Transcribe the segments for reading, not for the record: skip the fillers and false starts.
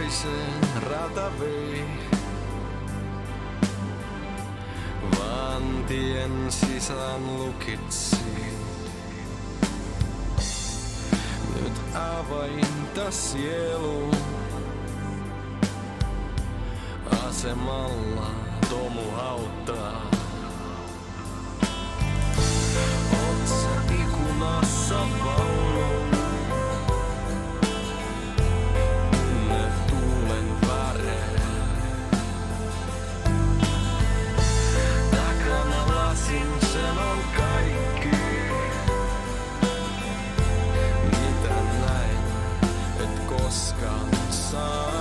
toiseen rata vei, vaan tien sisään lukitsi. Nyt avainta sielu asemalla tomu auttaa. Oot sä ikunassa vaunun? Ne tuulen väreet. Takana lasin sen on kaikki. Mitä näin et koskaan saa.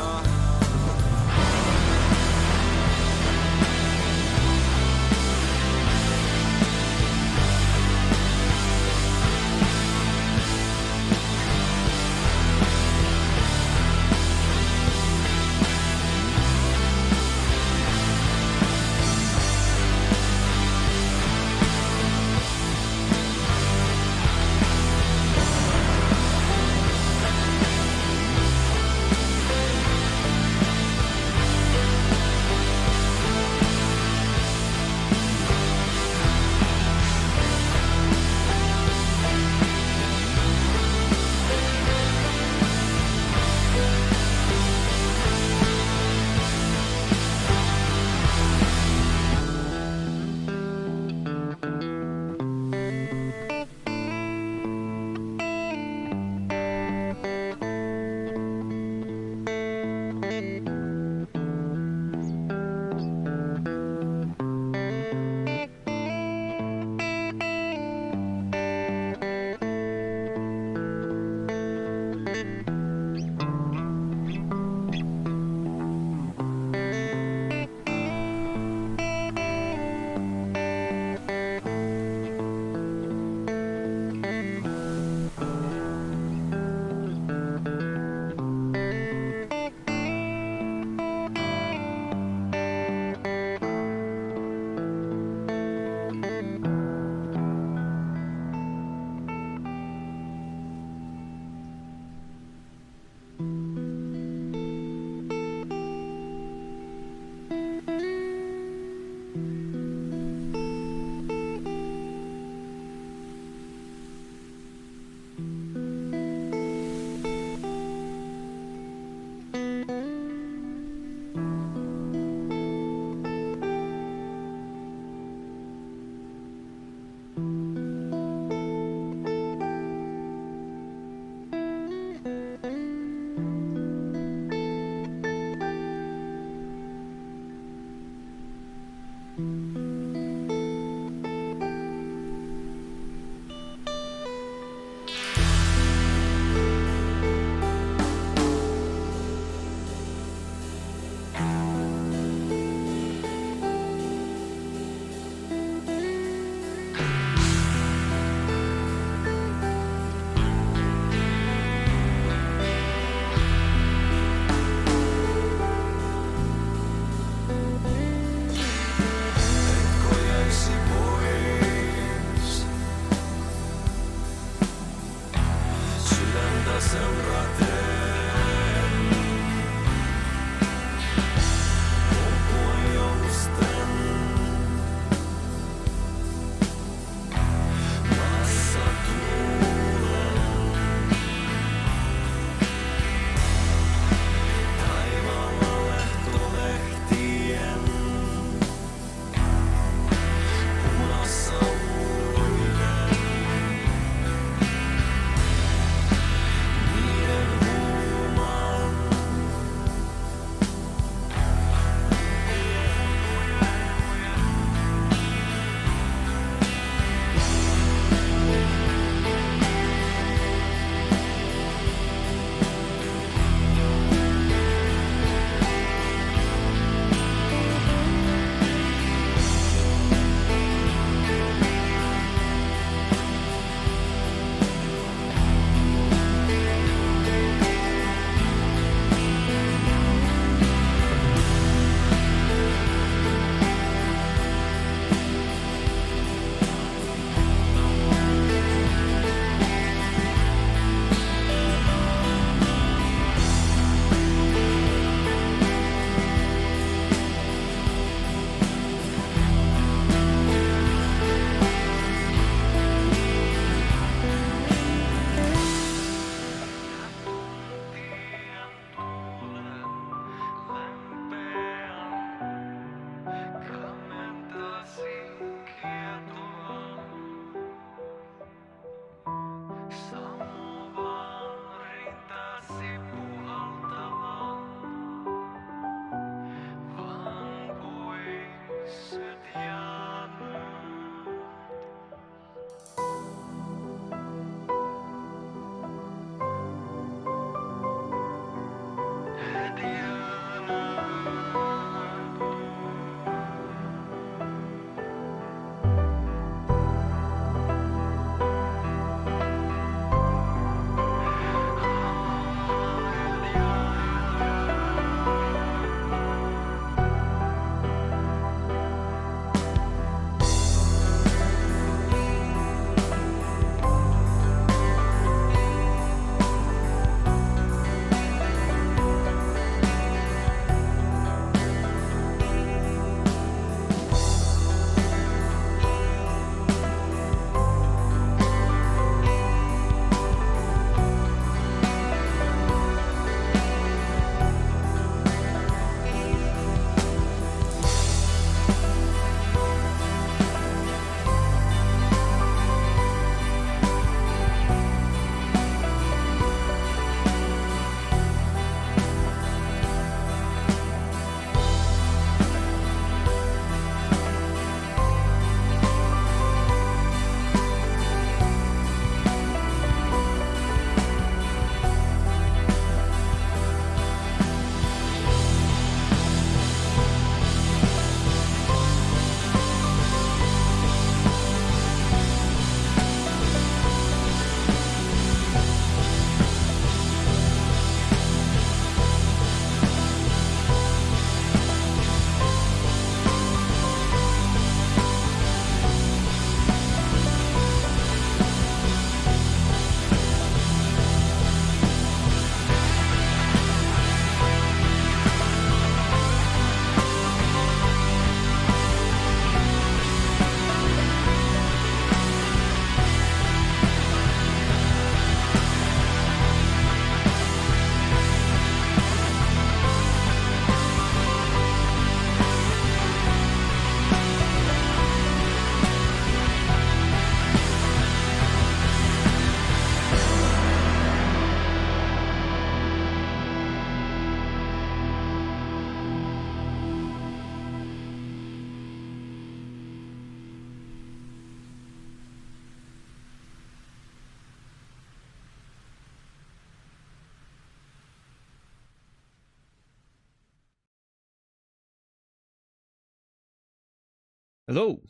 Hello.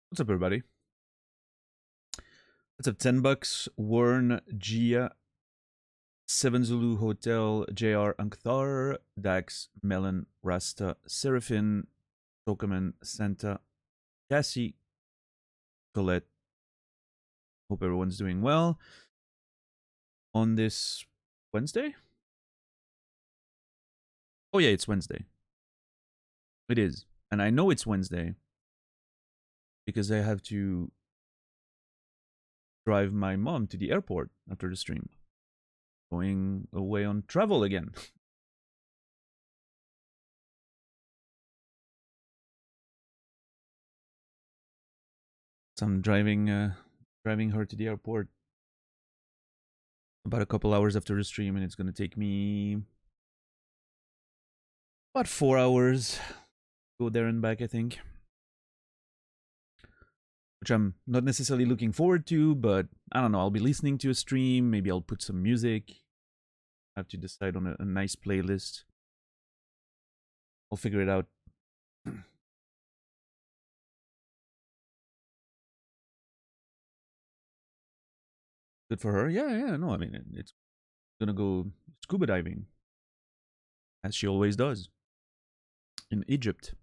What's up, everybody? What's up? $10. Wern, Gia, 7 Zulu Hotel, JR Ankthar, Dax, Melon, Rasta, Seraphin, Tokaman, Santa, Cassie, Colette. Hope everyone's doing well on this Wednesday. Oh, yeah, it's Wednesday. It is. And I know it's Wednesday because I have to drive my mom to the airport after the stream. Going away on travel again. So I'm driving her to the airport about a couple hours after the stream, and it's going to take me about 4 hours go there and back, I think, which I'm not necessarily looking forward to, but I don't know, I'll be listening to a stream. Maybe I'll put some music. I have to decide on a nice playlist. I'll figure it out. Good for her. Yeah, no, I mean, it's gonna go scuba diving, as she always does, in Egypt.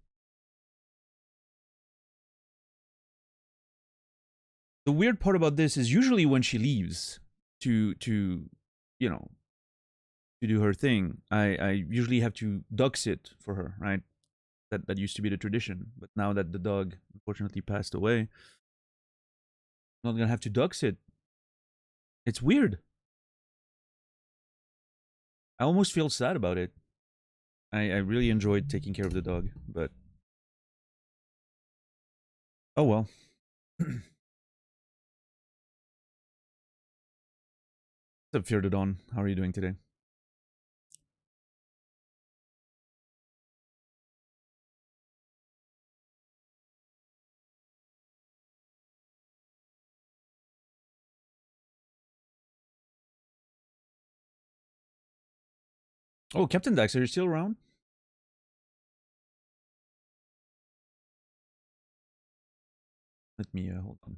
The weird part about this is usually when she leaves to you know to do her thing, I usually have to duck sit for her, right? That used to be the tradition, but now that the dog unfortunately passed away, I'm not gonna have to duck sit. It's weird. I almost feel sad about it. I really enjoyed taking care of the dog, but oh well. What's up, Fear the Dawn? How are you doing today? Oh, Captain Dax, are you still around? Let me hold on.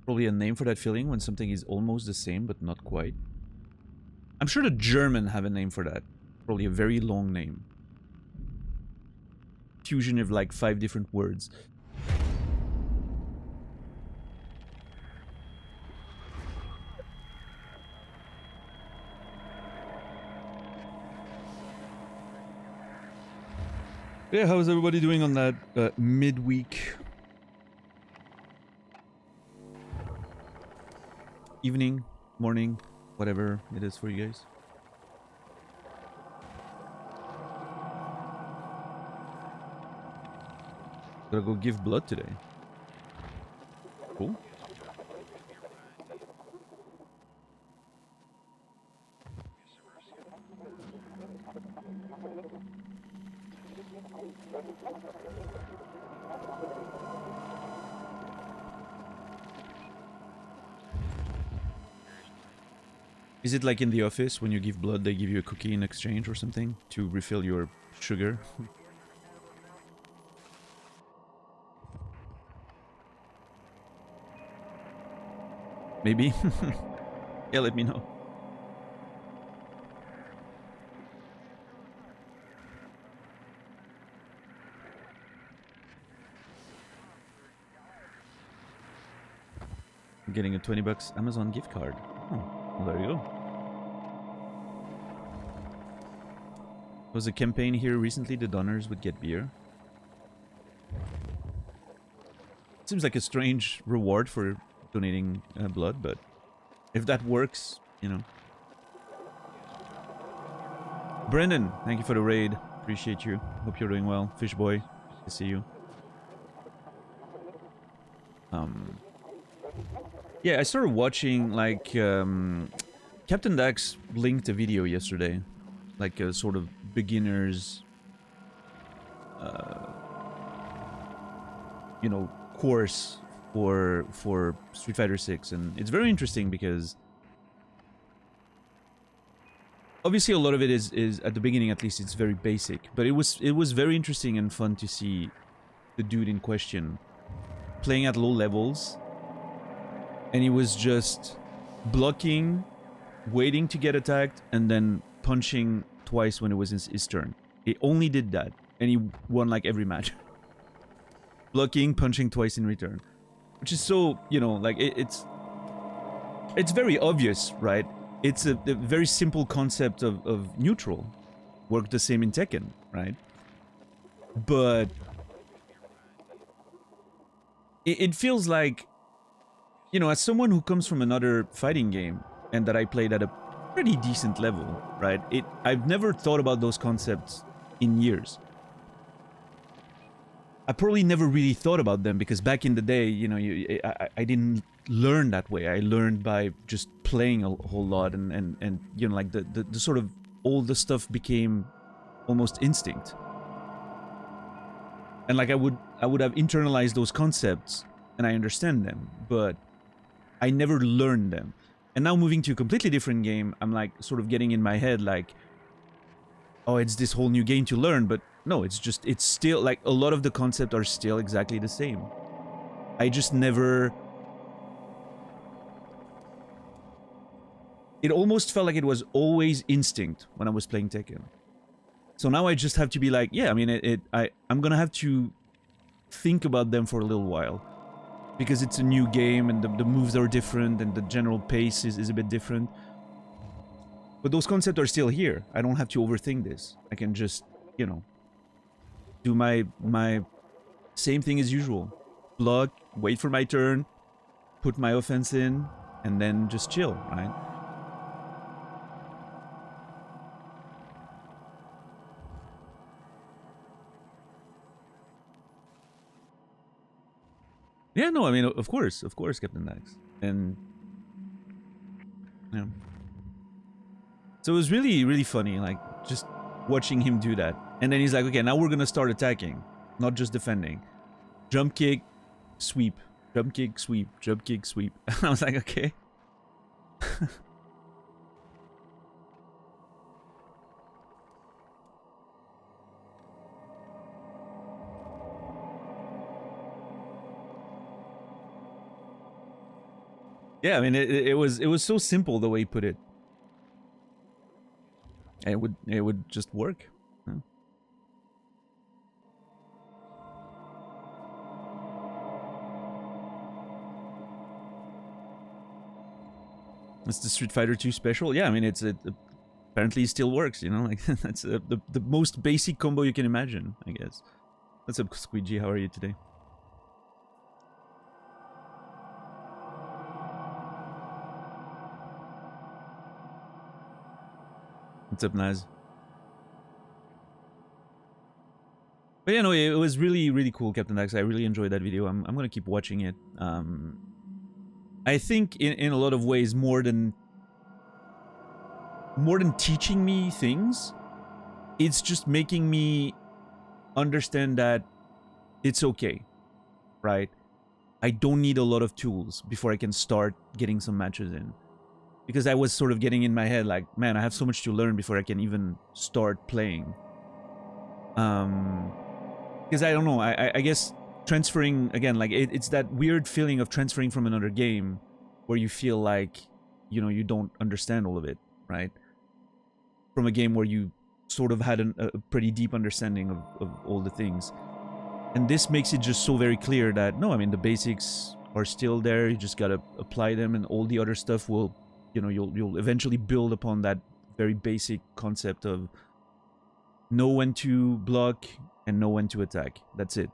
Probably a name for that feeling when something is almost the same but not quite. I'm sure the German have a name for that. Probably a very long name. Fusion of like 5 different words. Yeah, how is everybody doing on that midweek? Evening, morning, whatever it is for you guys. Gotta go give blood today. Cool. Is it like in the office when you give blood, they give you a cookie in exchange or something to refill your sugar? Maybe? Yeah, let me know. I'm getting a 20 bucks Amazon gift card. Oh, well, there you go. There was a campaign here recently, the donors would get beer. Seems like a strange reward for donating blood, but if that works, you know. Brendan, thank you for the raid. Appreciate you. Hope you're doing well. Fishboy, good to see you. Yeah, I started watching, like, Captain Dax linked a video yesterday. Like a sort of beginner's, you know, course for Street Fighter 6, and it's very interesting because obviously a lot of it is at the beginning, at least, it's very basic, but it was very interesting and fun to see the dude in question playing at low levels, and he was just blocking, waiting to get attacked, and then punching twice when it was his turn. He only did that, and he won like every match. Blocking, punching twice in return, which is so, you know, like it's very obvious, right? It's a very simple concept of neutral. Work the same in Tekken, right? But it feels like, you know, as someone who comes from another fighting game and that I played at a pretty decent level, right? I've never thought about those concepts in years. I probably never really thought about them because back in the day, you know, I didn't learn that way. I learned by just playing a whole lot, and you know, like the sort of all the stuff became almost instinct. And like I would have internalized those concepts and I understand them, but I never learned them. And now moving to a completely different game, I'm like sort of getting in my head like, oh, it's this whole new game to learn, but no, it's still like a lot of the concepts are still exactly the same. I just never... It almost felt like it was always instinct when I was playing Tekken. So now I just have to be like, yeah, I mean, I'm gonna have to think about them for a little while. Because it's a new game and the moves are different and the general pace is a bit different. But those concepts are still here. I don't have to overthink this. I can just, you know, do my same thing as usual. Block, wait for my turn, put my offense in, and then just chill, right? Yeah, no, I mean, of course, Captain Dax. And, yeah. So it was really, really funny, like, just watching him do that. And then he's like, okay, now we're gonna start attacking, not just defending. Jump kick, sweep. Jump kick, sweep. Jump kick, sweep. And I was like, okay. Yeah, I mean, it was so simple the way he put it. It would just work. Yeah. It's the Street Fighter 2 special. Yeah, I mean, apparently it still works. You know, like that's the most basic combo you can imagine, I guess. What's up, Squeegee? How are you today? What's up, Naz? But yeah, no, it was really, really cool, Captain Dax. I really enjoyed that video. I'm gonna keep watching it. I think in a lot of ways more than teaching me things, it's just making me understand that it's okay, right? I don't need a lot of tools before I can start getting some matches in. Because I was sort of getting in my head like, man, I have so much to learn before I can even start playing. Because I don't know, I guess transferring, again, like it's that weird feeling of transferring from another game where you feel like, you know, you don't understand all of it, right? From a game where you sort of had a pretty deep understanding of all the things. And this makes it just so very clear that, no, I mean, the basics are still there, you just gotta apply them, and all the other stuff will, you know, you'll eventually build upon that very basic concept of know when to block and know when to attack. That's it.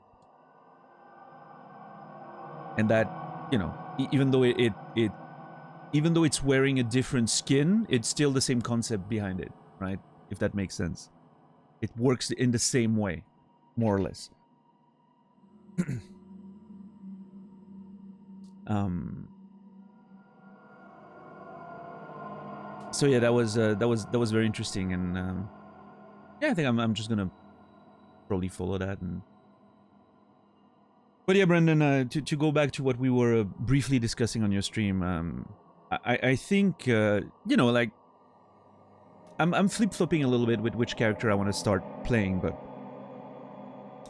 And that, you know, even though even though it's wearing a different skin, it's still the same concept behind it, right? If that makes sense. It works in the same way, more or less. So yeah, that was very interesting, and yeah, I think I'm just gonna probably follow that. And but yeah, Brendan, to go back to what we were briefly discussing on your stream, I think you know, like I'm flip-flopping a little bit with which character I want to start playing, but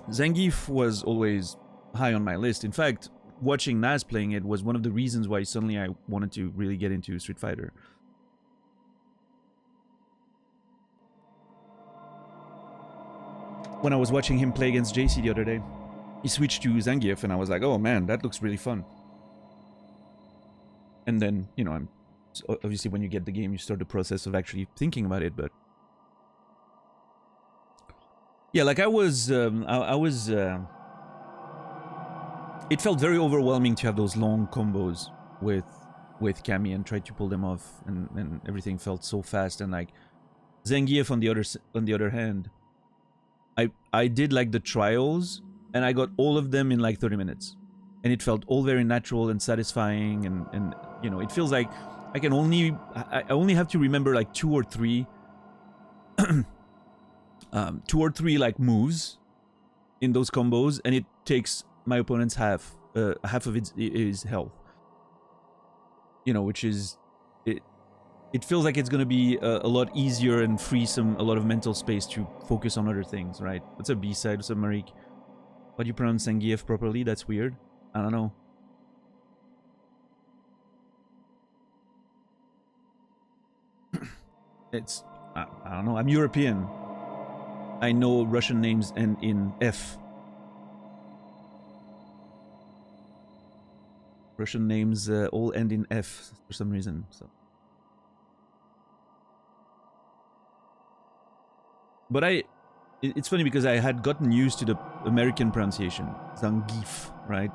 Zangief was always high on my list. In fact, watching Naz playing it was one of the reasons why suddenly I wanted to really get into Street Fighter. When I was watching him play against JC the other day, he switched to Zangief, and I was like, oh man, that looks really fun. And then, you know, obviously when you get the game, you start the process of actually thinking about it, but yeah, like I was, it felt very overwhelming to have those long combos with Cammy and try to pull them off, and everything felt so fast. And like Zangief on the other hand, I did like the trials, and I got all of them in like 30 minutes, and it felt all very natural and satisfying, and you know, it feels like I only have to remember like two or three like moves in those combos, and it takes my opponent's half of his health, you know, which is it feels like it's gonna be a lot easier and free a lot of mental space to focus on other things, right? What's a B-side? What's up, Marik? How do you pronounce Zangief properly? That's weird. I don't know. It's I don't know. I'm European. I know Russian names end in F. Russian names all end in F for some reason. So, but it's funny because I had gotten used to the American pronunciation, Zangief, right?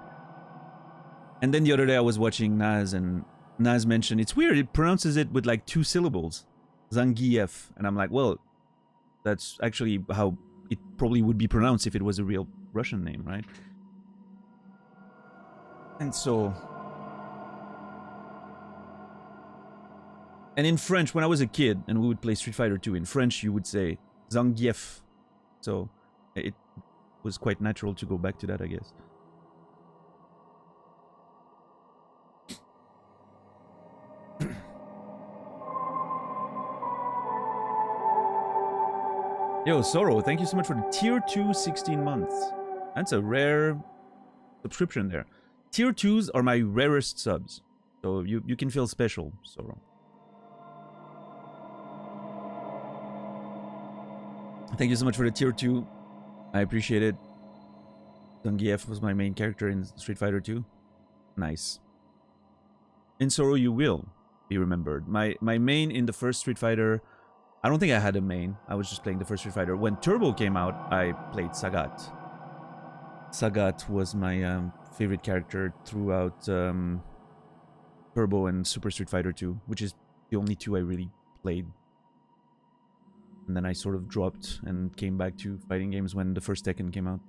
And then the other day I was watching Naz, and Naz mentioned it's weird. It pronounces it with like 2 syllables, Zangief, and I'm like, well, that's actually how it probably would be pronounced if it was a real Russian name, right? And so And in French, when I was a kid and we would play Street Fighter 2, in French you would say Zangief. So it was quite natural to go back to that, I guess. Yo, Sorrow, thank you so much for the tier 2 16 months. That's a rare subscription there. Tier 2s are my rarest subs. So you can feel special, Sorrow. Thank you so much for the tier 2. I appreciate it. Zangief was my main character in Street Fighter 2. Nice. In Sorrow you will be remembered. My main in the first Street Fighter, I don't think I had a main. I was just playing the first Street Fighter. When Turbo came out, I played Sagat. Sagat was my favorite character throughout Turbo and Super Street Fighter 2, which is the only two I really played. And then I sort of dropped and came back to fighting games when the first Tekken came out.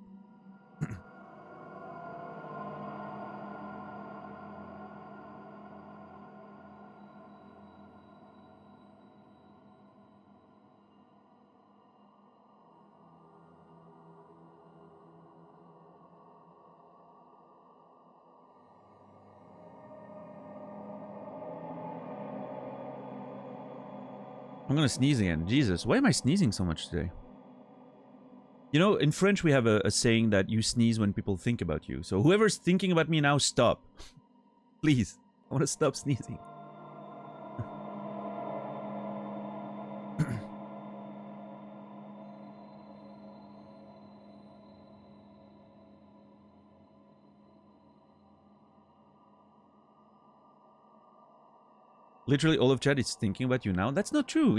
I'm gonna sneeze again. Jesus, why am I sneezing so much today? You know, in French we have a saying that you sneeze when people think about you. So whoever's thinking about me now, stop. Please. I want to stop sneezing. Literally all of chat is thinking about you now. That's not true.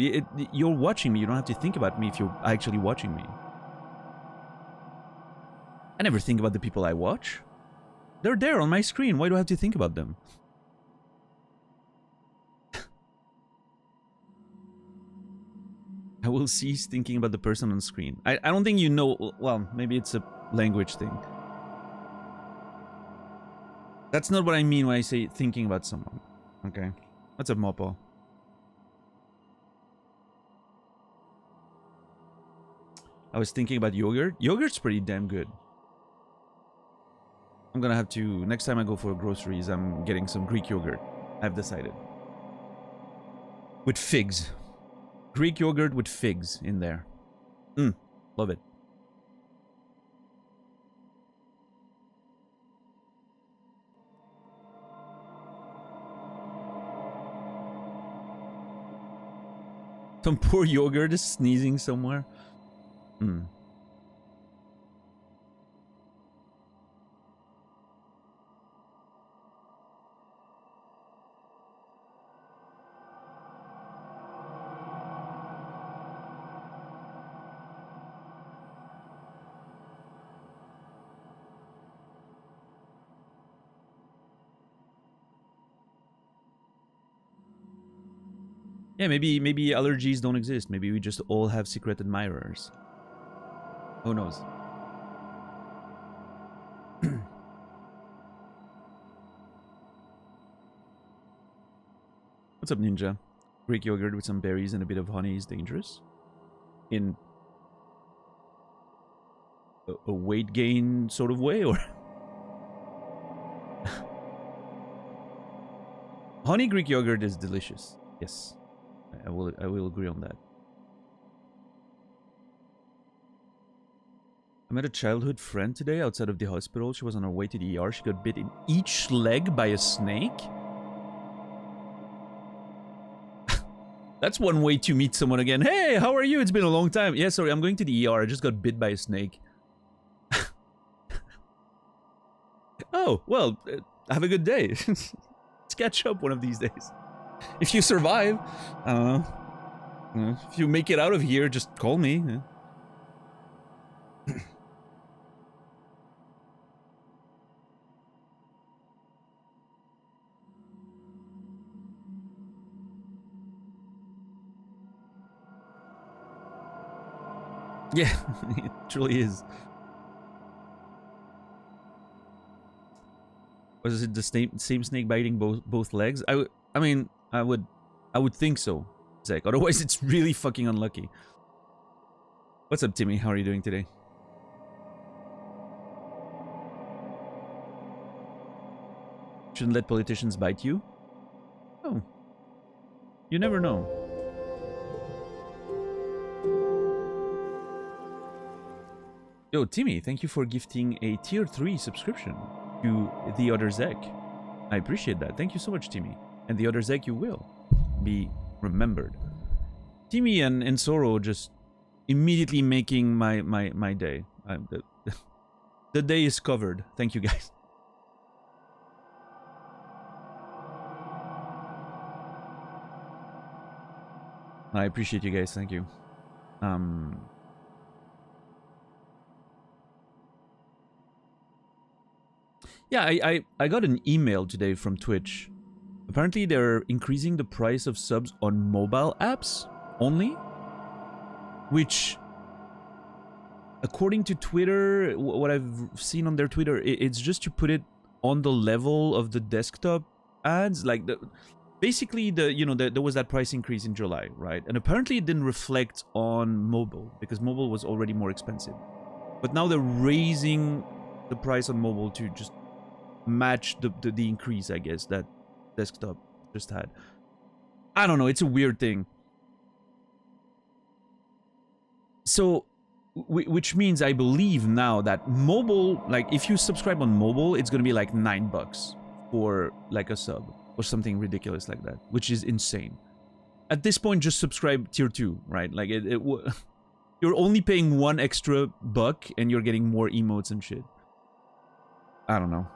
You're watching me. You don't have to think about me if you're actually watching me. I never think about the people I watch. They're there on my screen. Why do I have to think about them? I will cease thinking about the person on screen. I don't think you know... Well, maybe it's a language thing. That's not what I mean when I say thinking about someone. Okay. What's up, Mopo? I was thinking about yogurt. Yogurt's pretty damn good. I'm gonna have to... Next time I go for groceries, I'm getting some Greek yogurt. I've decided. With figs. Greek yogurt with figs in there. Love it. Some poor yogurt is sneezing somewhere. Yeah, maybe allergies don't exist. Maybe we just all have secret admirers. Who knows? What's up, Ninja? Greek yogurt with some berries and a bit of honey is dangerous. In a weight gain sort of way, or? Honey Greek yogurt is delicious. Yes. I will agree on that. I met a childhood friend today outside of the hospital. She was on her way to the ER. She got bit in each leg by a snake. That's one way to meet someone again. Hey, how are you? It's been a long time. Yeah, sorry, I'm going to the ER. I just got bit by a snake. Oh, well, have a good day. Let's catch up one of these days. If you survive, if you make it out of here, just call me. Yeah, it truly is. Was it the same snake biting both legs? I mean, I would I would think so, Zach. Otherwise, it's really fucking unlucky. What's up, Timmy? How are you doing today? Shouldn't let politicians bite you? Oh. You never know. Yo, Timmy, thank you for gifting a tier 3 subscription to The Other Zek. I appreciate that. Thank you so much, Timmy. And The Other Zek, you will be remembered. Timmy and Soro just immediately making my day. The day is covered. Thank you, guys. I appreciate you guys. Thank you. Yeah, I got an email today from Twitch. Apparently, they're increasing the price of subs on mobile apps only, which, according to Twitter, what I've seen on their Twitter, it's just to put it on the level of the desktop ads. Like basically there was that price increase in July, right? And apparently it didn't reflect on mobile because mobile was already more expensive. But now they're raising the price on mobile to just match the increase, I guess, that desktop just had. I don't know, it's a weird thing. So, which means I believe now that mobile, like if you subscribe on mobile, it's gonna be like $9 for like a sub or something ridiculous like that, which is insane. At this point, just subscribe tier 2, right? Like you're only paying one extra buck and you're getting more emotes and shit. I don't know.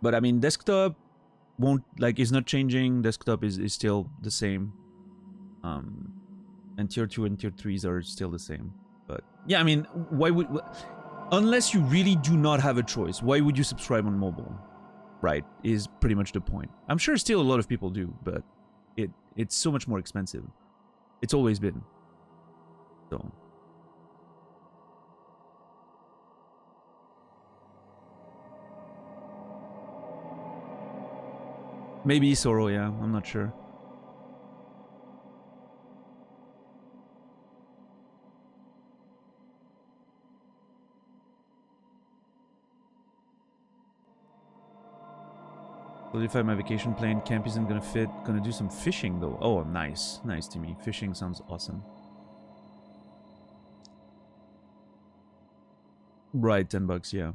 But I mean, desktop won't, like, is not changing. Desktop is still the same. And tier 2 and tier 3s are still the same. But yeah, I mean, why would, unless you really do not have a choice, why would you subscribe on mobile? Right, is pretty much the point. I'm sure still a lot of people do, but it's so much more expensive. It's always been. So maybe Soro, yeah, I'm not sure. Solidify my vacation plan. Camp isn't gonna fit. Gonna do some fishing though. Oh, nice. Nice to me. Fishing sounds awesome. Right, $10, yeah.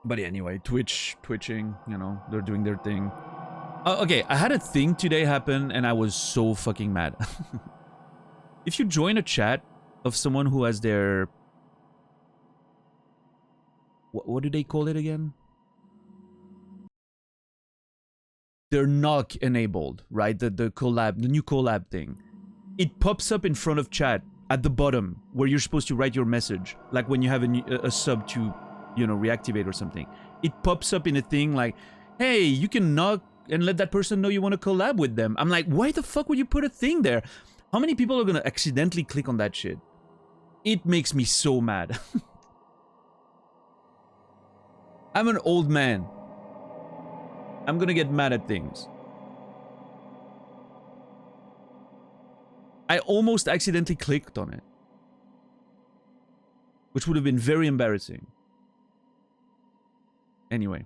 But anyway, twitching, you know, they're doing their thing. Okay, I had a thing today happen and I was so fucking mad. If you join a chat of someone who has their... What do they call it again? They're knock enabled, right? The collab, the new collab thing. It pops up in front of chat at the bottom where you're supposed to write your message. Like when you have a sub to, you know, reactivate or something. It pops up in a thing like, hey, you can knock and let that person know you want to collab with them. I'm like, why the fuck would you put a thing there? How many people are gonna accidentally click on that shit? It makes me so mad. I'm an old man. I'm gonna get mad at things. I almost accidentally clicked on it, which would have been very embarrassing. Anyway.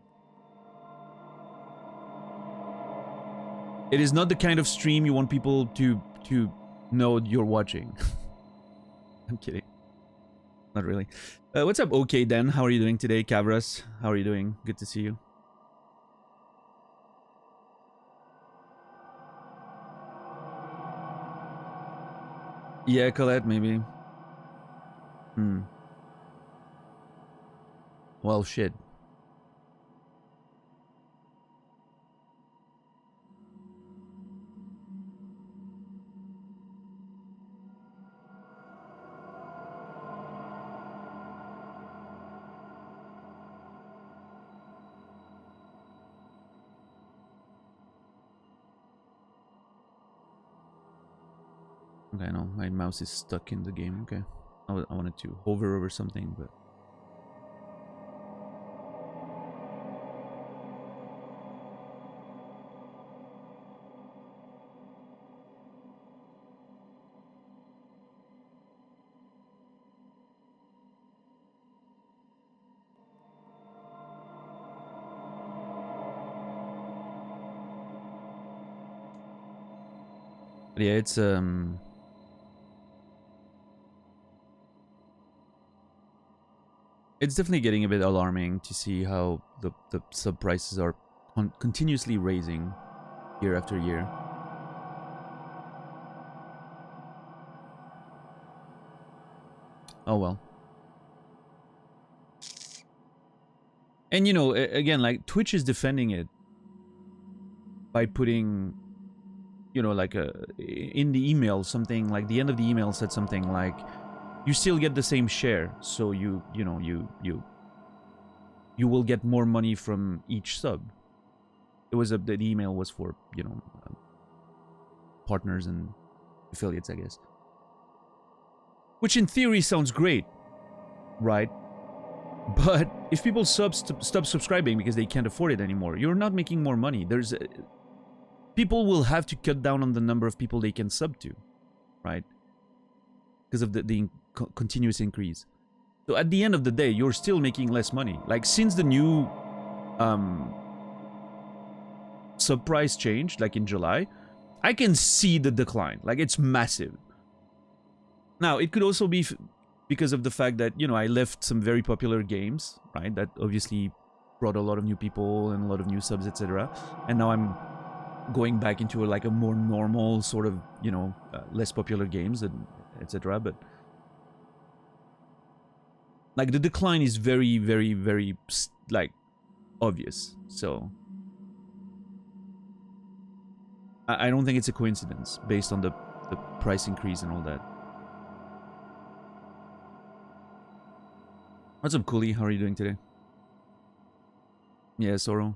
It is not the kind of stream you want people to know you're watching. I'm kidding. Not really. What's up, OK Dan? How are you doing today? Cabras, how are you doing? Good to see you. Yeah, Colette, maybe. Well, shit. Okay, no, my mouse is stuck in the game. Okay, I wanted to hover over something, but yeah, it's definitely getting a bit alarming to see how the sub prices are continuously raising year after year. Oh well. And you know, again, like Twitch is defending it by putting, you know, like in the email something like the end of the email said something like, you still get the same share, so you will get more money from each sub. It was the email was for, you know, partners and affiliates, I guess. Which in theory sounds great, right? But if people stop subscribing because they can't afford it anymore, you're not making more money. People will have to cut down on the number of people they can sub to, right? Because of the continuous increase. So at the end of the day, you're still making less money. Like since the new sub price changed, like in July, I can see the decline. Like it's massive. Now it could also be because of the fact that, you know, I left some very popular games, right? That obviously brought a lot of new people and a lot of new subs, etc. And now I'm going back into like a more normal sort of, you know, less popular games and etc. But like the decline is very, very, very like obvious. So I don't think it's a coincidence based on the price increase and all that. What's up, Cooley? How are you doing today? Yeah, Soro.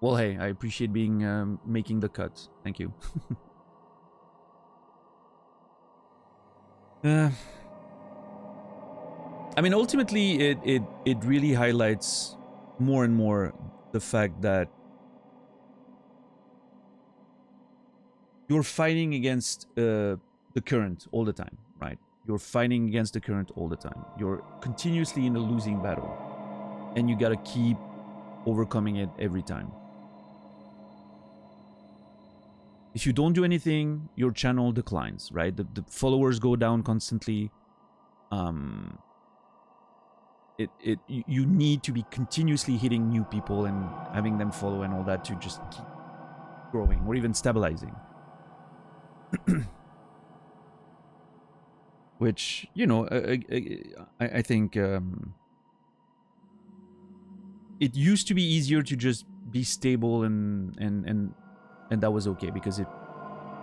Well, hey, I appreciate being making the cut. Thank you. I mean, ultimately, it really highlights more and more the fact that you're fighting against the current all the time, right? You're fighting against the current all the time. You're continuously in a losing battle, and you gotta keep overcoming it every time. If you don't do anything, your channel declines, right? The followers go down constantly. You need to be continuously hitting new people and having them follow and all that to just keep growing or even stabilizing. Which, you know, I think it used to be easier to just be stable and that was okay because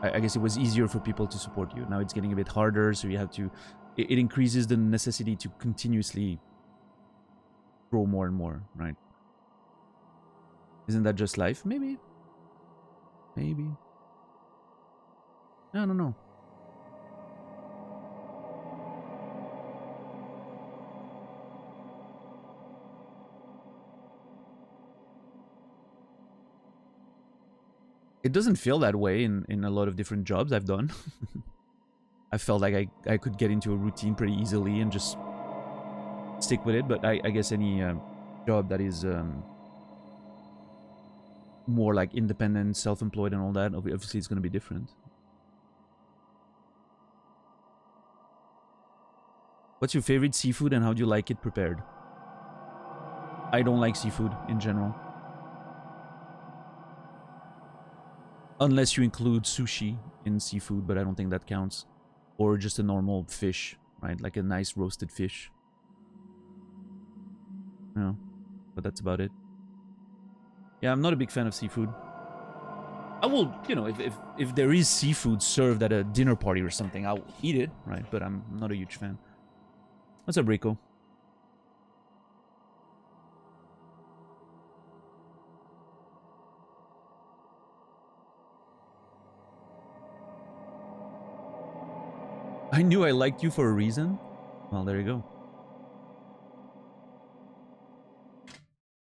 I guess it was easier for people to support you. Now it's getting a bit harder, so you have to. It increases the necessity to continuously grow more and more, right? Isn't that just life? Maybe. Maybe. I don't know. It doesn't feel that way in a lot of different jobs I've done. I felt like I could get into a routine pretty easily and just stick with it, but I guess any job that is more like independent, self-employed and all that, obviously it's going to be different. What's your favorite seafood and how do you like it prepared? I don't like seafood in general. Unless you include sushi in seafood, but I don't think that counts. Or just a normal fish, right? Like a nice roasted fish. Yeah, but that's about it. Yeah, I'm not a big fan of seafood. I will, you know, if there is seafood served at a dinner party or something, I'll eat it, right? But I'm not a huge fan. What's up, Rico? I knew I liked you for a reason. Well, there you go.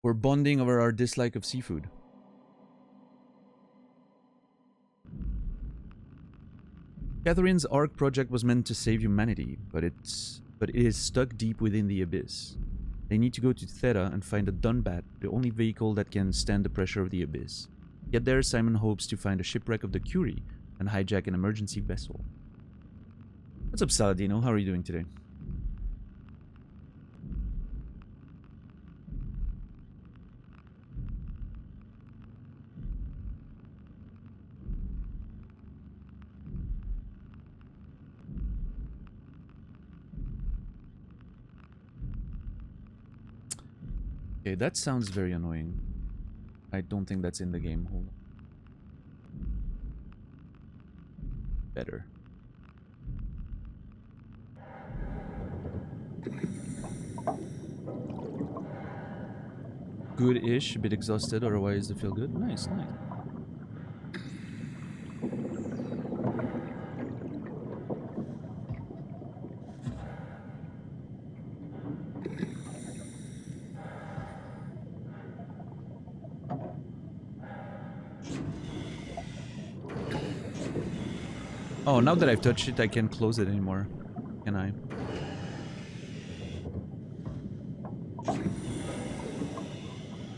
We're bonding over our dislike of seafood. Catherine's Ark project was meant to save humanity, but it is stuck deep within the abyss. They need to go to Theta and find a Dunbat, the only vehicle that can stand the pressure of the abyss. Get there, Simon hopes to find a shipwreck of the Curie and hijack an emergency vessel. What's up, Saladino? How are you doing today? Okay, that sounds very annoying. I don't think that's in the game. Hold on. Better. Good-ish, a bit exhausted, otherwise I feel good. Nice, nice. Oh, now that I've touched it, I can't close it anymore. Can I?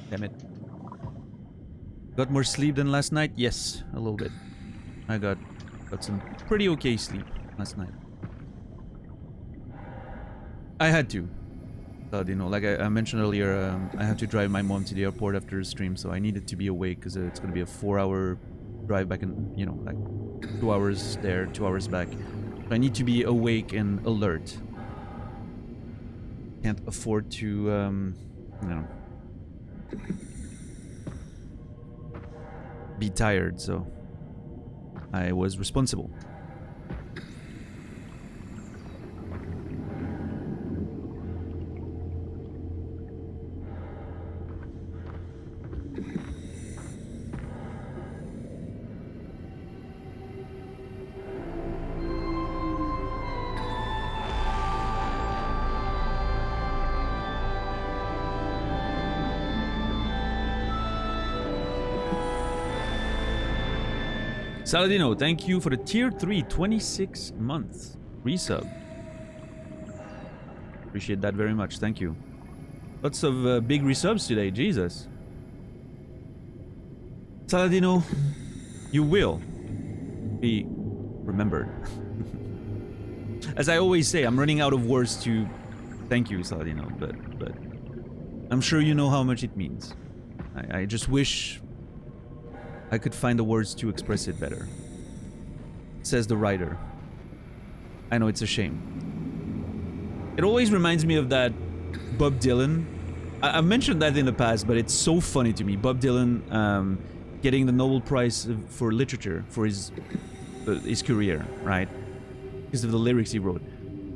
Damn it. Got more sleep than last night? Yes, a little bit. I got some pretty okay sleep last night. I had to. But, you know, like I mentioned earlier, I had to drive my mom to the airport after the stream, so I needed to be awake because it's going to be a 4-hour drive back and, you know, like 2 hours there, 2 hours back. So I need to be awake and alert. Can't afford to, you know, be tired, so I was responsible. Saladino, thank you for the tier 3 26 month resub. Appreciate that very much. Thank you. Lots of big resubs today. Jesus. Saladino, you will be remembered. As I always say, I'm running out of words to thank you, Saladino, but I'm sure you know how much it means. I just wish I could find the words to express it better. Says the writer. I know, it's a shame. It always reminds me of that Bob Dylan. I've mentioned that in the past, but it's so funny to me. Bob Dylan getting the Nobel Prize for literature for his career, right? Because of the lyrics he wrote.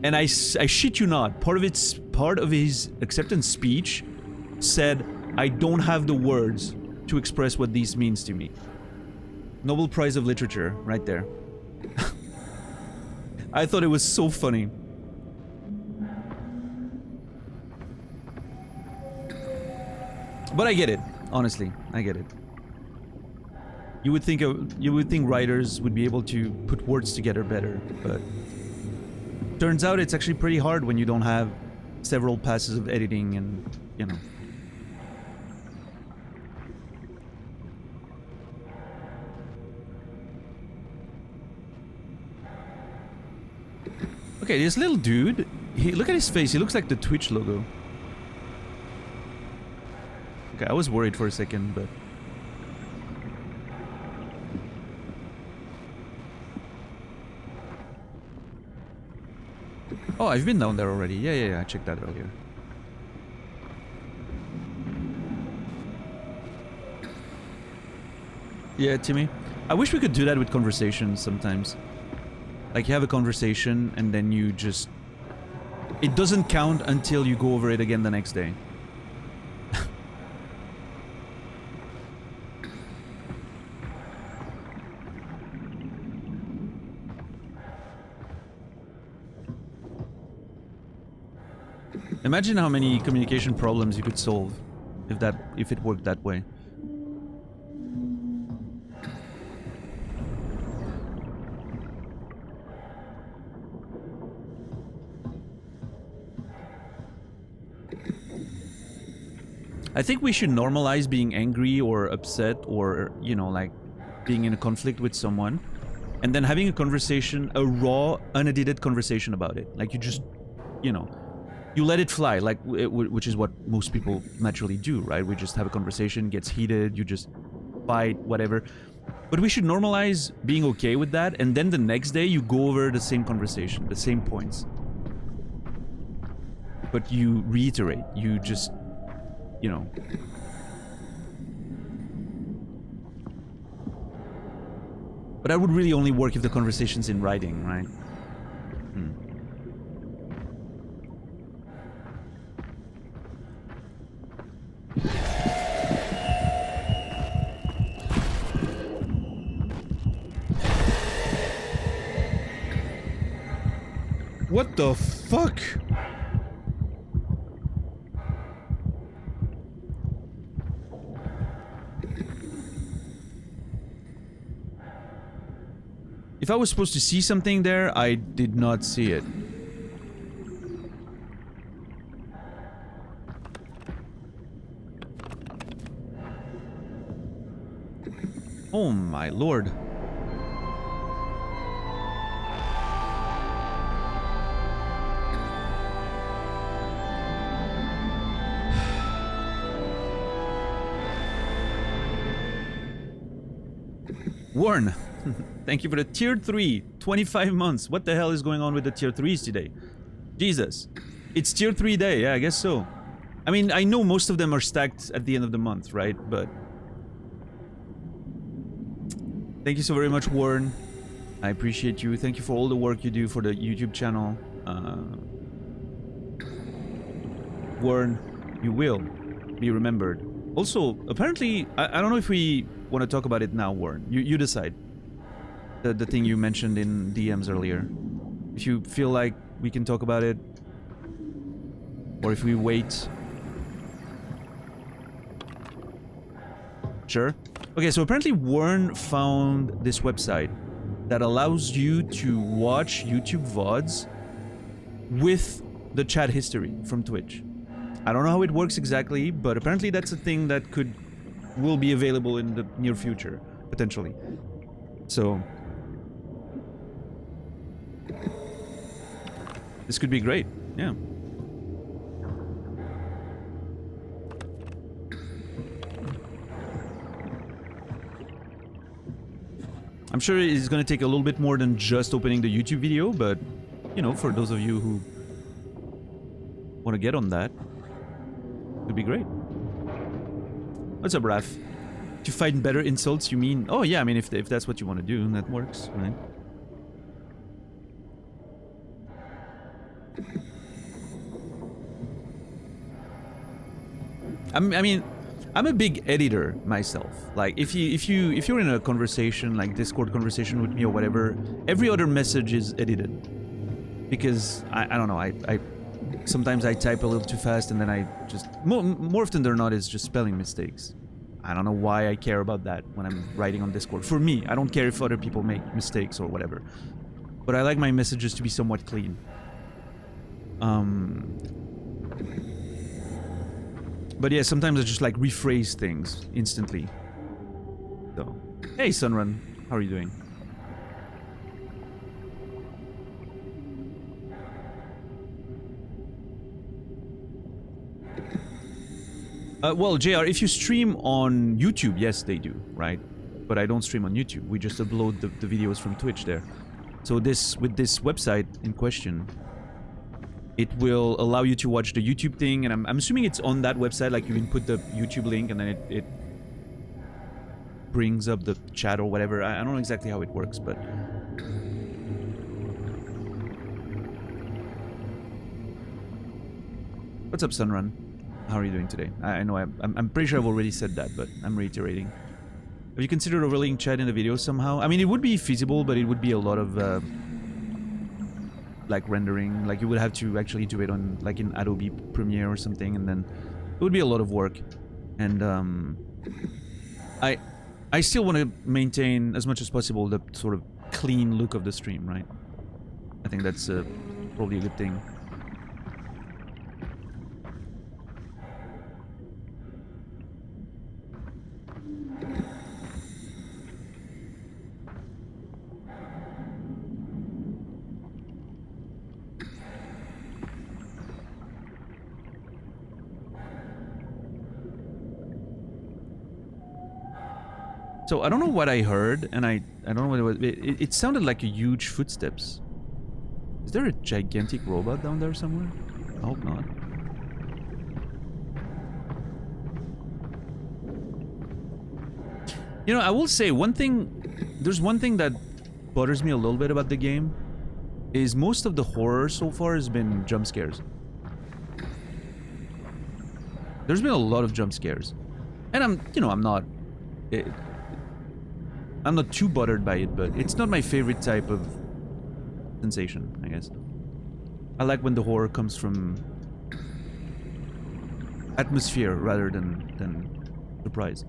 And I shit you not, part of his acceptance speech said, I don't have the words to express what this means to me. Nobel Prize of Literature, right there. I thought it was so funny. But I get it, honestly, I get it. You would think writers would be able to put words together better, but turns out it's actually pretty hard when you don't have several passes of editing and, you know. Okay, this little dude, look at his face, he looks like the Twitch logo. Okay, I was worried for a second, but... Oh, I've been down there already. Yeah, I checked that earlier. Yeah, Timmy. I wish we could do that with conversations sometimes. Like, you have a conversation, and then you just... It doesn't count until you go over it again the next day. Imagine how many communication problems you could solve if it worked that way. I think we should normalize being angry or upset or, you know, like being in a conflict with someone and then having a conversation, a raw, unedited conversation about it. Like you just, you know, you let it fly, like which is what most people naturally do, right? We just have a conversation, gets heated, you just fight, whatever. But we should normalize being okay with that, and then the next day you go over the same conversation, the same points. But you reiterate, you just, you know. But that would really only work if the conversation's in writing, right? What the fuck? If I was supposed to see something there, I did not see it. Oh my lord. Warren, thank you for the tier 3, 25 months. What the hell is going on with the tier 3s today? Jesus. It's tier 3 day, yeah, I guess so. I mean, I know most of them are stacked at the end of the month, right? But thank you so very much, Warren. I appreciate you. Thank you for all the work you do for the YouTube channel. Warren, you will be remembered. Also, apparently, I don't know if we want to talk about it now, Warren. You decide. The thing you mentioned in DMs earlier. If you feel like we can talk about it, or if we wait. Sure. Okay, so apparently Warren found this website that allows you to watch YouTube VODs with the chat history from Twitch. I don't know how it works exactly, but apparently that's a thing that will be available in the near future, potentially. So this could be great, yeah. I'm sure it's gonna take a little bit more than just opening the YouTube video, but, you know, for those of you who want to get on that, it'd be great. What's up, Raph? To find better insults, you mean? Oh yeah, I mean, if that's what you want to do, that works, right? I mean, I'm a big editor myself. Like, if you're in a conversation, like Discord conversation with me or whatever, every other message is edited, because I don't know, I sometimes I type a little too fast, and then I just more often than not it's just spelling mistakes. I don't know why I care about that when I'm writing on Discord. For me, I don't care if other people make mistakes or whatever, but I like my messages to be somewhat clean. But yeah, sometimes I just like rephrase things instantly. So, hey Sunrun, how are you doing? Well, JR, if you stream on YouTube, yes, they do, right? But I don't stream on YouTube. We just upload the videos from Twitch there. So with this website in question, it will allow you to watch the YouTube thing, and I'm assuming it's on that website, like you input the YouTube link and then it brings up the chat or whatever. I don't know exactly how it works, but... What's up, Sunrun? How are you doing today? I know I'm pretty sure I've already said that, but I'm reiterating. Have you considered overlaying chat in the video somehow? I mean, it would be feasible, but it would be a lot of like rendering. Like you would have to actually do it on like in Adobe Premiere or something, and then it would be a lot of work. And I still want to maintain as much as possible the sort of clean look of the stream, right? I think that's probably a good thing. So I don't know what I heard, and I don't know what it was. It sounded like a huge footsteps. Is there a gigantic robot down there somewhere? I hope not. You know, I will say one thing. There's one thing that bothers me a little bit about the game, is most of the horror so far has been jump scares. There's been a lot of jump scares, and I'm not too bothered by it, but it's not my favorite type of sensation, I guess. I like when the horror comes from atmosphere rather than surprise.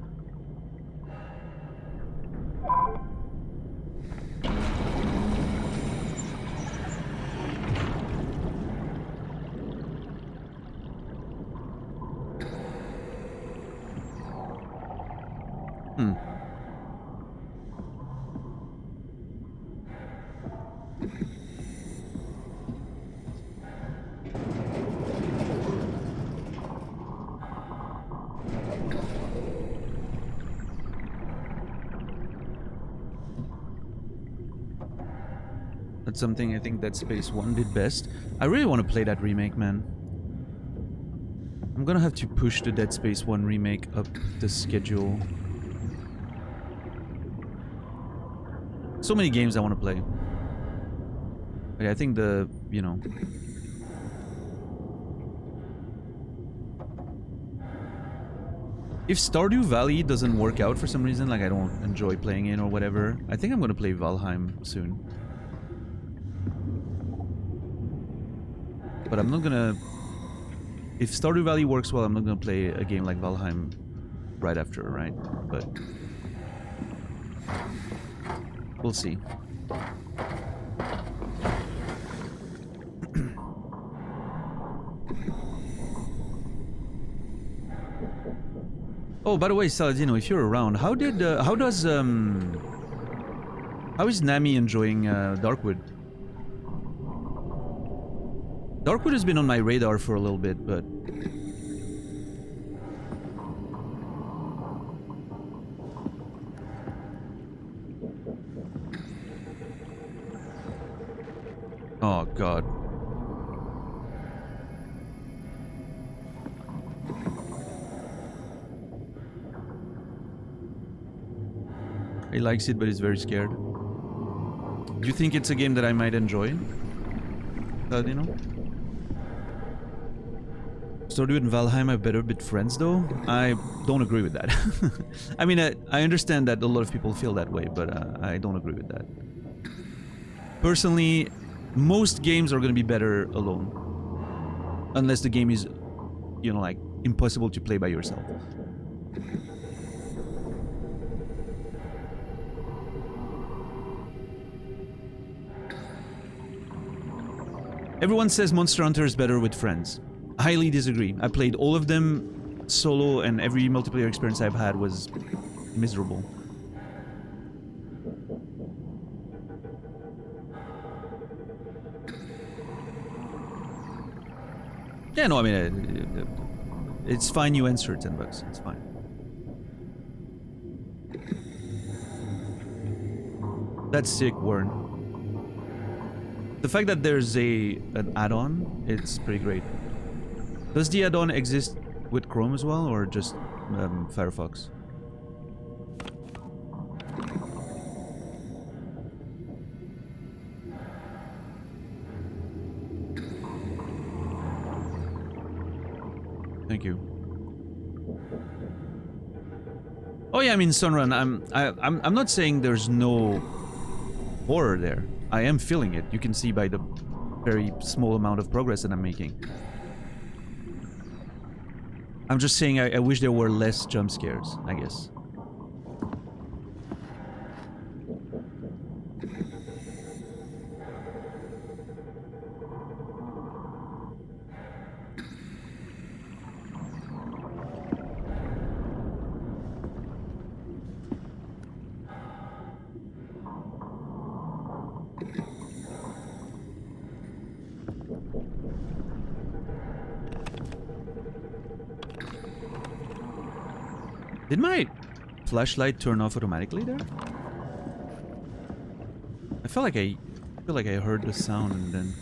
That's something I think Dead Space 1 did best. I really want to play that remake, man. I'm gonna have to push the Dead Space 1 remake up the schedule. So many games I want to play. Like, I think if Stardew Valley doesn't work out for some reason, like I don't enjoy playing it or whatever, I think I'm gonna play Valheim soon. But I'm not gonna... If Stardew Valley works well, I'm not gonna play a game like Valheim right after, right? But... we'll see. Oh, by the way, Saladino, if you're around, how is Nami enjoying Darkwood? Darkwood has been on my radar for a little bit, but... oh, God. He likes it, but he's very scared. Do you think it's a game that I might enjoy? Saladino? Stardew and Valheim are better with friends, though? I don't agree with that. I mean, I understand that a lot of people feel that way, but I don't agree with that. Personally, most games are going to be better alone. Unless the game is, you know, like, impossible to play by yourself. Everyone says Monster Hunter is better with friends. I highly disagree. I played all of them solo, and every multiplayer experience I've had was miserable. Yeah, no, I mean, it's fine you answer $10. It's fine. That's sick, Warren. The fact that there's an add-on, it's pretty great. Does the add-on exist with Chrome as well, or just Firefox? Thank you. Oh yeah, I mean Sunrun. I'm not saying there's no horror there. I am feeling it. You can see by the very small amount of progress that I'm making. I'm just saying I wish there were less jump scares, I guess. Did my flashlight turn off automatically there? I feel like I heard the sound and then...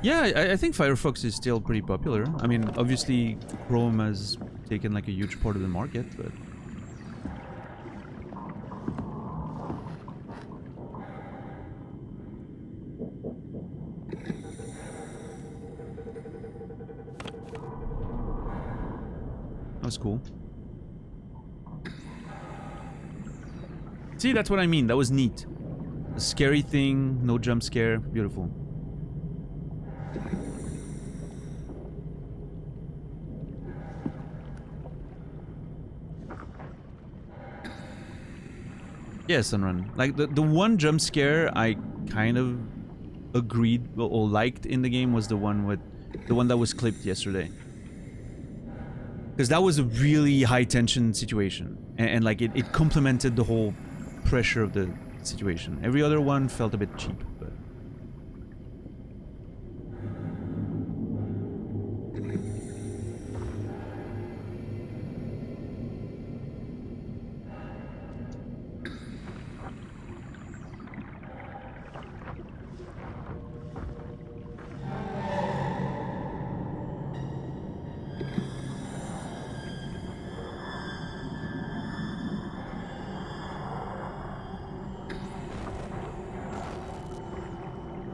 Yeah, I think Firefox is still pretty popular. I mean, obviously Chrome has taken like a huge part of the market, but... That was cool. See, that's what I mean. That was neat. A scary thing, no jump scare, beautiful. Yeah, Sunrun. Like, the one jump scare I kind of agreed or liked in the game was the one that was clipped yesterday. Because that was a really high tension situation. And like, it complemented the whole pressure of the situation. Every other one felt a bit cheap, but...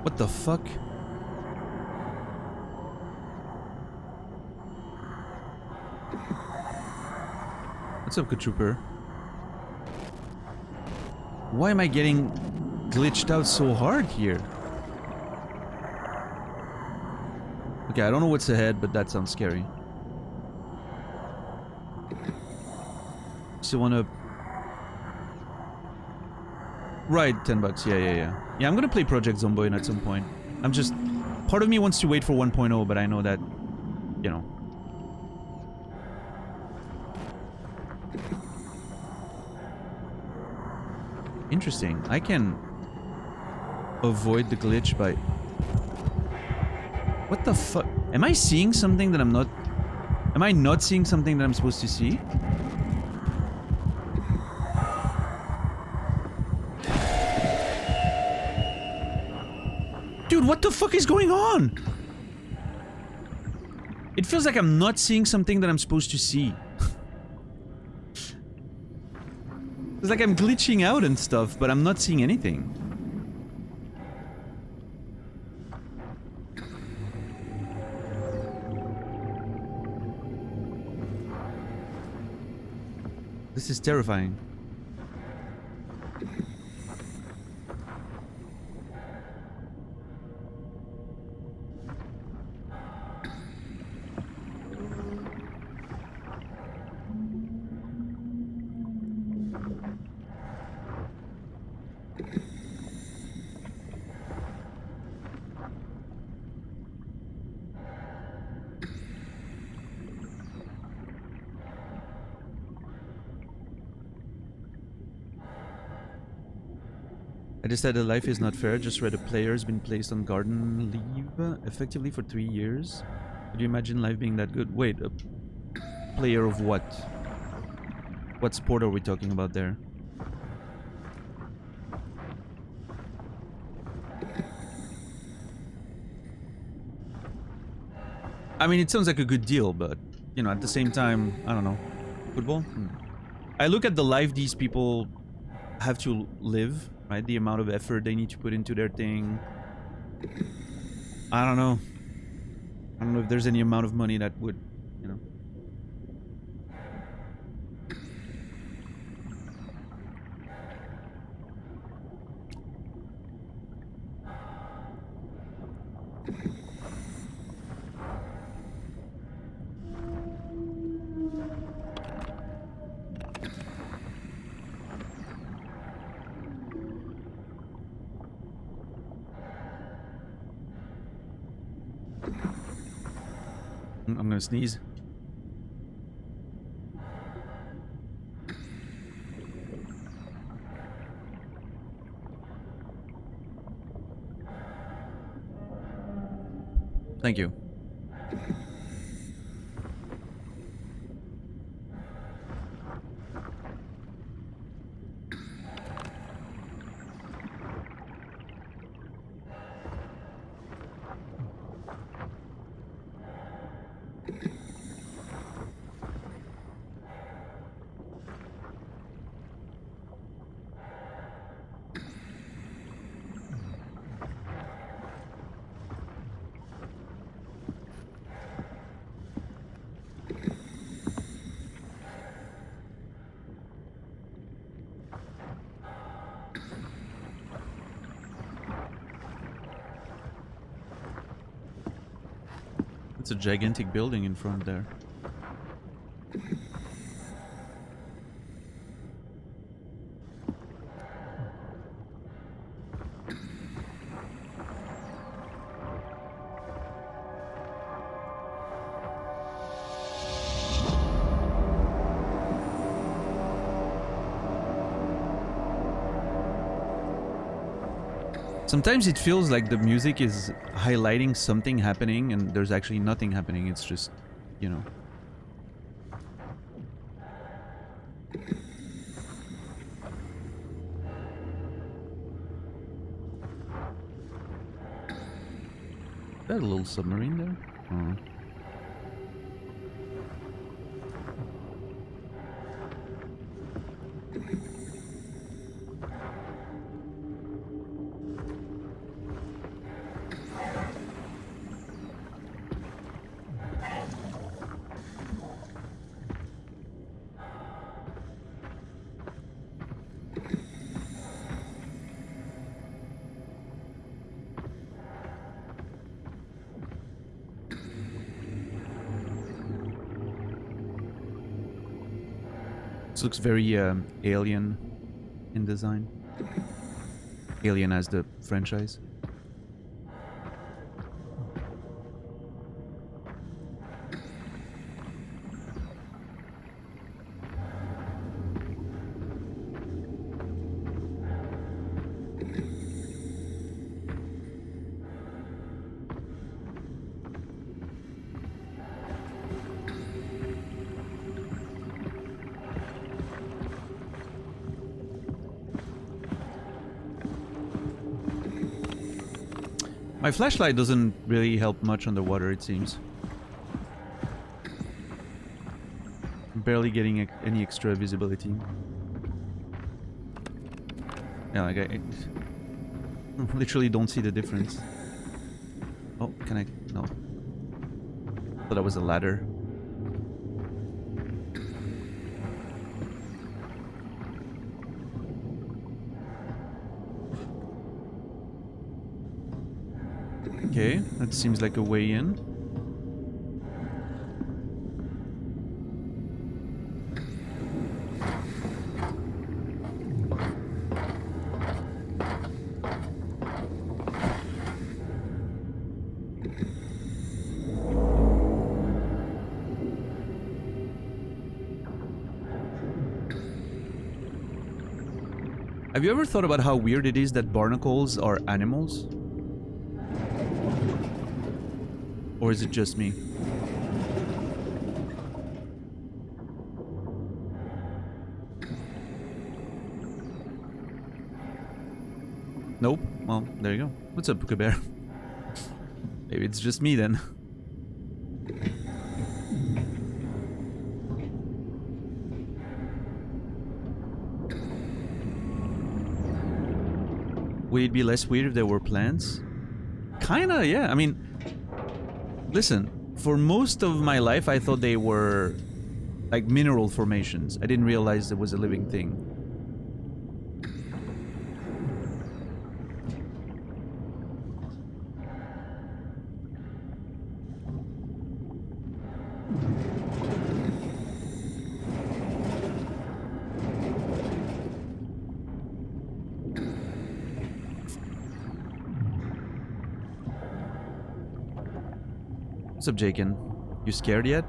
What the fuck? What's up, good trooper? Why am I getting glitched out so hard here? Okay, I don't know what's ahead, but that sounds scary. Still wanna... Right, $10. Yeah. Yeah, I'm gonna play Project Zomboid at some point. I'm just... Part of me wants to wait for 1.0, but I know that... You know... Interesting. I can... avoid the glitch by... What the fuck? Am I seeing something that I'm not... Am I not seeing something that I'm supposed to see? Dude, what the fuck is going on? It feels like I'm not seeing something that I'm supposed to see. It's like I'm glitching out and stuff, but I'm not seeing anything. This is terrifying. I decided life is not fair. Just read a player has been placed on garden leave effectively for 3 years. Could you imagine life being that good? Wait, a player of what? What sport are we talking about there? I mean, it sounds like a good deal, but, you know, at the same time, I don't know. Football? I look at the life these people have to live, right? The amount of effort they need to put into their thing. I don't know. I don't know if there's any amount of money that would, you know. I'm gonna sneeze. Thank you. It's a gigantic building in front there. Sometimes it feels like the music is highlighting something happening and there's actually nothing happening. It's just, you know. Is that a little submarine there? Oh. This looks very Alien in design. Alien as the franchise. My flashlight doesn't really help much underwater, it seems. I'm barely getting any extra visibility. Yeah, like I literally don't see the difference. Oh, can I? No. Thought that was a ladder. Okay, that seems like a way in. Have you ever thought about how weird it is that barnacles are animals? Or is it just me? Nope. Well, there you go. What's up, Puka Bear? Maybe it's just me then. Would it be less weird if there were plants? Kinda, yeah. I mean, listen, for most of my life, I thought they were like mineral formations. I didn't realize there was a living thing. What's up, Jaken? You scared yet?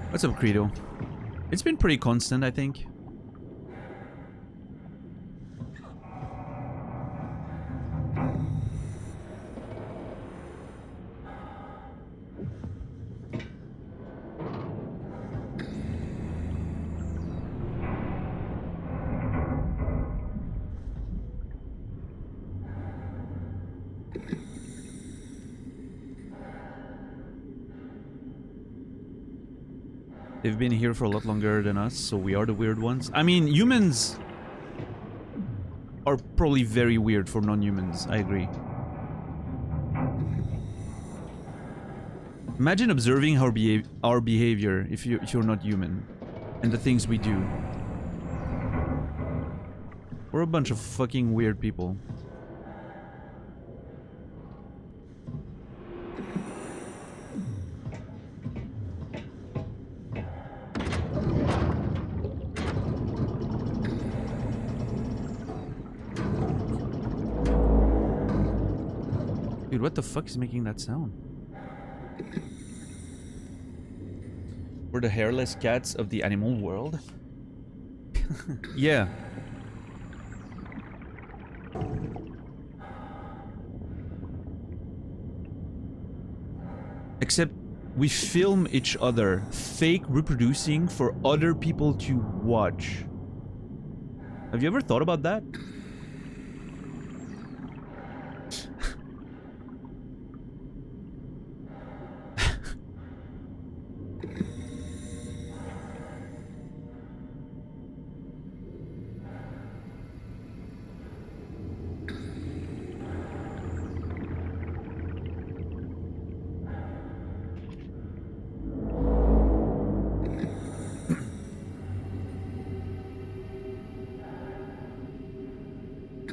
What's up, Credo? It's been pretty constant, I think. They've been here for a lot longer than us, so we are the weird ones. I mean, humans are probably very weird for non-humans, I agree. Imagine observing our behavior if you're not human, and the things we do. We're a bunch of fucking weird people. Dude, what the fuck is making that sound? We're the hairless cats of the animal world? Yeah. Except we film each other, fake reproducing for other people to watch. Have you ever thought about that?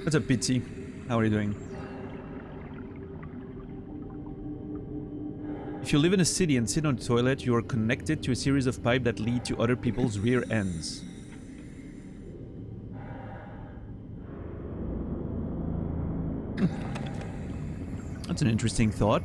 What's up, Pitsy? How are you doing? If you live in a city and sit on the toilet, you are connected to a series of pipes that lead to other people's rear ends. That's an interesting thought.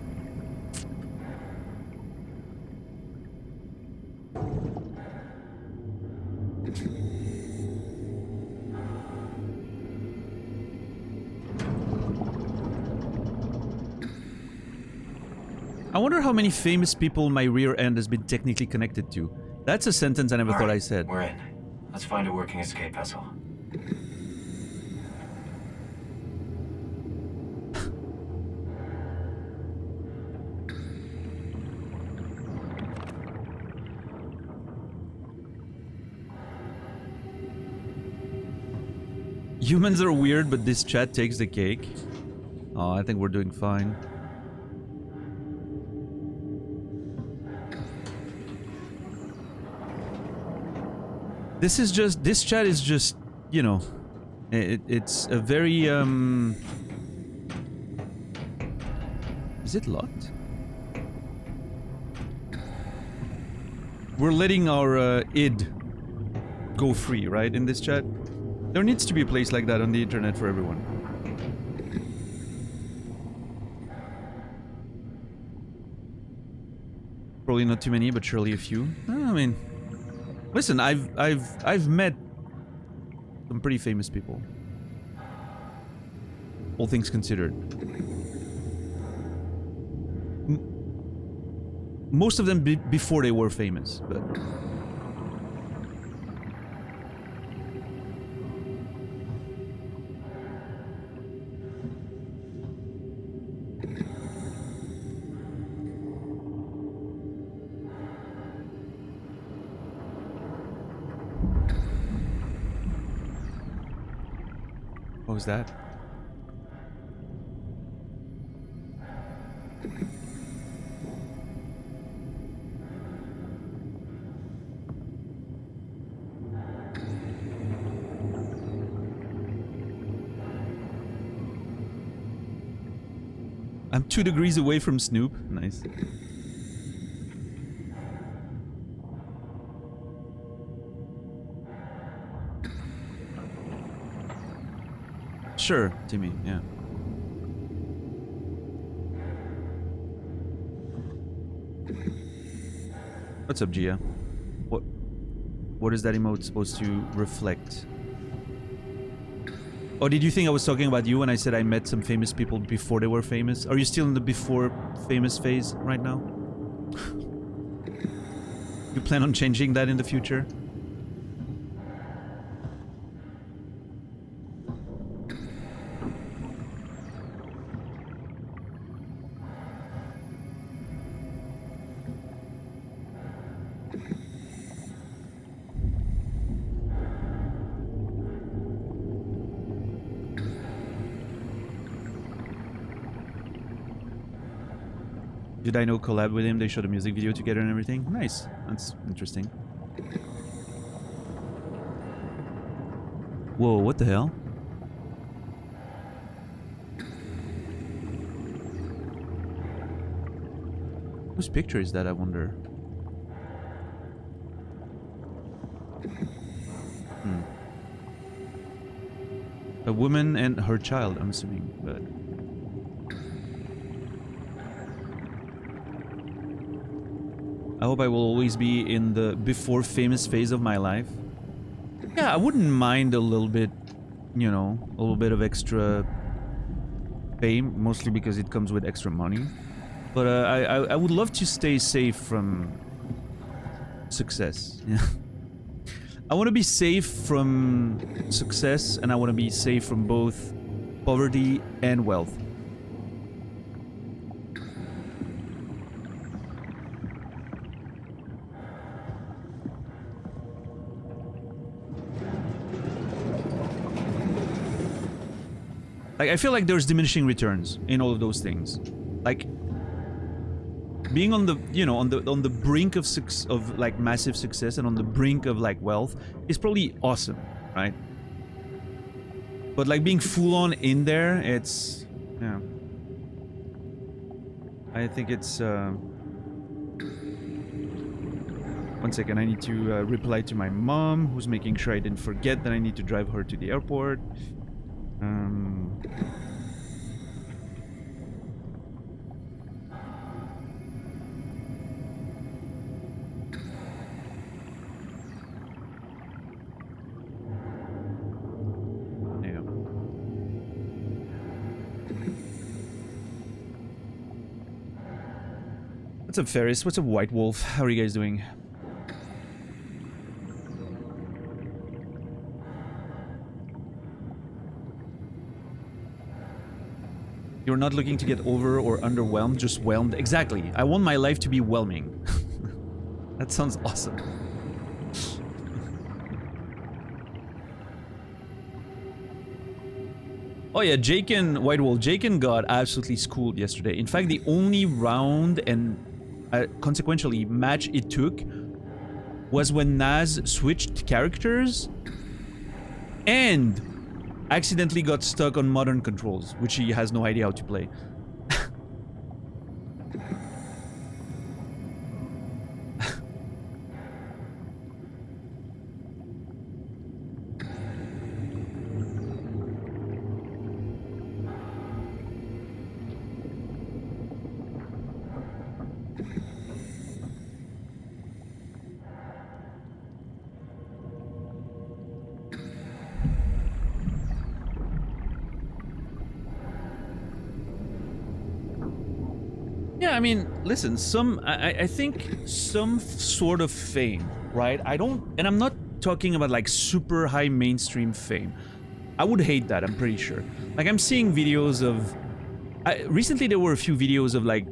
I wonder how many famous people my rear end has been technically connected to. That's a sentence I never thought I said. We're in. Let's find a working escape vessel. Humans are weird, but this chat takes the cake. Oh, I think we're doing fine. This chat is just, you know, it's a very, is it locked? We're letting our, id go free, right, in this chat? There needs to be a place like that on the internet for everyone. Probably not too many, but surely a few. I mean... Listen, I've met some pretty famous people. All things considered. Most of them before they were famous, but... What was that? I'm 2 degrees away from Snoop. Nice. Sure, Timmy, yeah. What's up, Gia? What is that emote supposed to reflect? Oh, did you think I was talking about you when I said I met some famous people before they were famous? Are you still in the before famous phase right now? You plan on changing that in the future? Did I know collab with him? They shot a music video together and everything. Nice. That's interesting. Whoa, what the hell? Whose picture is that, I wonder? A woman and her child, I'm assuming, but... I hope I will always be in the before famous phase of my life. Yeah, I wouldn't mind a little bit, you know, a little bit of extra fame, mostly because it comes with extra money. But I would love to stay safe from success. Yeah. I want to be safe from success, and I want to be safe from both poverty and wealth. Like, I feel like there's diminishing returns in all of those things. Like, being on the, you know, on the brink of like massive success and on the brink of like wealth is probably awesome, right? But like being full on in there, it's, yeah. I think it's, one second, I need to reply to my mom, who's making sure I didn't forget that I need to drive her to the airport. What's up, Ferris? What's up, White Wolf? How are you guys doing? You're not looking to get over or underwhelmed, just whelmed. Exactly. I want my life to be whelming. That sounds awesome. Oh yeah, Jake and White Wolf. Jake and got absolutely schooled yesterday. In fact, the only round and consequentially match it took was when Naz switched characters and accidentally got stuck on modern controls, which he has no idea how to play. Yeah, I mean, listen, I think some sort of fame, right? And I'm not talking about like super high mainstream fame. I would hate that, I'm pretty sure. Like, I'm seeing videos of, recently there were a few videos of like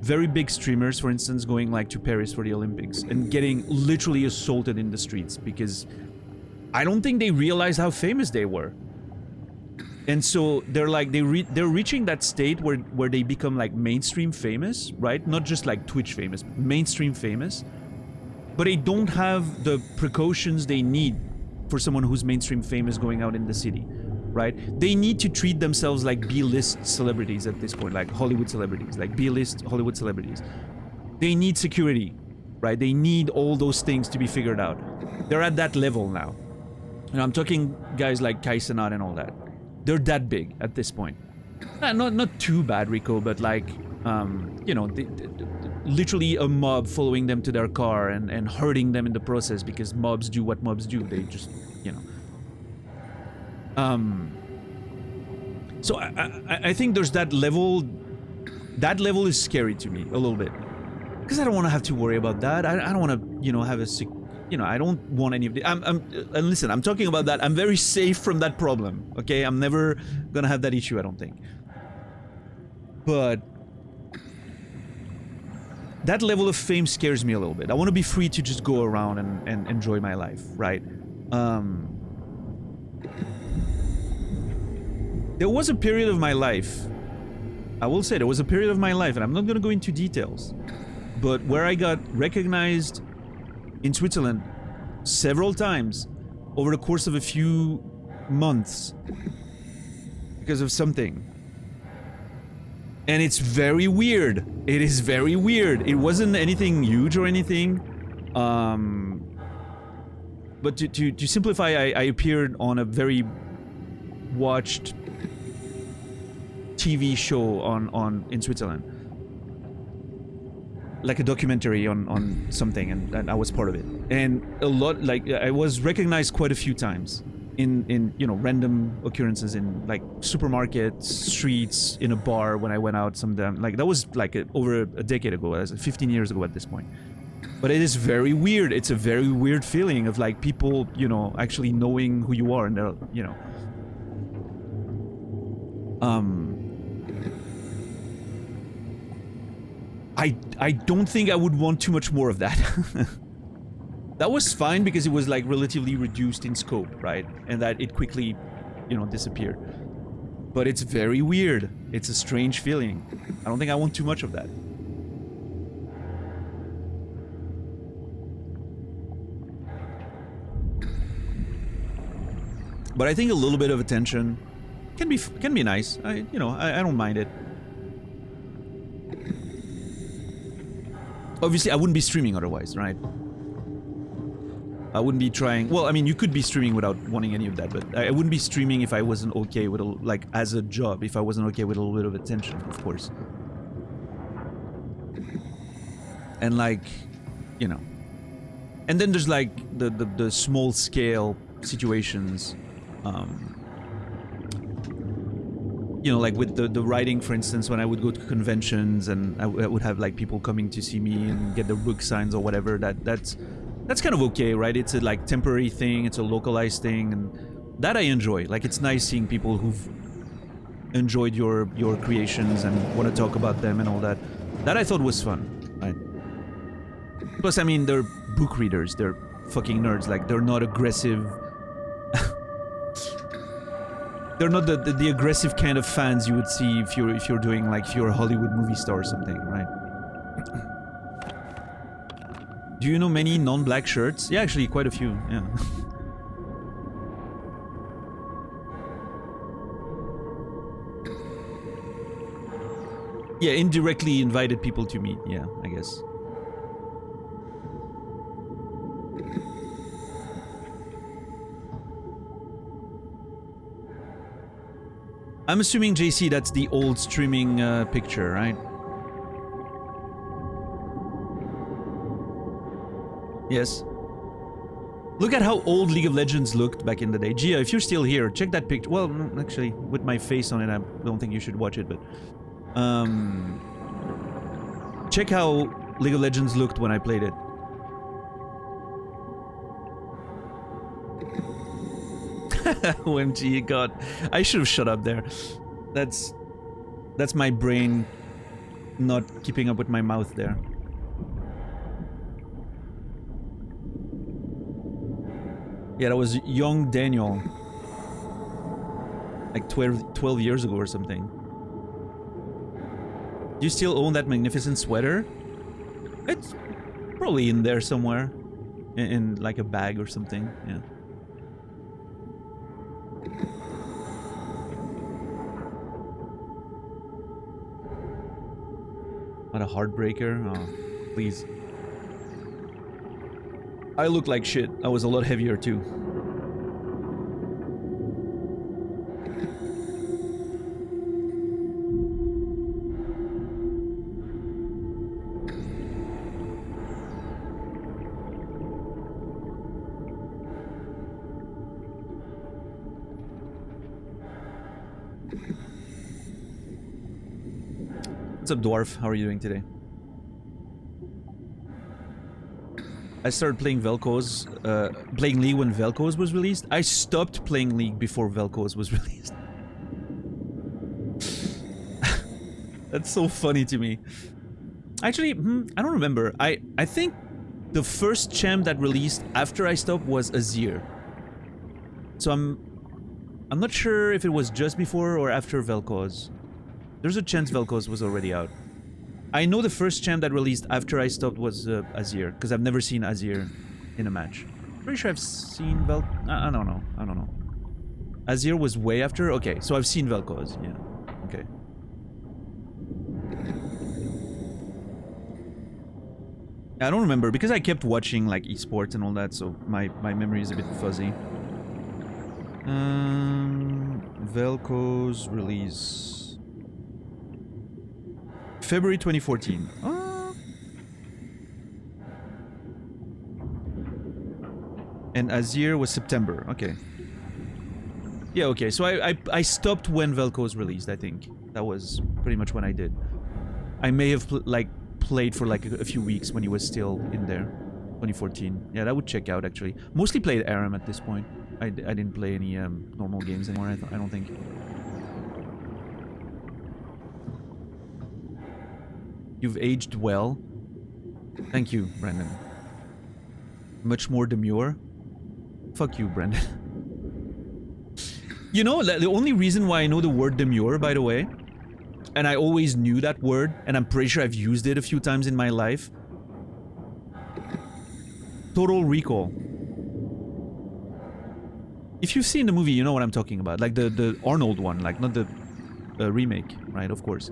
very big streamers, for instance, going like to Paris for the Olympics and getting literally assaulted in the streets because I don't think they realized how famous they were. And so they're like they're reaching that state where they become like mainstream famous, right? Not just like Twitch famous, mainstream famous. But they don't have the precautions they need for someone who's mainstream famous going out in the city, right? They need to treat themselves like B-list celebrities at this point, like Hollywood celebrities, like B-list Hollywood celebrities. They need security, right? They need all those things to be figured out. They're at that level now. And I'm talking guys like Kai Cenat and all that. They're that big at this point. Not too bad, Rico, but like, you know, literally a mob following them to their car and hurting them in the process because mobs do what mobs do. They just, you know. So I think there's that level. That level is scary to me a little bit because I don't want to have to worry about that. I don't want to, you know, have a sick. You know, I don't want any of the. And listen, I'm talking about that. I'm very safe from that problem. Okay, I'm never gonna have that issue. I don't think. But that level of fame scares me a little bit. I want to be free to just go around and enjoy my life, right? There was a period of my life. I will say there was a period of my life, and I'm not gonna go into details, but where I got recognized in Switzerland several times over the course of a few months because of something. And it's very weird. It is very weird. It wasn't anything huge or anything. But to simplify, I appeared on a very watched TV show in Switzerland. Like a documentary on something, and I was part of it. And a lot, like, I was recognized quite a few times in you know, random occurrences in like supermarkets, streets, in a bar when I went out sometime. Like, that was like over a decade ago, 15 years ago at this point. But it is very weird. It's a very weird feeling of like people, you know, actually knowing who you are, and they're, you know. I don't think I would want too much more of that. That was fine because it was like relatively reduced in scope, right? And that it quickly, you know, disappeared. But it's very weird. It's a strange feeling. I don't think I want too much of that. But I think a little bit of attention can be nice. I don't mind it. Obviously, I wouldn't be streaming otherwise, right? I wouldn't be trying. Well, I mean, you could be streaming without wanting any of that, but I wouldn't be streaming if I wasn't okay with like as a job. If I wasn't okay with a little bit of attention, of course. And like, you know. And then there's like the small scale situations. You know, like with the writing, for instance, when I would go to conventions and I would have like people coming to see me and get their book signs or whatever. That's kind of okay, right? It's a like temporary thing. It's a localized thing, and that I enjoy. Like, it's nice seeing people who've enjoyed your creations and want to talk about them and all that. That I thought was fun, right? Plus, I mean, they're book readers. They're fucking nerds. Like, they're not aggressive. They're not the aggressive kind of fans you would see if you're doing like, if you're a Hollywood movie star or something, right? Do you know many non-black shirts? Yeah, actually, quite a few. Yeah. Yeah, indirectly invited people to meet. Yeah, I guess. I'm assuming, JC, that's the old streaming picture, right? Yes. Look at how old League of Legends looked back in the day. Gia, if you're still here, check that picture. Well, actually, with my face on it, I don't think you should watch it, but... Check how League of Legends looked when I played it. OMG, God. I should have shut up there. That's my brain not keeping up with my mouth there. Yeah, that was young Daniel. Like 12 years ago or something. Do you still own that magnificent sweater? It's probably in there somewhere. In like a bag or something, yeah. What a heartbreaker. Oh, please. I look like shit. I was a lot heavier too. What's up, Dwarf? How are you doing today? I started playing Vel'Koz, playing League when Vel'Koz was released. I stopped playing League before Vel'Koz was released. That's so funny to me. Actually, I don't remember. I think the first champ that released after I stopped was Azir. So I'm not sure if it was just before or after Vel'Koz. There's a chance Vel'Koz was already out. I know the first champ that released after I stopped was Azir, because I've never seen Azir in a match. Pretty sure I've seen I don't know. I don't know. Azir was way after? Okay, so I've seen Vel'Koz, yeah. Okay. I don't remember, because I kept watching like esports and all that, so my memory is a bit fuzzy. Vel'Koz release. February 2014. And Azir was September. Okay. Yeah, okay. So I stopped when Vel'Koz released, I think. That was pretty much when I did. I may have played for like a few weeks when he was still in there. 2014. Yeah, that would check out actually. Mostly played Aram at this point. I didn't play any normal games anymore, I don't think. You've aged well. Thank you, Brendan. Much more demure. Fuck you, Brendan. You know, the only reason why I know the word demure, by the way, and I always knew that word, and I'm pretty sure I've used it a few times in my life. Total Recall. If you've seen the movie, you know what I'm talking about. Like the Arnold one, like not the remake, right? Of course.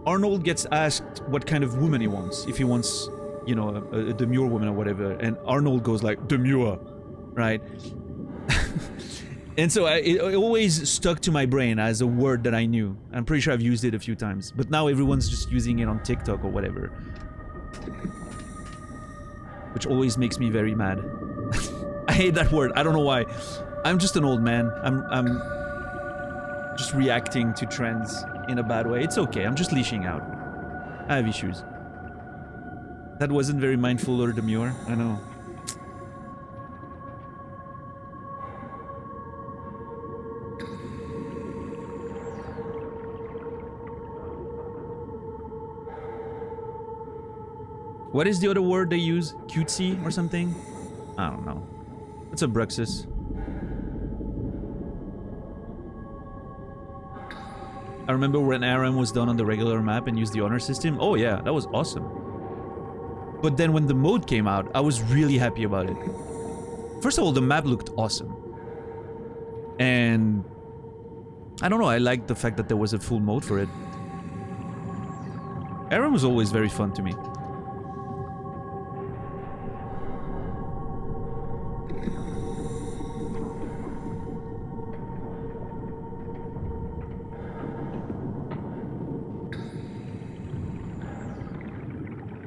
Arnold gets asked what kind of woman he wants. If he wants, you know, a demure woman or whatever. And Arnold goes like, demure, right? And so it always stuck to my brain as a word that I knew. I'm pretty sure I've used it a few times. But now everyone's just using it on TikTok or whatever. Which always makes me very mad. I hate that word. I don't know why. I'm just an old man. I'm just reacting to trends in a bad way. It's okay. I'm just leashing out. I have issues. That wasn't very mindful or demure. I know. What is the other word they use? Cutesy or something? I don't know. What's up, Bruxus? I remember when Aram was done on the regular map and used the honor system. Oh yeah, that was awesome. But then when the mode came out, I was really happy about it. First of all, the map looked awesome. And I don't know, I liked the fact that there was a full mode for it. Aram was always very fun to me.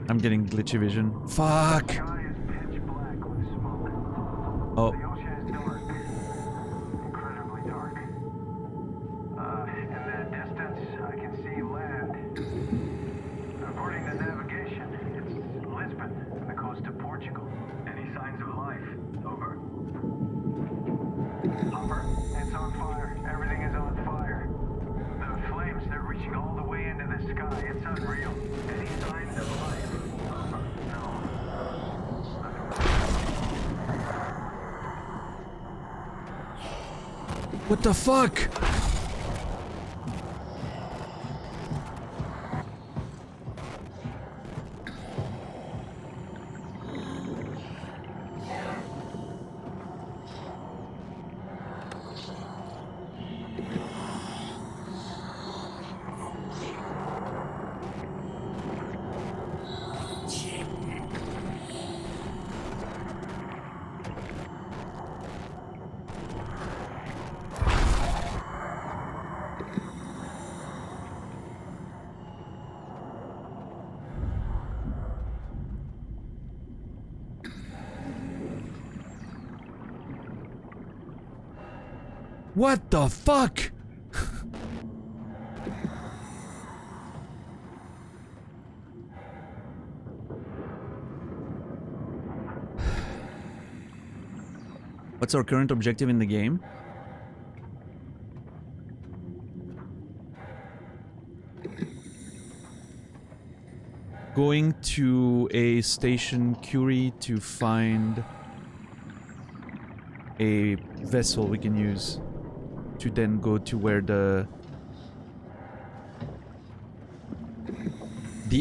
I'm getting glitchy vision. Fuck! Oh. In the distance, I What the fuck? What the fuck? What's our current objective in the game? Going to a station Curie to find a vessel we can use to then go to where the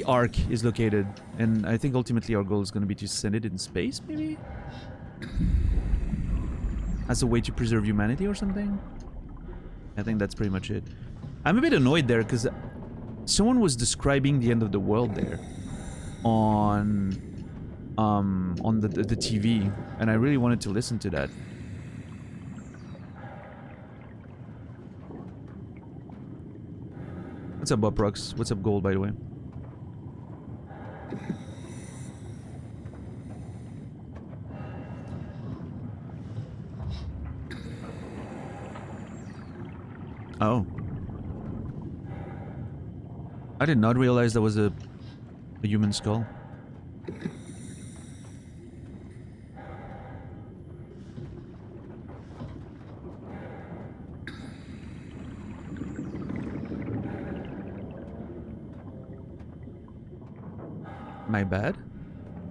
Ark is located. And I think ultimately our goal is going to be to send it in space, maybe? As a way to preserve humanity or something? I think that's pretty much it. I'm a bit annoyed there because someone was describing the end of the world there on the TV, and I really wanted to listen to that. What's up, Buprox? What's up, Gold, by the way? Oh. I did not realize that was a human skull. My bad?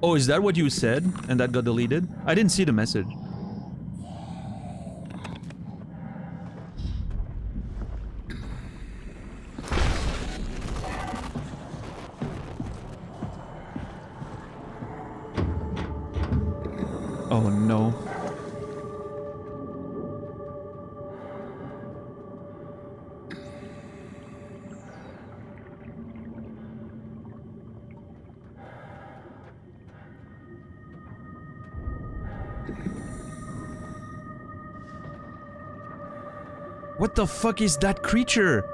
Oh, is that what you said? And that got deleted? I didn't see the message. Oh no. What the fuck is that creature?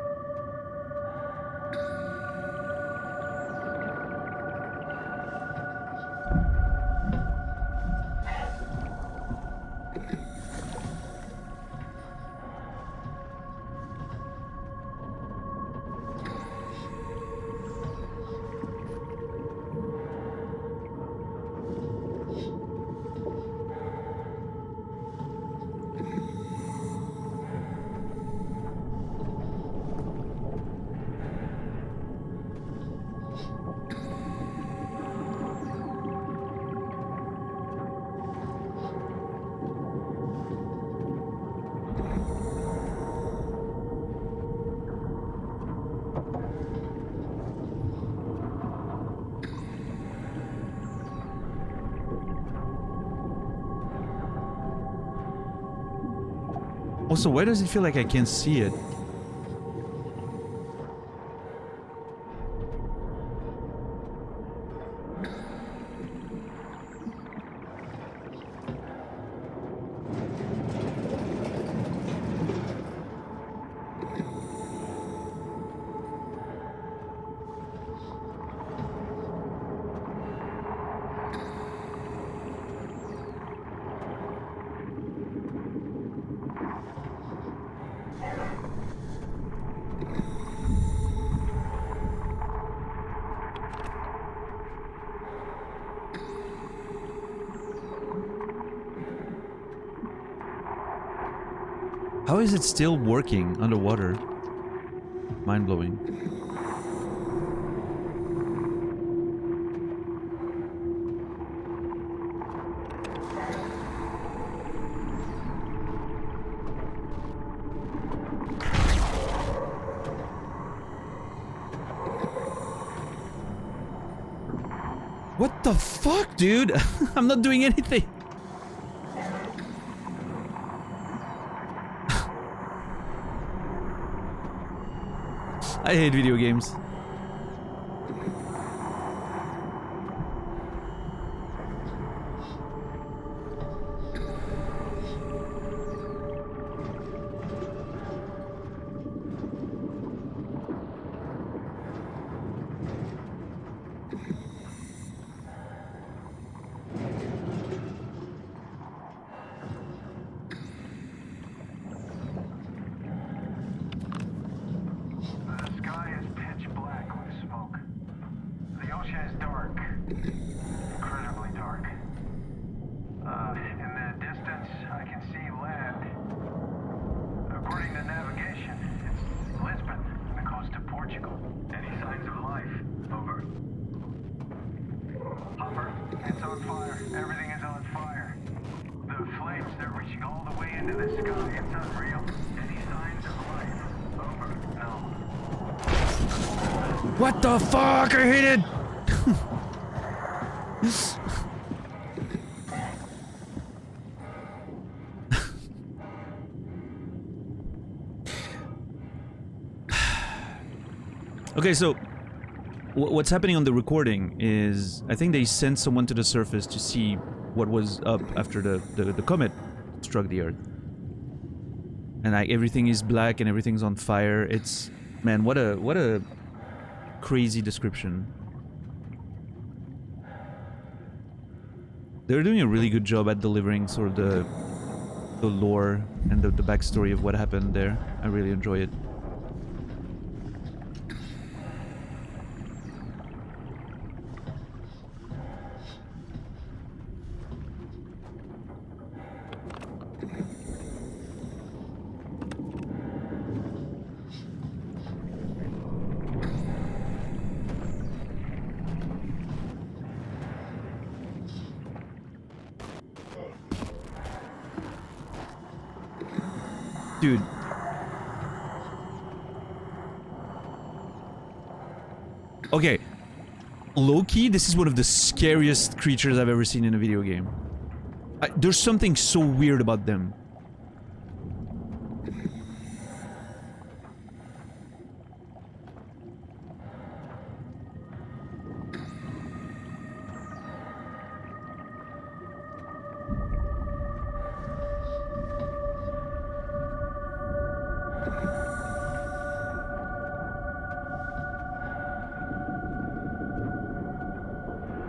Also, why does it feel like I can't see it? How is it still working underwater? Mind-blowing. What the fuck, dude? I'm not doing anything. I hate video games. What the fuck? I hate it! Okay, so what's happening on the recording is I think they sent someone to the surface to see what was up after the comet struck the Earth. And like everything is black and everything's on fire. It's, man, what a crazy description. They're doing a really good job at delivering sort of the lore and the backstory of what happened there. I really enjoy it. Dude. Okay. Low-key, this is one of the scariest creatures I've ever seen in a video game. There's something so weird about them.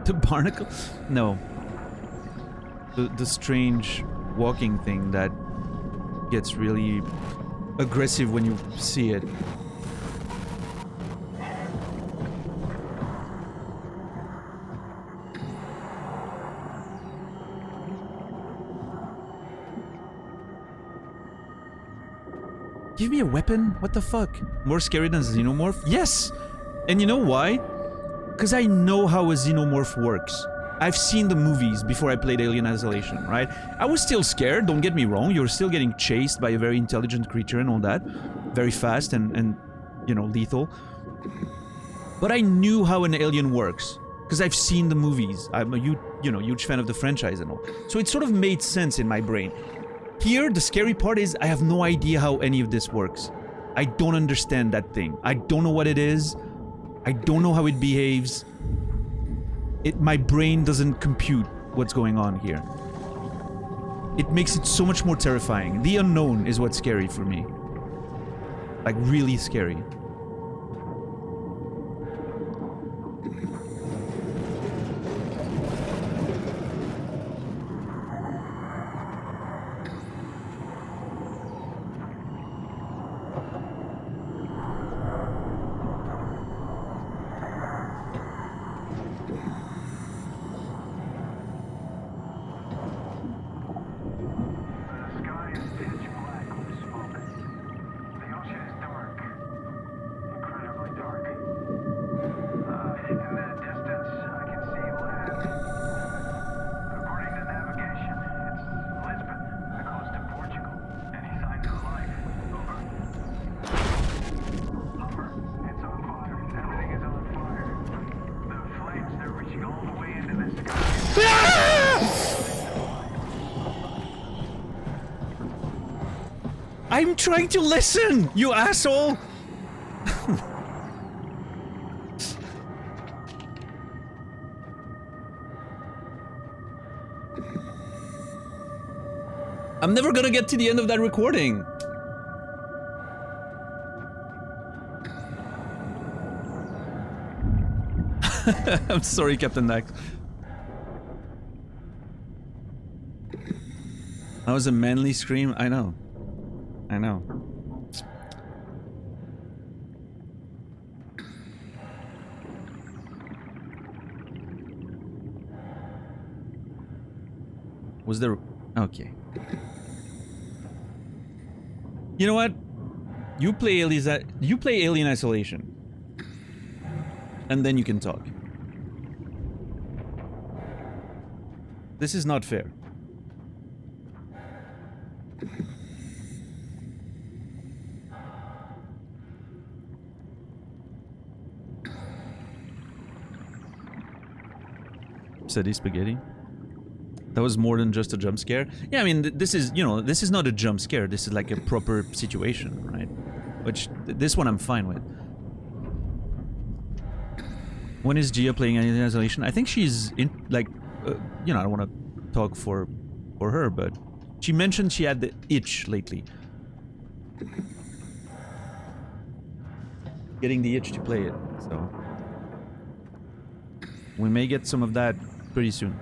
The barnacle? No. The strange walking thing that gets really aggressive when you see it. Give me a weapon? What the fuck? More scary than Xenomorph? Yes! And you know why? Because I know how a Xenomorph works. I've seen the movies before I played Alien Isolation, right? I was still scared, don't get me wrong. You're still getting chased by a very intelligent creature and all that. Very fast and you know, lethal. But I knew how an alien works. Because I've seen the movies. I'm a huge fan of the franchise and all. So it sort of made sense in my brain. Here, the scary part is I have no idea how any of this works. I don't understand that thing. I don't know what it is. I don't know how it behaves. My brain doesn't compute what's going on here. It makes it so much more terrifying. The unknown is what's scary for me. Like, really scary. I'm trying to listen, you asshole! I'm never gonna get to the end of that recording. I'm sorry, Captain Dax. That was a manly scream. I know. I know. Was there... Okay. You know what? You play Alien Isolation. And then you can talk. This is not fair. Said spaghetti. That was more than just a jump scare. Yeah, I mean, this is, you know, this is not a jump scare. This is like a proper situation, right? Which, this one I'm fine with. When is Gia playing Alien Isolation? I think she's in, like, you know, I don't want to talk for her, but she mentioned she had the itch lately. Getting the itch to play it, so... We may get some of that pretty soon.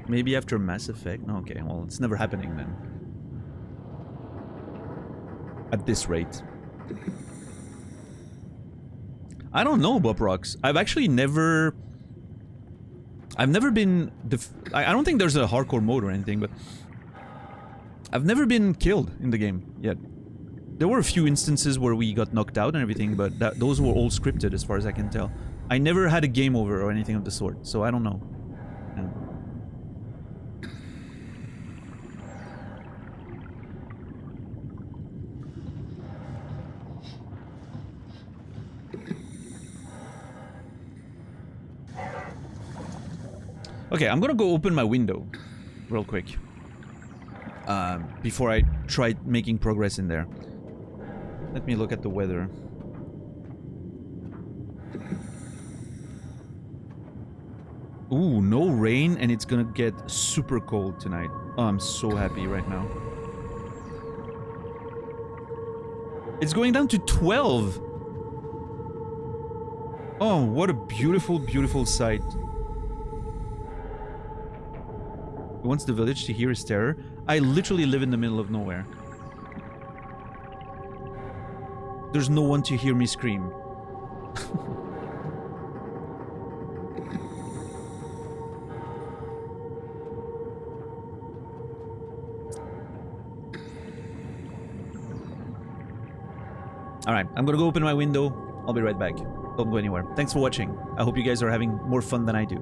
Maybe after Mass Effect? No, okay, well, it's never happening then. At this rate. I don't know, Bob Rocks. I've actually never... I've never been... I don't think there's a hardcore mode or anything, but... I've never been killed in the game yet. There were a few instances where we got knocked out and everything, but those were all scripted as far as I can tell. I never had a game over or anything of the sort, so I don't know. Yeah. Okay, I'm gonna go open my window real quick before I try making progress in there. Let me look at the weather. Ooh, no rain, and it's gonna get super cold tonight. Oh, I'm so happy right now. It's going down to 12! Oh, what a beautiful, beautiful sight. He wants the village to hear his terror. I literally live in the middle of nowhere. There's no one to hear me scream. Alright, I'm gonna go open my window. I'll be right back. Don't go anywhere. Thanks for watching. I hope you guys are having more fun than I do.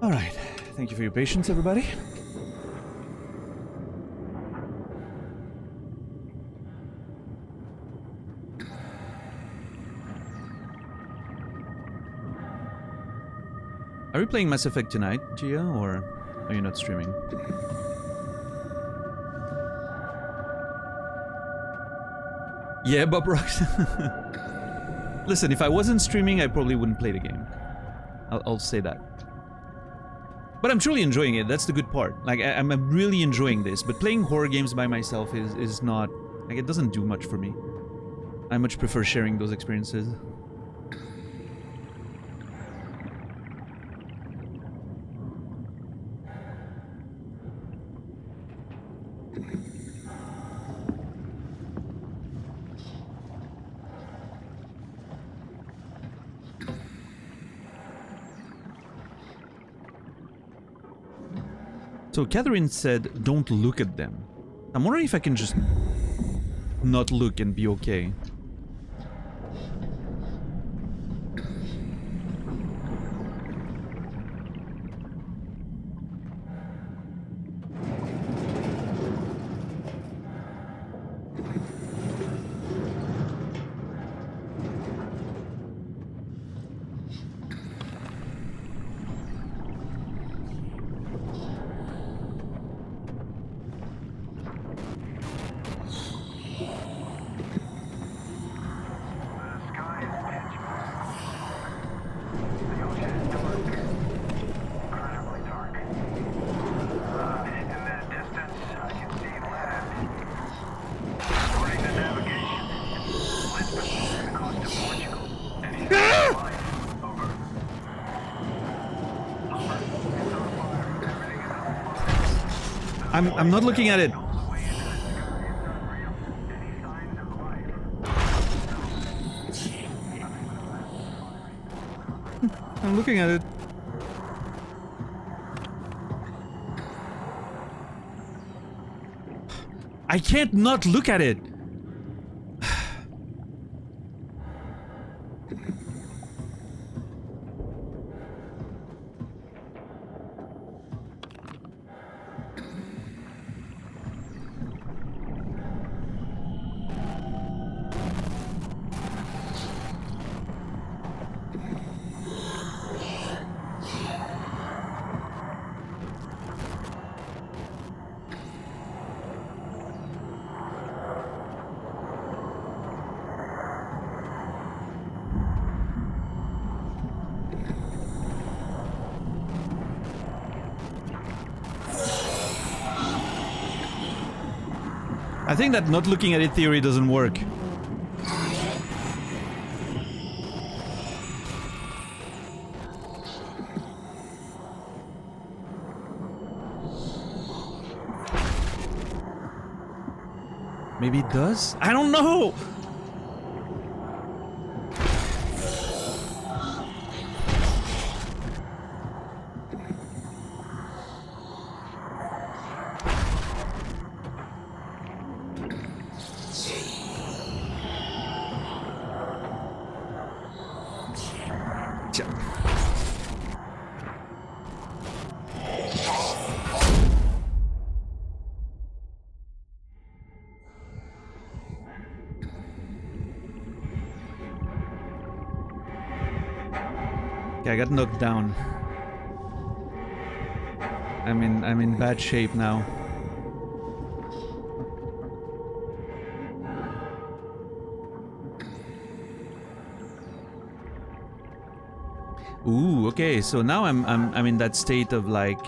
Alright, thank you for your patience, everybody. Are you playing Mass Effect tonight, Gia, or are you not streaming? Yeah, Bob Rocks. Listen, if I wasn't streaming, I probably wouldn't play the game. I'll say that. But I'm truly enjoying it. That's the good part. Like, I'm really enjoying this. But playing horror games by myself is not... Like, it doesn't do much for me. I much prefer sharing those experiences. So Catherine said, don't look at them. I'm wondering if I can just not look and be okay. I'm not looking at it. I'm looking at it. I can't not look at it. I think that not looking at it theory doesn't work. Maybe it does? I don't know! Okay, I got knocked down. I'm in bad shape now. Ooh, okay, so now I'm in that state of like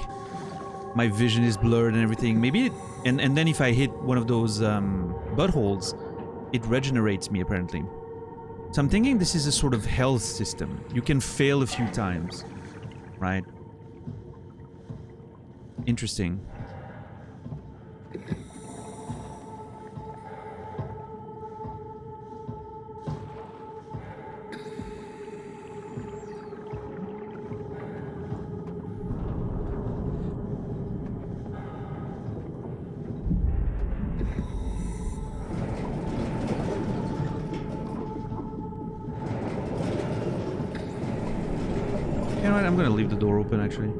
my vision is blurred and everything. Maybe it, and then if I hit one of those buttholes, it regenerates me apparently. So I'm thinking this is a sort of health system. You can fail a few times, right? Interesting. You know what? I'm gonna leave the door open actually.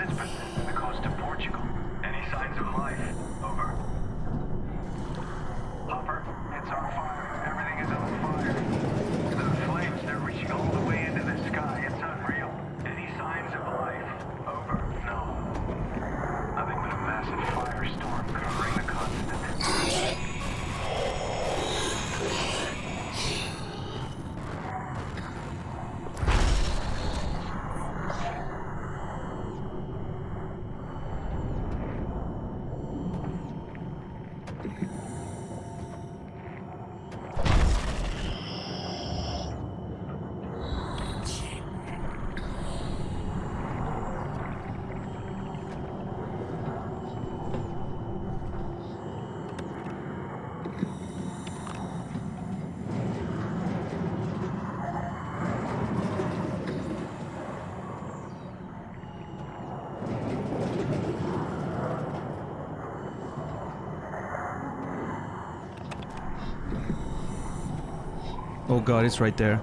Lisbon, the coast of Portugal. Any signs of life? Over. Hopper, it's on fire. Everything is on fire. The flames, they're reaching all the way into the sky. It's unreal. Any signs of life? Over. No. Nothing but a massive firestorm covering the continent. Oh god, it's right there.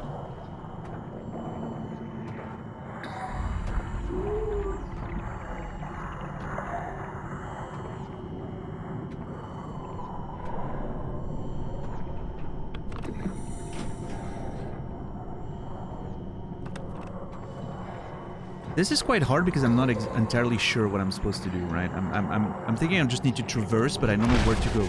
This is quite hard because I'm not entirely sure what I'm supposed to do, right? I'm thinking I just need to traverse, but I don't know where to go.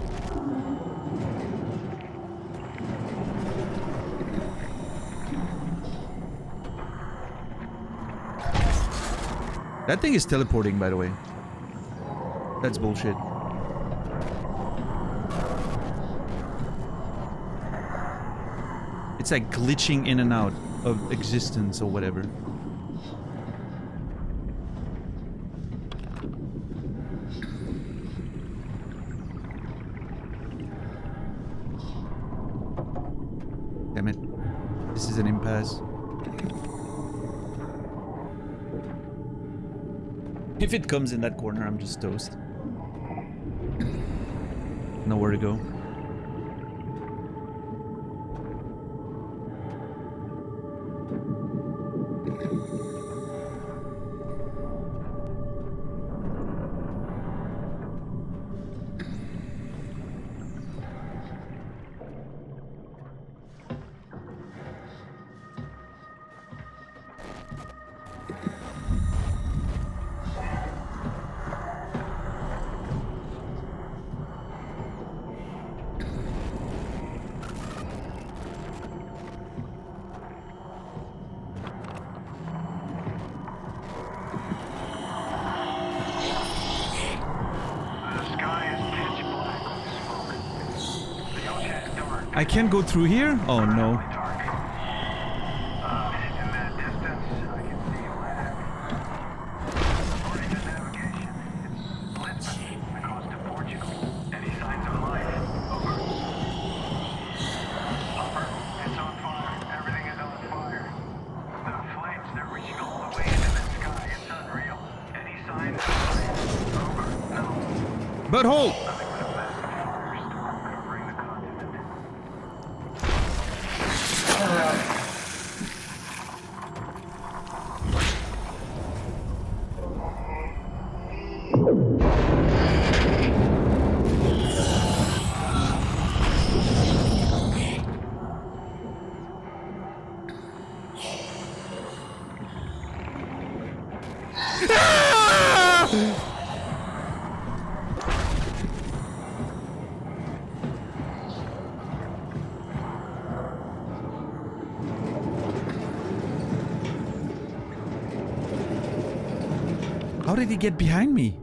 That thing is teleporting, by the way. That's bullshit. It's like glitching in and out of existence or whatever. Damn it. This is an impasse. If it comes in that corner, I'm just toast. Nowhere to go. I can't go through here? Oh no. In that distance, I can see land. According to navigation, it's Lisbon, the coast of Portugal. Any signs of life? Over. Hopper, it's on fire. Everything is on fire. The flames, they're reaching all the way into the sky. It's unreal. Any signs of life? Over. No. Butthole! Nothing but a massive firestorm covering the continent. How did he get behind me?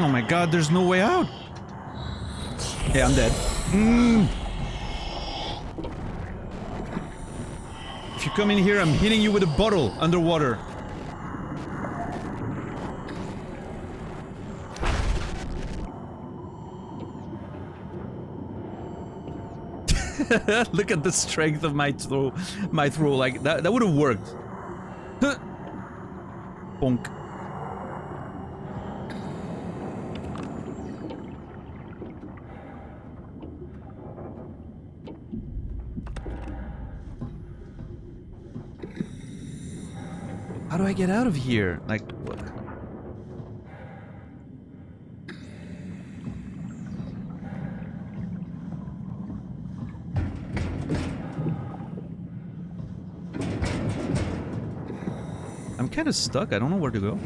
Oh my god, there's no way out. Yeah, I'm dead. If you come in here, I'm hitting you with a bottle underwater. Look at the strength of my throw. Like that would have worked. Huh. Bonk. How do I get out of here? Like, what? I'm kind of stuck. I don't know where to go.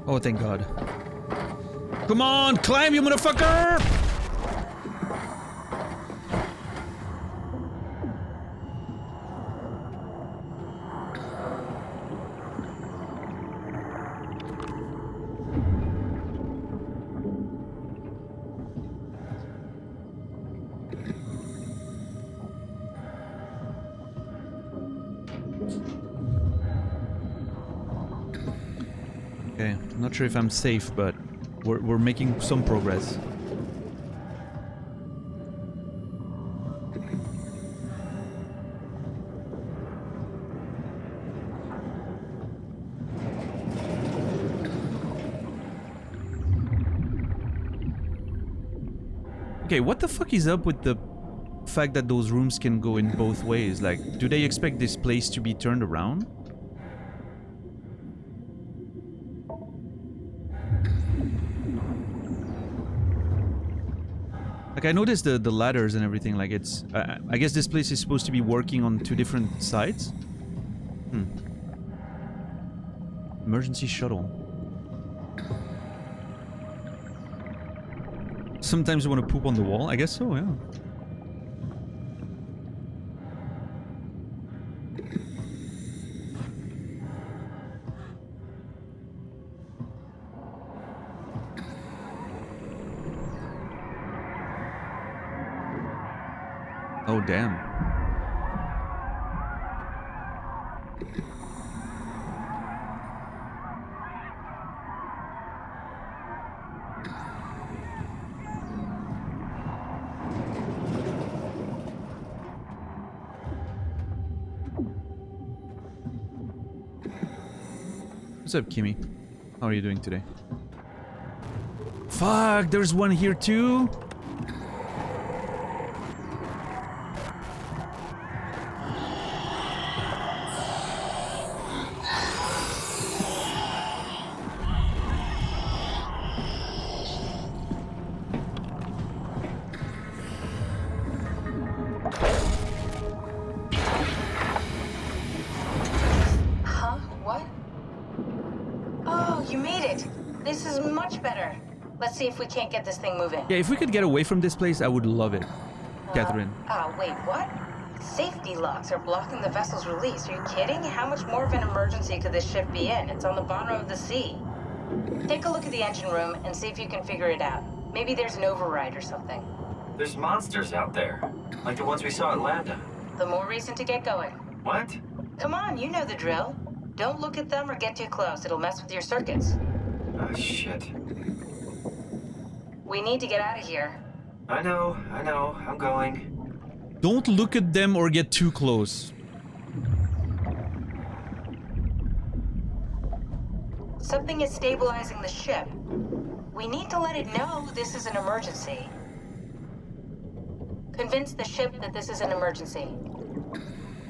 Oh, thank God. Come on, climb, you motherfucker! Okay, I'm not sure if I'm safe, but we're making some progress. Okay, what the fuck is up with the fact that those rooms can go in both ways? Like, do they expect this place to be turned around? Like, I noticed the ladders and everything, like it's... I guess this place is supposed to be working on two different sides? Emergency shuttle. Sometimes you want to poop on the wall? I guess so, yeah. Oh, damn. What's up, Kimmy? How are you doing today? Fuck, there's one here too? Let's see if we can't get this thing moving. Yeah, if we could get away from this place, I would love it. Catherine. Wait, what? Safety locks are blocking the vessel's release. Are you kidding? How much more of an emergency could this ship be in? It's on the bottom of the sea. Take a look at the engine room and see if you can figure it out. Maybe there's an override or something. There's monsters out there, like the ones we saw at Lambda. The more reason to get going. What? Come on, you know the drill. Don't look at them or get too close. It'll mess with your circuits. Oh, shit. We need to get out of here. I know. I'm going. Don't look at them or get too close. Something is stabilizing the ship. We need to let it know this is an emergency. Convince the ship that this is an emergency.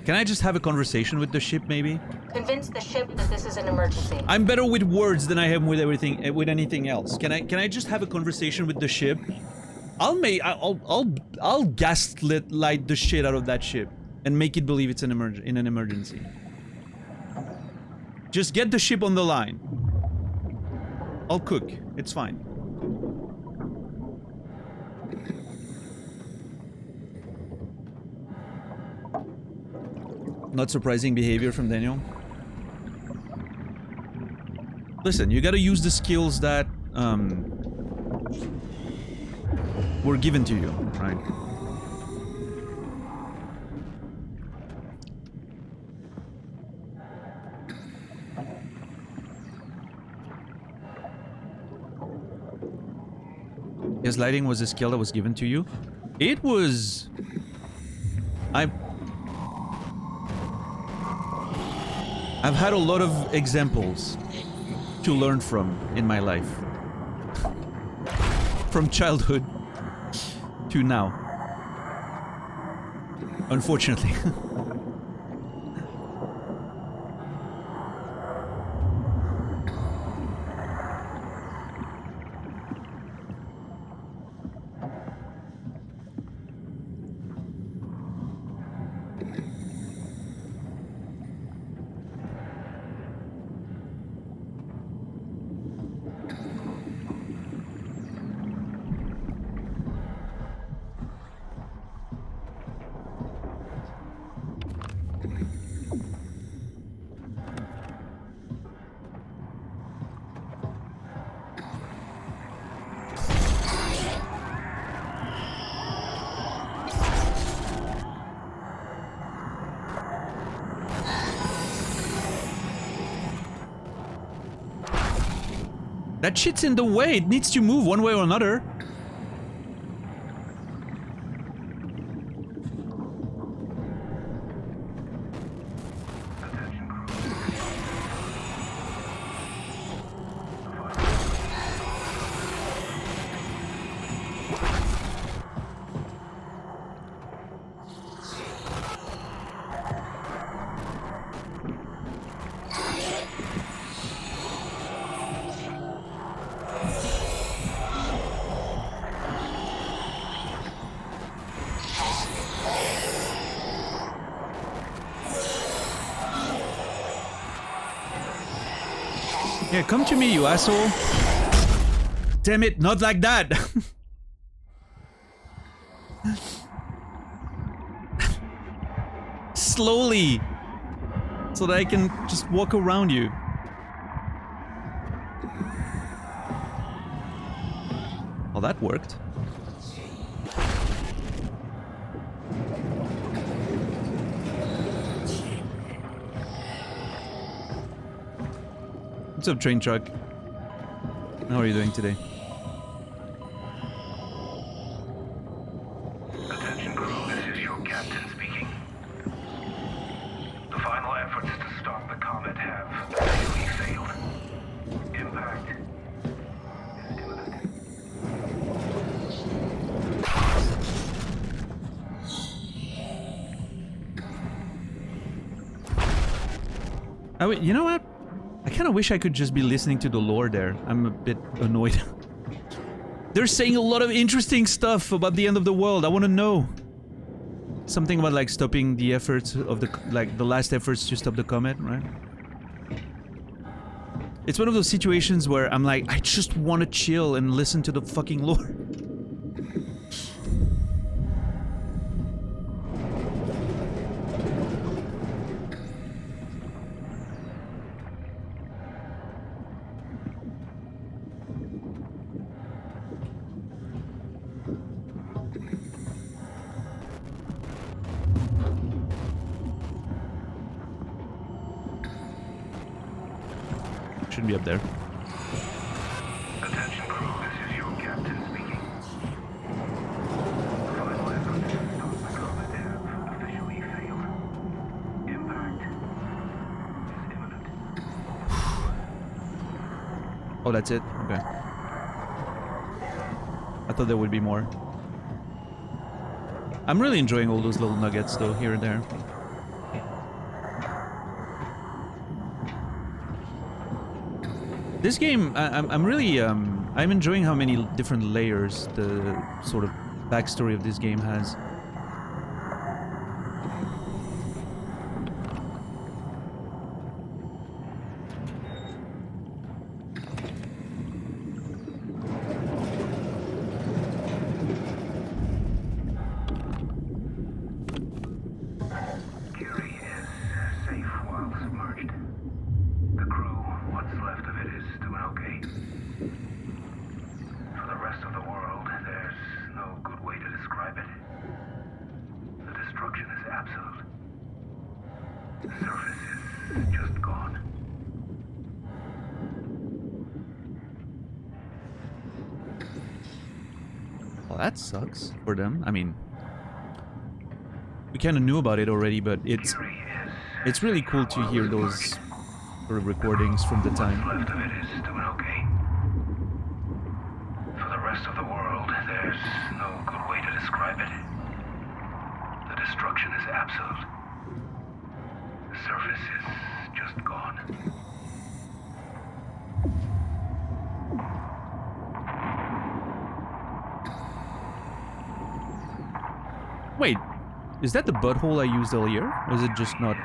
Can I just have a conversation with the ship, maybe? Convince the ship that this is an emergency. I'm better with words than I am with anything else. Can I just have a conversation with the ship? I'll gaslit light the shit out of that ship and make it believe it's an emergency. Just get the ship on the line. I'll cook. It's fine. Not surprising behavior from Daniel. Listen, you gotta use the skills that were given to you, right? Yes, lighting was a skill that was given to you. It was... I've had a lot of examples to learn from in my life. From childhood to now. Unfortunately. That shit's in the way. It needs to move one way or another. Yeah, come to me, you asshole. Damn it, not like that. Slowly. So that I can just walk around you. Well, that worked. What's up, train truck? How are you doing today? Attention crew, this is your captain speaking. The final efforts to stop the comet have basically failed. Impact is imminent. Oh, wait, you know what? I kind of wish I could just be listening to the lore there. I'm a bit annoyed. They're saying a lot of interesting stuff about the end of the world. I want to know. Something about like stopping the efforts of the last efforts to stop the comet, right? It's one of those situations where I'm like, I just want to chill and listen to the fucking lore. Shouldn't be up there. Attention crew, this is your captain speaking. Final efforts to stop the comet have officially failed. Impact is imminent. Oh, that's it? Okay. I thought there would be more. I'm really enjoying all those little nuggets though, here and there. This game, I'm really, I'm enjoying how many different layers the sort of backstory of this game has. Curie is safe while submerged. The crew, what's left of it, is doing okay. For the rest of the world, there's no good way to describe it. The destruction is absolute. The surface is just gone. Well, that sucks for them. I mean, we kind of knew about it already, but it's really cool to hear those sort of recordings from the time. What's left of it is doing okay. For the rest of the world, there's no good way to describe it. The destruction is absolute. The surface is just gone. Wait, is that the butthole I used earlier? Or is it just not?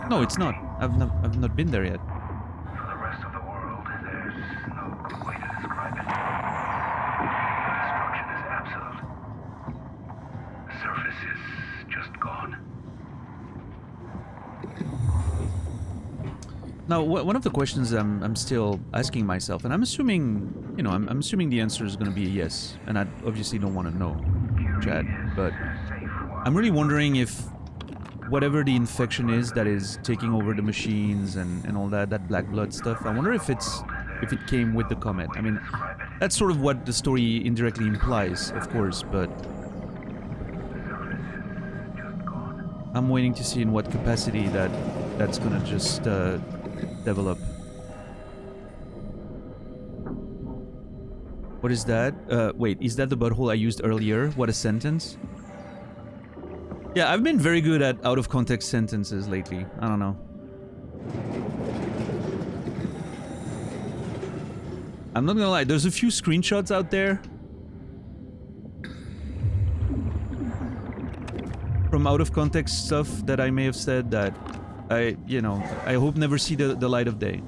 No, it's not. I've not been there yet. For the rest of the world, there's no good way to describe it. The destruction is absolute. The surface is just gone. Now, one of the questions I'm still asking myself, and I'm assuming, you know, I'm assuming the answer is going to be a yes, and I obviously don't want to know, Chad, but I'm really wondering if whatever the infection is that is taking over the machines and all that black blood stuff, I wonder if it came with the comet. I mean, that's sort of what the story indirectly implies, of course, but I'm waiting to see in what capacity that's gonna just develop. What is that? Wait, is that the butthole I used earlier? What a sentence. Yeah, I've been very good at out-of-context sentences lately. I don't know. I'm not gonna lie, there's a few screenshots out there from out-of-context stuff that I may have said that I hope never see the light of day.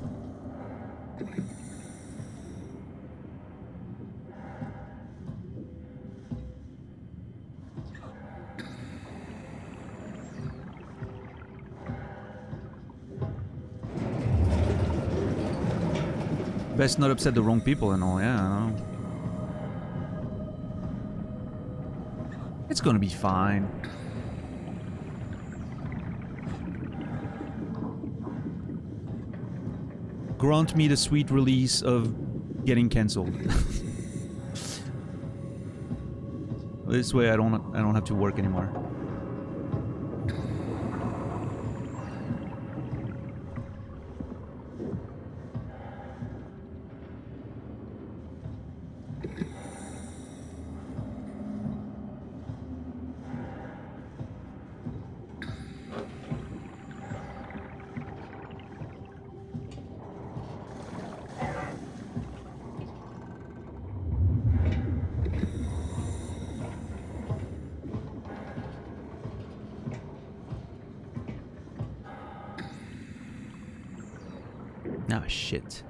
Best not upset the wrong people and all, yeah, I know. It's gonna be fine. Grant me the sweet release of getting cancelled. This way I don't have to work anymore. Ah, shit.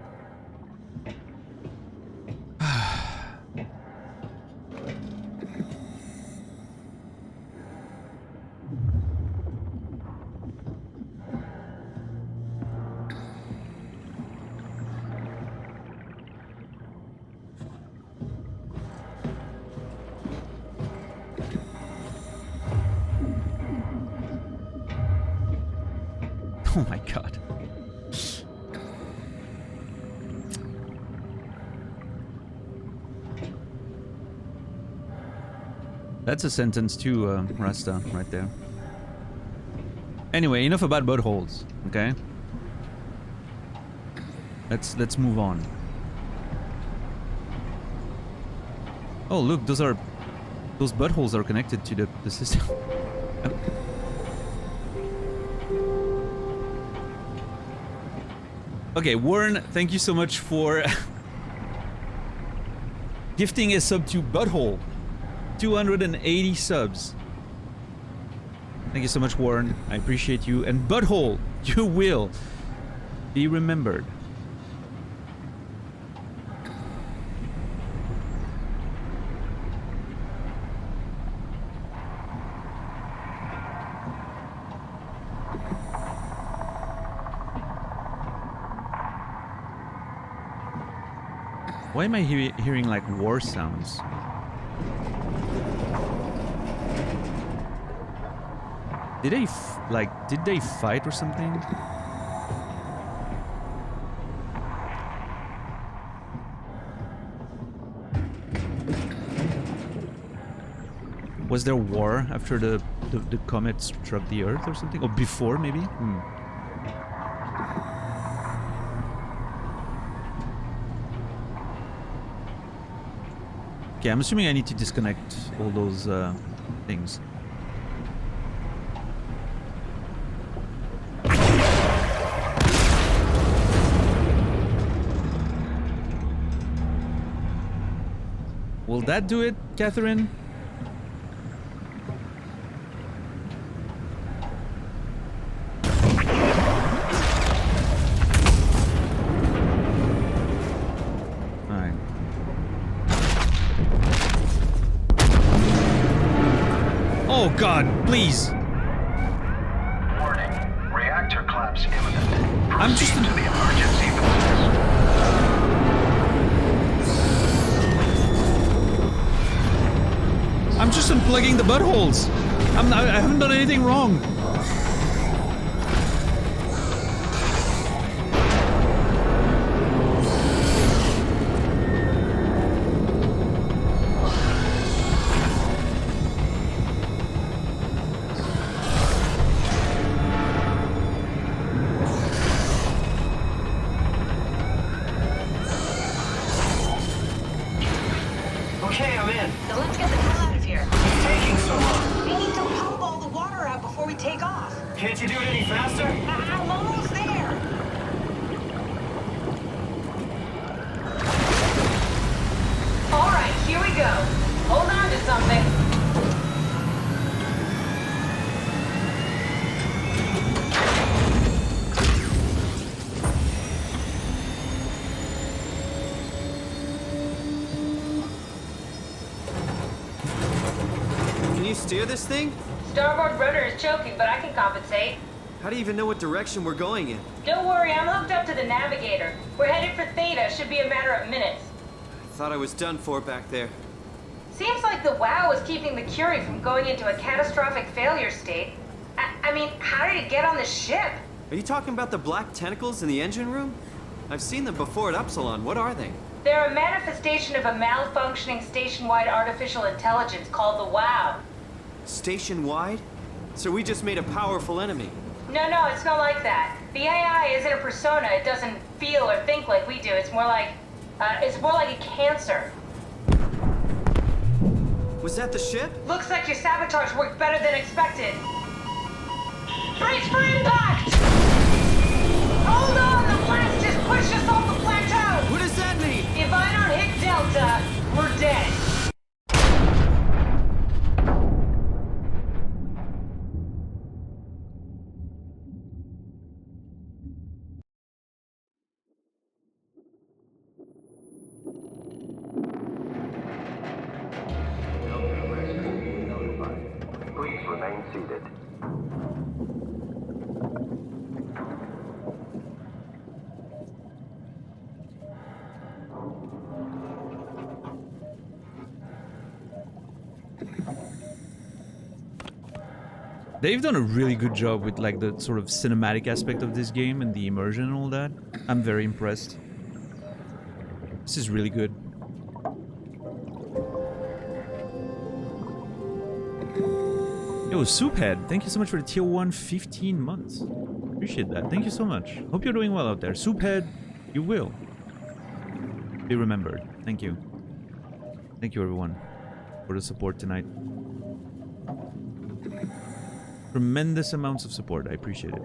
Oh my god. That's a sentence too, Rasta, right there. Anyway, enough about buttholes, okay? Let's move on. Oh look, those buttholes are connected to the system. Okay, Warren, thank you so much for gifting a sub to Butthole. 280 subs. Thank you so much, Warren. I appreciate you. And Butthole, you will be remembered. Why am I hearing like war sounds? Did they fight or something? Was there war after the comet struck the Earth or something? Or before, maybe? Okay, I'm assuming I need to disconnect all those things. Will that do it, Catherine? Alright. Oh god, please! Warning. Reactor collapse imminent. I'm just... Proceed to the emergency business. I'm just unplugging the buttholes. I haven't done anything wrong. Okay, I'm in. Then let's get the hell out of here. It's taking so long. We need to pump all the water out before we take off. Can't you do it any faster? I'm almost there. All right, here we go. Hold on to something. Can you steer this thing? Starboard rudder is choking, but I can compensate. How do you even know what direction we're going in? Don't worry, I'm hooked up to the navigator. We're headed for Theta. Should be a matter of minutes. I thought I was done for back there. Seems like the WOW is keeping the Curie from going into a catastrophic failure state. I mean, how did it get on the ship? Are you talking about the black tentacles in the engine room? I've seen them before at Upsilon. What are they? They're a manifestation of a malfunctioning station-wide artificial intelligence called the WOW. Station-wide? So we just made a powerful enemy. No, it's not like that. The AI isn't a persona. It doesn't feel or think like we do. It's more like a cancer. Was that the ship? Looks like your sabotage worked better than expected. Brace for impact! Hold on, the blast just pushed us off the plateau! What does that mean? If I don't hit Delta, we're dead. Please remain seated. They've done a really good job with like the sort of cinematic aspect of this game and the immersion and all that. I'm very impressed. This is really good. Yo, Souphead, thank you so much for the tier 1 15 months. Appreciate that. Thank you so much. Hope you're doing well out there. Souphead, you will be remembered. Thank you. Thank you, everyone, for the support tonight. Tremendous amounts of support. I appreciate it.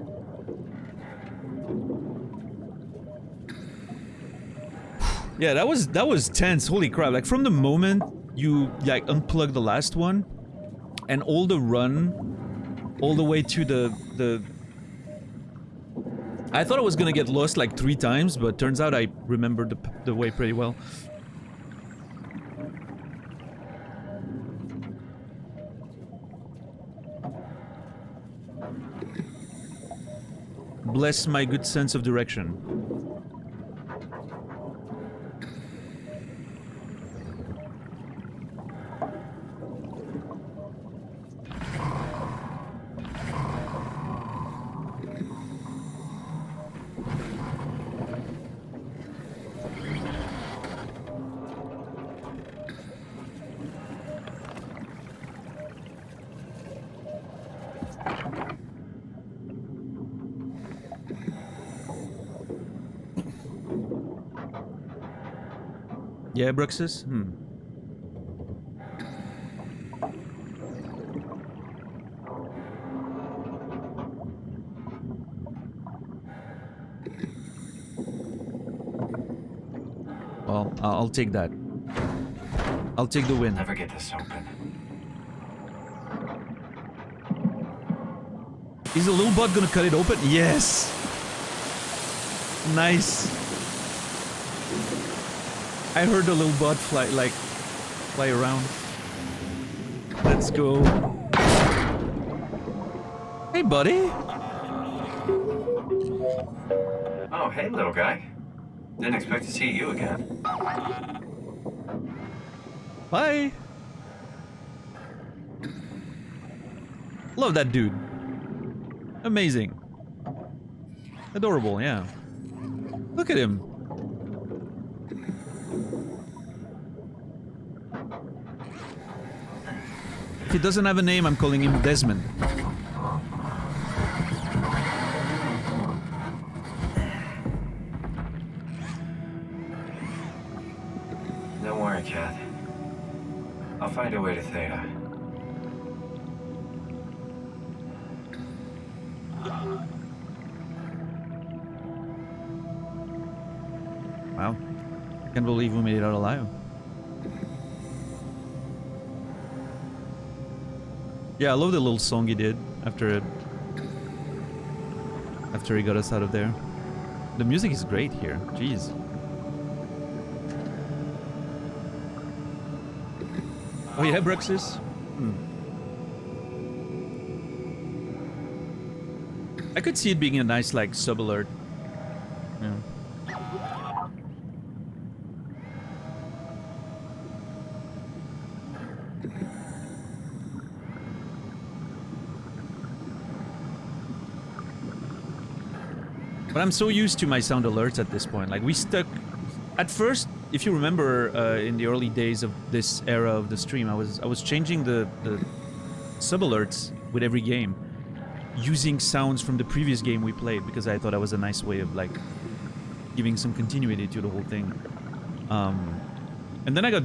Yeah, that was tense. Holy crap. Like from the moment you like unplug the last one and all the run all the way to the I thought I was gonna get lost like 3 times, but turns out I remembered the way pretty well. Bless my good sense of direction. Yeah, Bruxus? Well, I'll take that. I'll take the win. Never get this open. Is the little bot gonna cut it open? Yes! Nice. I heard the little bot fly around. Let's go. Hey, buddy. Oh, hey, little guy. Didn't expect to see you again. Bye. Love that dude. Amazing. Adorable, yeah. Look at him. If he doesn't have a name, I'm calling him Desmond. Don't worry, Kath. I'll find a way to Theta. Wow. Can't believe we made it out alive. Yeah, I love the little song he did after he got us out of there. The music is great here. Jeez. Oh yeah, Bruxus? I could see it being a nice, like, sub-alert. Yeah. But I'm so used to my sound alerts at this point. Like, we stuck... At first, if you remember, in the early days of this era of the stream, I was changing the sub-alerts with every game, using sounds from the previous game we played, because I thought that was a nice way of, like, giving some continuity to the whole thing. And then I got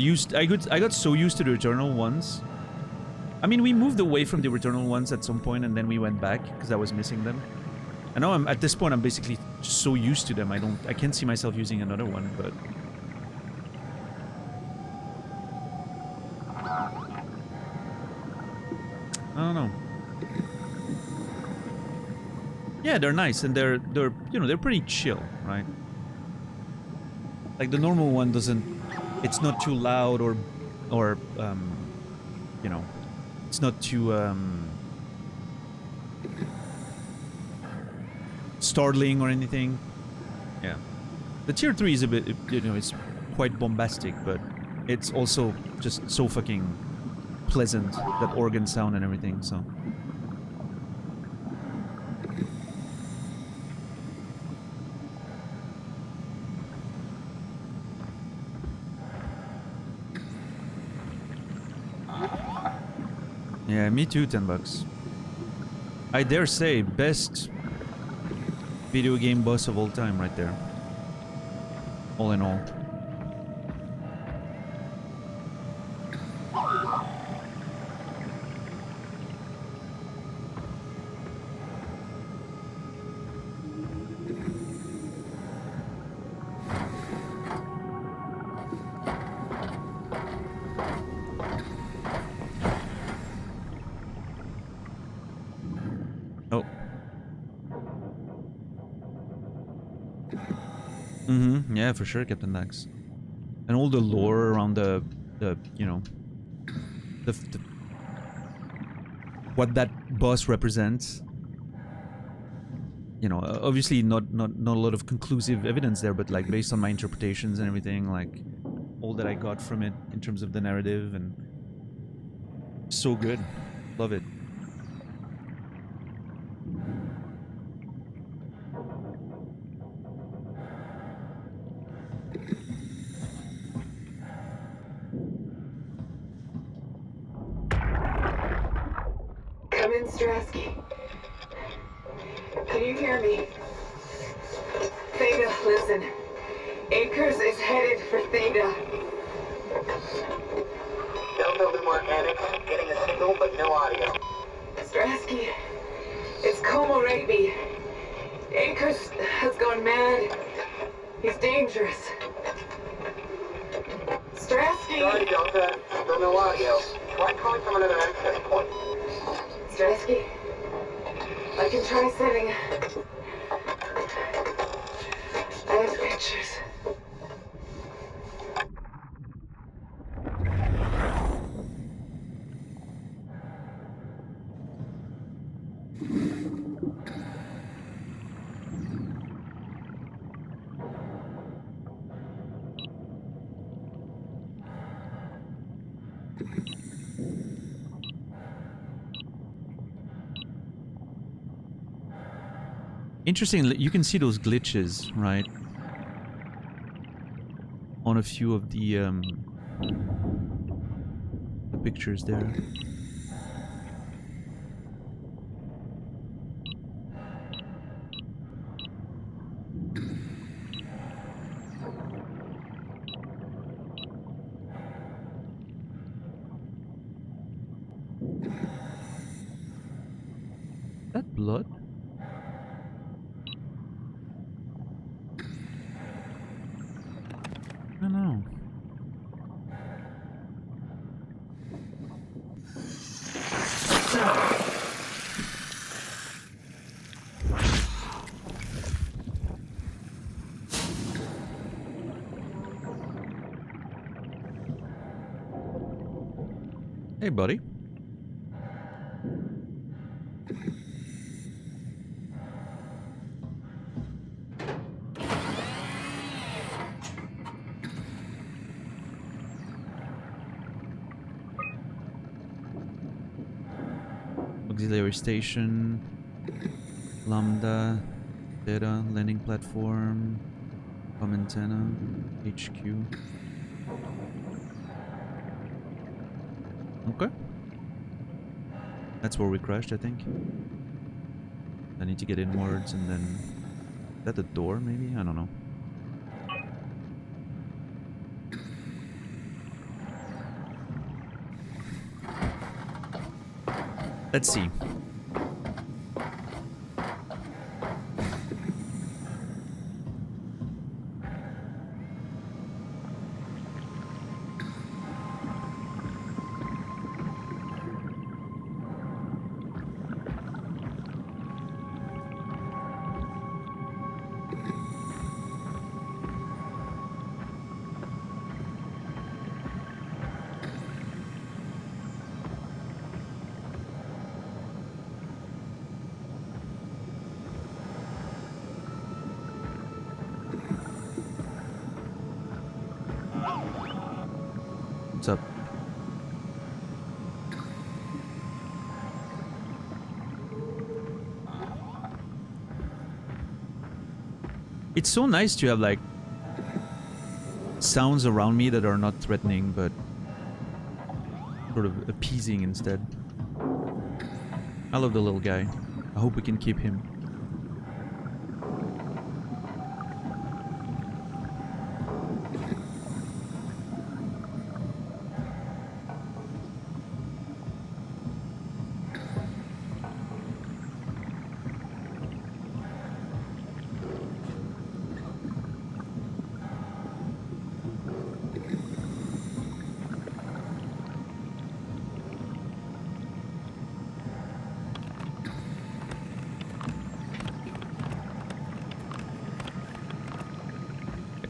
so used to the Returnal ones. I mean, we moved away from the Returnal ones at some point, and then we went back, because I was missing them. I know at this point I'm basically just so used to them. I can't see myself using another one, but I don't know. Yeah, they're nice and they're you know, they're pretty chill, right? Like the normal one doesn't, it's not too loud or you know, it's not too startling or anything. Yeah. The tier 3 is a bit, you know, it's quite bombastic, but it's also just so fucking pleasant, that organ sound and everything, so. Yeah, me too, $10. I dare say, best video game boss of all time right there. All in all. Oh. Mm-hmm. Yeah, for sure, Captain Dax. And all the lore around the you know, the what that boss represents. You know, obviously not a lot of conclusive evidence there, but like based on my interpretations and everything, like all that I got from it in terms of the narrative, and so good. Love it. Come in, Strasky. Can you hear me? Theta, listen. Akers is headed for Theta. No building organics, getting a signal but no audio. Strasky, it's Komorebi. Akers has gone mad. He's dangerous. Strasky! Sorry, Delta, still no audio. Try calling from another access point. Strasky, I can try sending. I have pictures. Interesting, you can see those glitches, right? On a few of the pictures there. That blood? I don't know. Hey, buddy. Auxiliary station, Lambda, Theta, landing platform, com antenna, HQ. Okay. That's where we crashed, I think. I need to get inwards and then... Is that the door, maybe? I don't know. Let's see. What's up? It's so nice to have like sounds around me that are not threatening but sort of appeasing instead. I love the little guy. I hope we can keep him.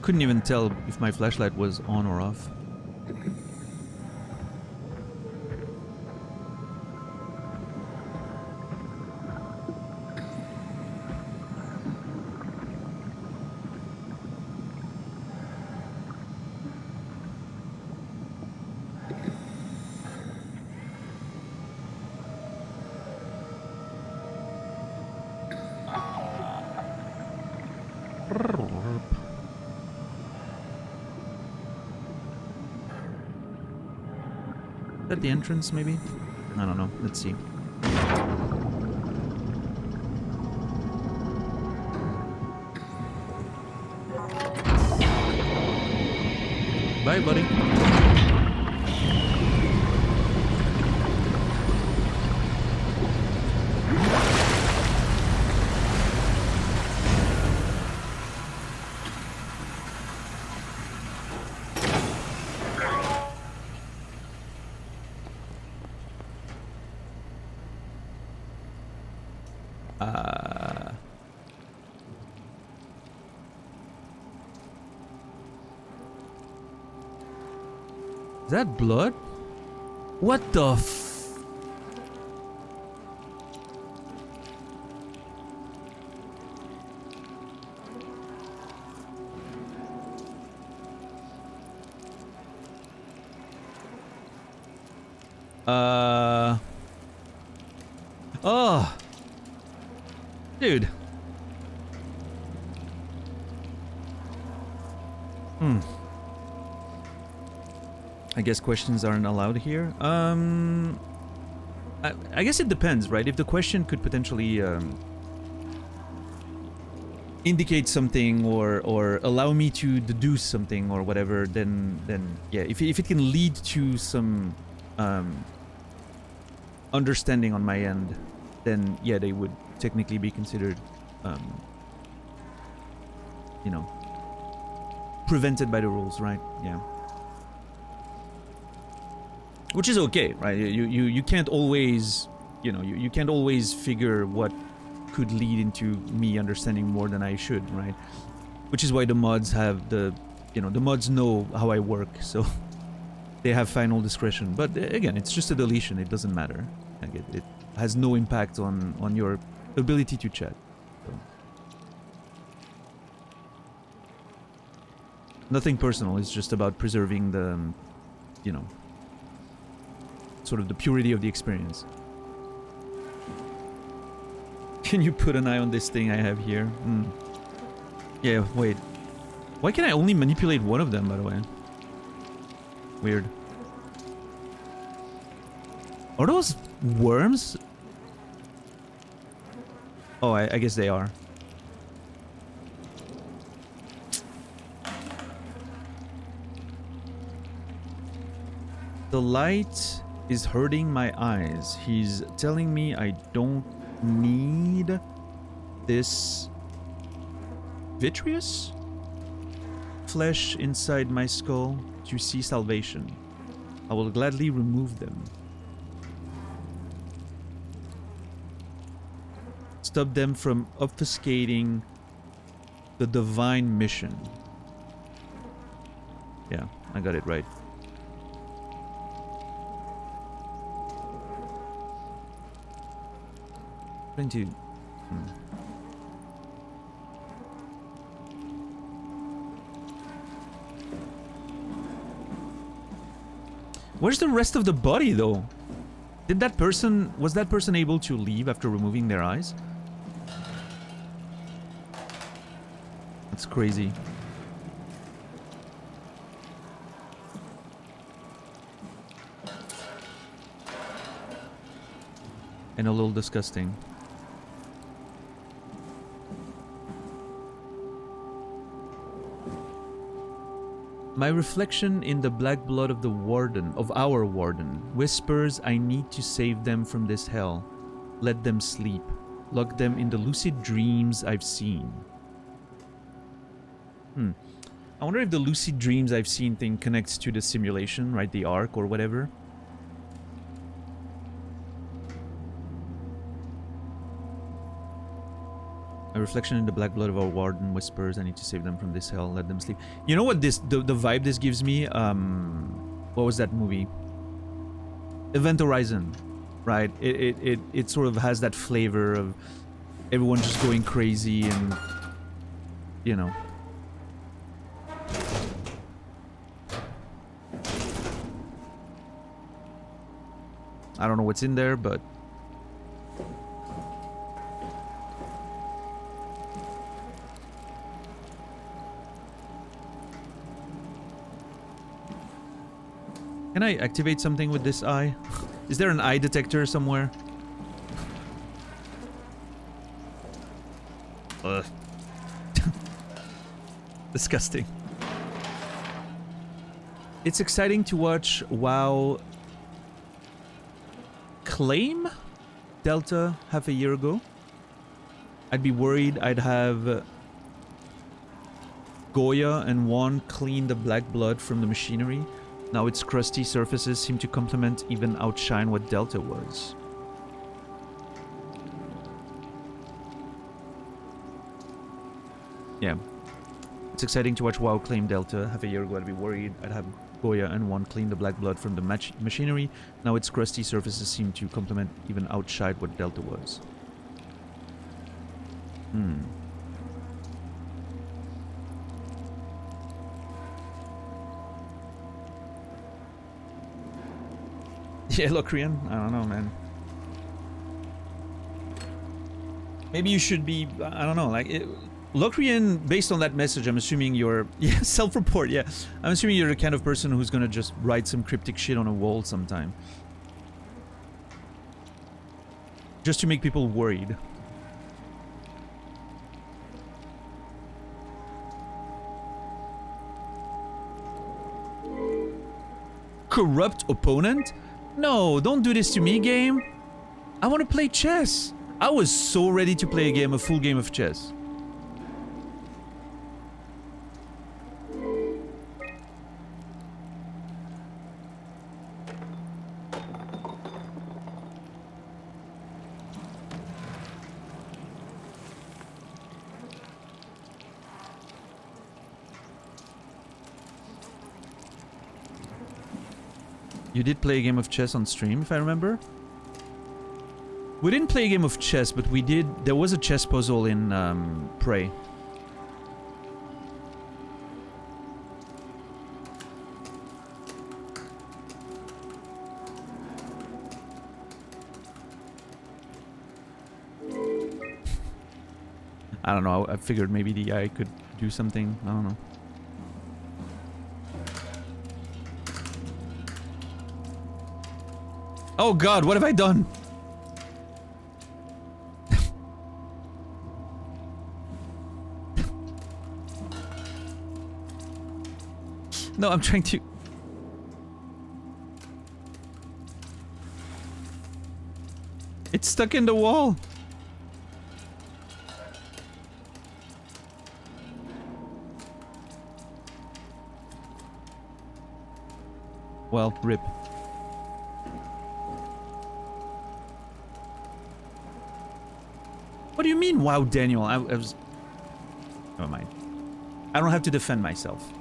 Couldn't even tell if my flashlight was on or off. Is that the entrance, maybe? I don't know. Let's see. Bye, buddy. Is that blood? What the f... Oh! Dude. I guess questions aren't allowed here. I guess it depends, right? If the question could potentially indicate something or allow me to deduce something or whatever, then yeah. If it can lead to some understanding on my end, then yeah, they would technically be considered, you know, prevented by the rules, right? Yeah. Which is okay, right? You can't always, you know, you can't always figure what could lead into me understanding more than I should, right? Which is why the mods have the, you know, the mods know how I work, so they have final discretion. But again, it's just a deletion, it doesn't matter. Like it has no impact on your ability to chat. So. Nothing personal, it's just about preserving the, you know, sort of the purity of the experience. Can you put an eye on this thing I have here? Yeah, wait. Why can I only manipulate one of them, by the way? Weird. Are those worms? Oh, I guess they are. The light is hurting my eyes. He's telling me I don't need this vitreous flesh inside my skull to see salvation. I will gladly remove them. Stop them from obfuscating the divine mission. Yeah, I got it right. Into Where's the rest of the body though? Was that person able to leave after removing their eyes? That's crazy. and a little disgusting. My reflection in the black blood of the warden, of our warden, whispers I need to save them from this hell. Let them sleep. Lock them in the lucid dreams I've seen. I wonder if the lucid dreams I've seen thing connects to the simulation, right? The arc or whatever. A reflection in the black blood of our warden whispers I need to save them from this hell. Let them sleep. You know what this the vibe this gives me? What was that movie? Event Horizon, right? It sort of has that flavor of everyone just going crazy and, you know. I don't know what's in there, but can I activate something with this eye? Is there an eye detector somewhere? Ugh. Disgusting. It's exciting to watch WoW claim Delta half a year ago. I'd be worried I'd have Goya and Juan clean the black blood from the machinery. Now its crusty surfaces seem to complement, even outshine what Delta was. Yeah. It's exciting to watch WoW claim Delta. Half a year ago I'd be worried I'd have Goya and Juan clean the black blood from the machinery. Now its crusty surfaces seem to complement, even outshine what Delta was. Yeah, Locrian? I don't know, man. Maybe you should be, I don't know, like, Locrian, based on that message, I'm assuming you're, yeah, self-report, yeah. I'm assuming you're the kind of person who's gonna just write some cryptic shit on a wall sometime. Just to make people worried. Corrupt opponent? No, don't do this to me, game. I want to play chess. I was so ready to play a full game of chess. You did play a game of chess on stream, if I remember. We didn't play a game of chess, but we did... There was a chess puzzle in Prey. I don't know, I figured maybe the AI could do something. I don't know. Oh god, what have I done? No, I'm trying to... It's stuck in the wall. Well, rip. What do you mean, wow, Daniel? I was... Never mind. I don't have to defend myself.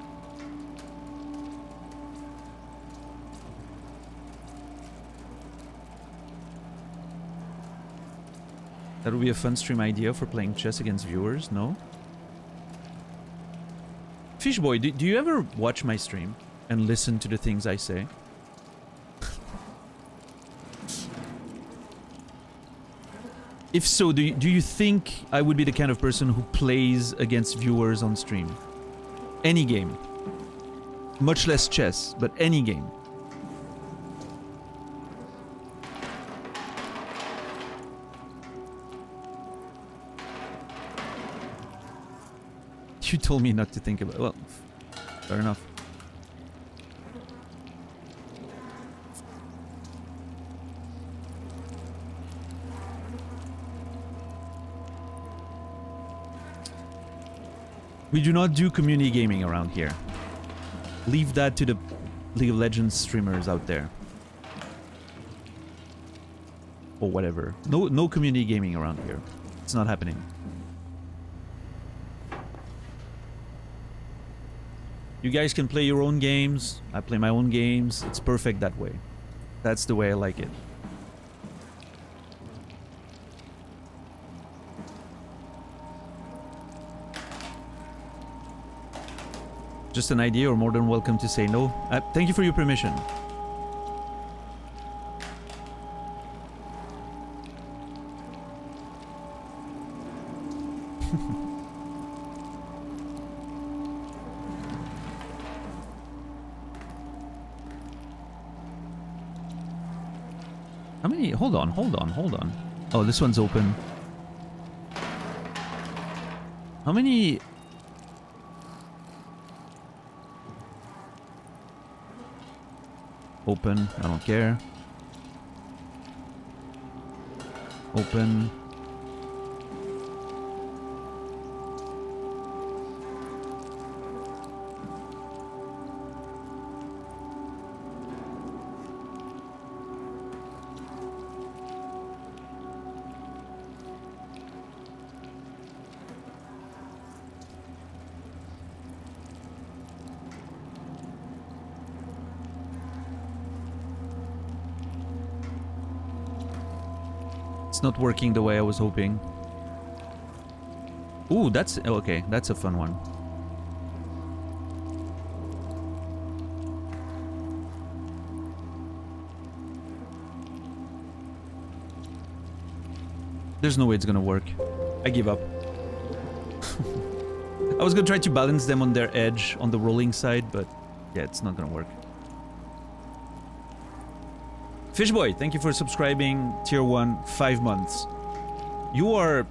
That would be a fun stream idea for playing chess against viewers, no? Fishboy, do you ever watch my stream and listen to the things I say? If so, do you think I would be the kind of person who plays against viewers on stream? Any game. Much less chess, but any game. You told me not to think about it. Well, fair enough. We do not do community gaming around here. Leave that to the League of Legends streamers out there. Or whatever. No community gaming around here. It's not happening. You guys can play your own games. I play my own games. It's perfect that way. That's the way I like it. Just an idea, or more than welcome to say no. Thank you for your permission. How many? Hold on. Oh, this one's open. How many? Open. I don't care. Open. It's not working the way I was hoping. Ooh, that's okay. That's a fun one. There's no way it's gonna work. I give up. I was gonna try to balance them on their edge on the rolling side, but yeah, it's not gonna work. Fishboy, thank you for subscribing. Tier 1, 5 months. You are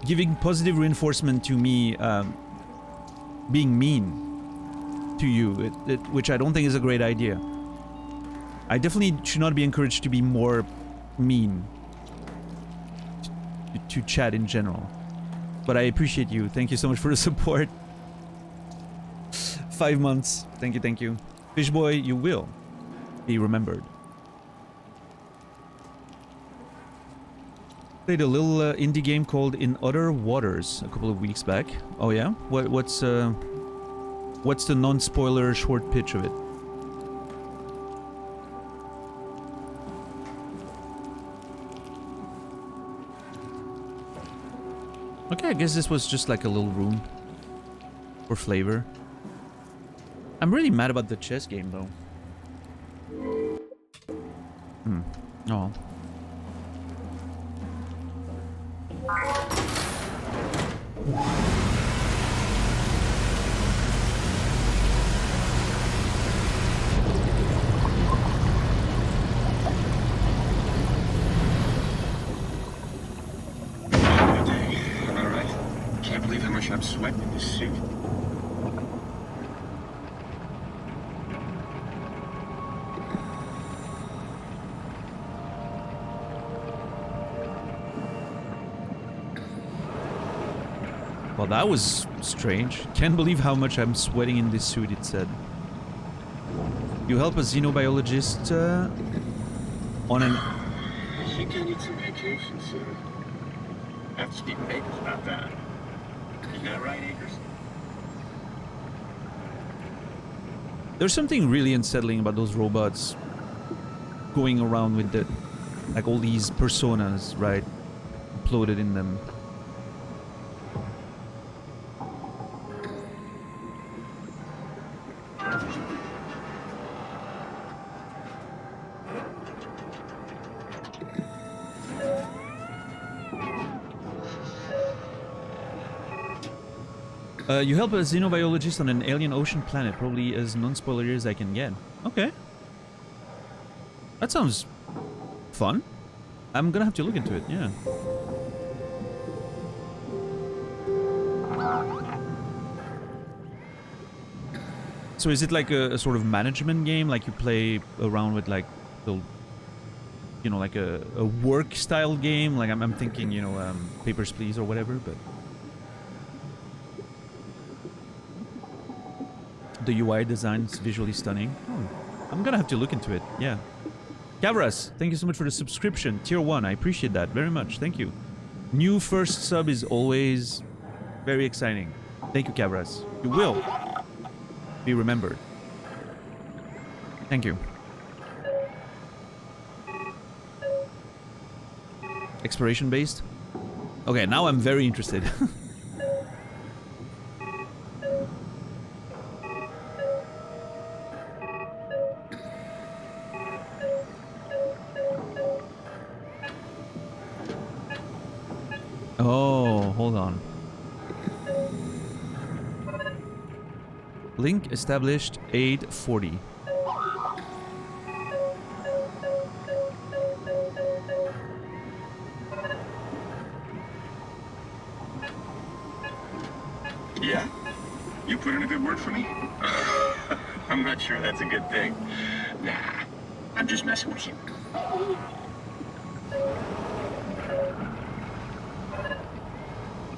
giving positive reinforcement to me being mean to you, which I don't think is a great idea. I definitely should not be encouraged to be more mean to chat in general. But I appreciate you. Thank you so much for the support. 5 months. Thank you. Fishboy, you will be remembered. Played a little indie game called In Other Waters a couple of weeks back. Oh yeah? What's the non-spoiler short pitch of it? Okay, I guess this was just like a little room for flavor. I'm really mad about the chess game though. Oh. Alright. Can't believe how much I'm sweating in this suit. Well, that was strange. Can't believe how much I'm sweating in this suit, it said. You help a xenobiologist on an... I think I need some vacation soon. I have to speak with Akers about that. Isn't that right, Akers? There's something really unsettling about those robots going around with the... like all these personas, right? Uploaded in them. You help a xenobiologist on an alien ocean planet, probably as non-spoilery as I can get. Okay. That sounds fun. I'm gonna have to look into it, yeah. So is it like a sort of management game, like you play around with like the, you know, like a work style game? Like I'm thinking, you know, Papers, Please or whatever, but the UI design's visually stunning. I'm gonna have to look into it. Yeah. Kavras, thank you so much for the subscription. Tier 1, I appreciate that very much. Thank you. New first sub is always very exciting. Thank you, Kavras. You will be remembered. Thank you. Exploration based? Okay, now I'm very interested. Oh, hold on. Link established 840. Yeah? You put in a good word for me? I'm not sure that's a good thing. Nah, I'm just messing with you.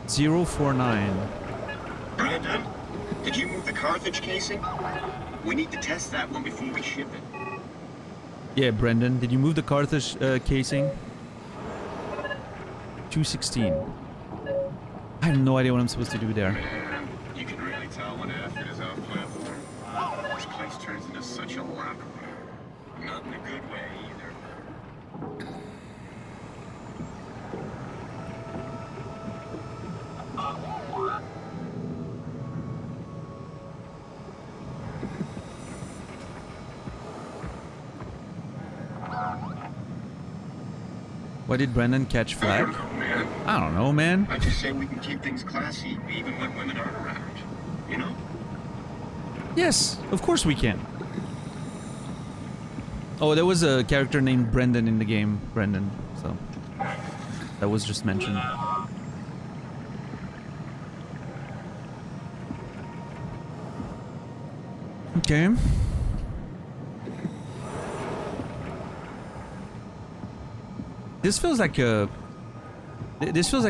Zero 49. Brandon, did you move the Carthage casing? We need to test that one before we ship it. Yeah, Brendan, did you move the Carthage casing? 216. I have no idea what I'm supposed to do there. Man, you can really tell when effort is off platform. This place turns into such a locker room. Not in a good way either. Why did Brendan catch I flag? don't know, man. I don't know, man. I just say we can keep things classy even when women aren't around. You know? Yes, of course we can. Oh, there was a character named Brendan in the game, Brendan, so that was just mentioned. Okay. This feels like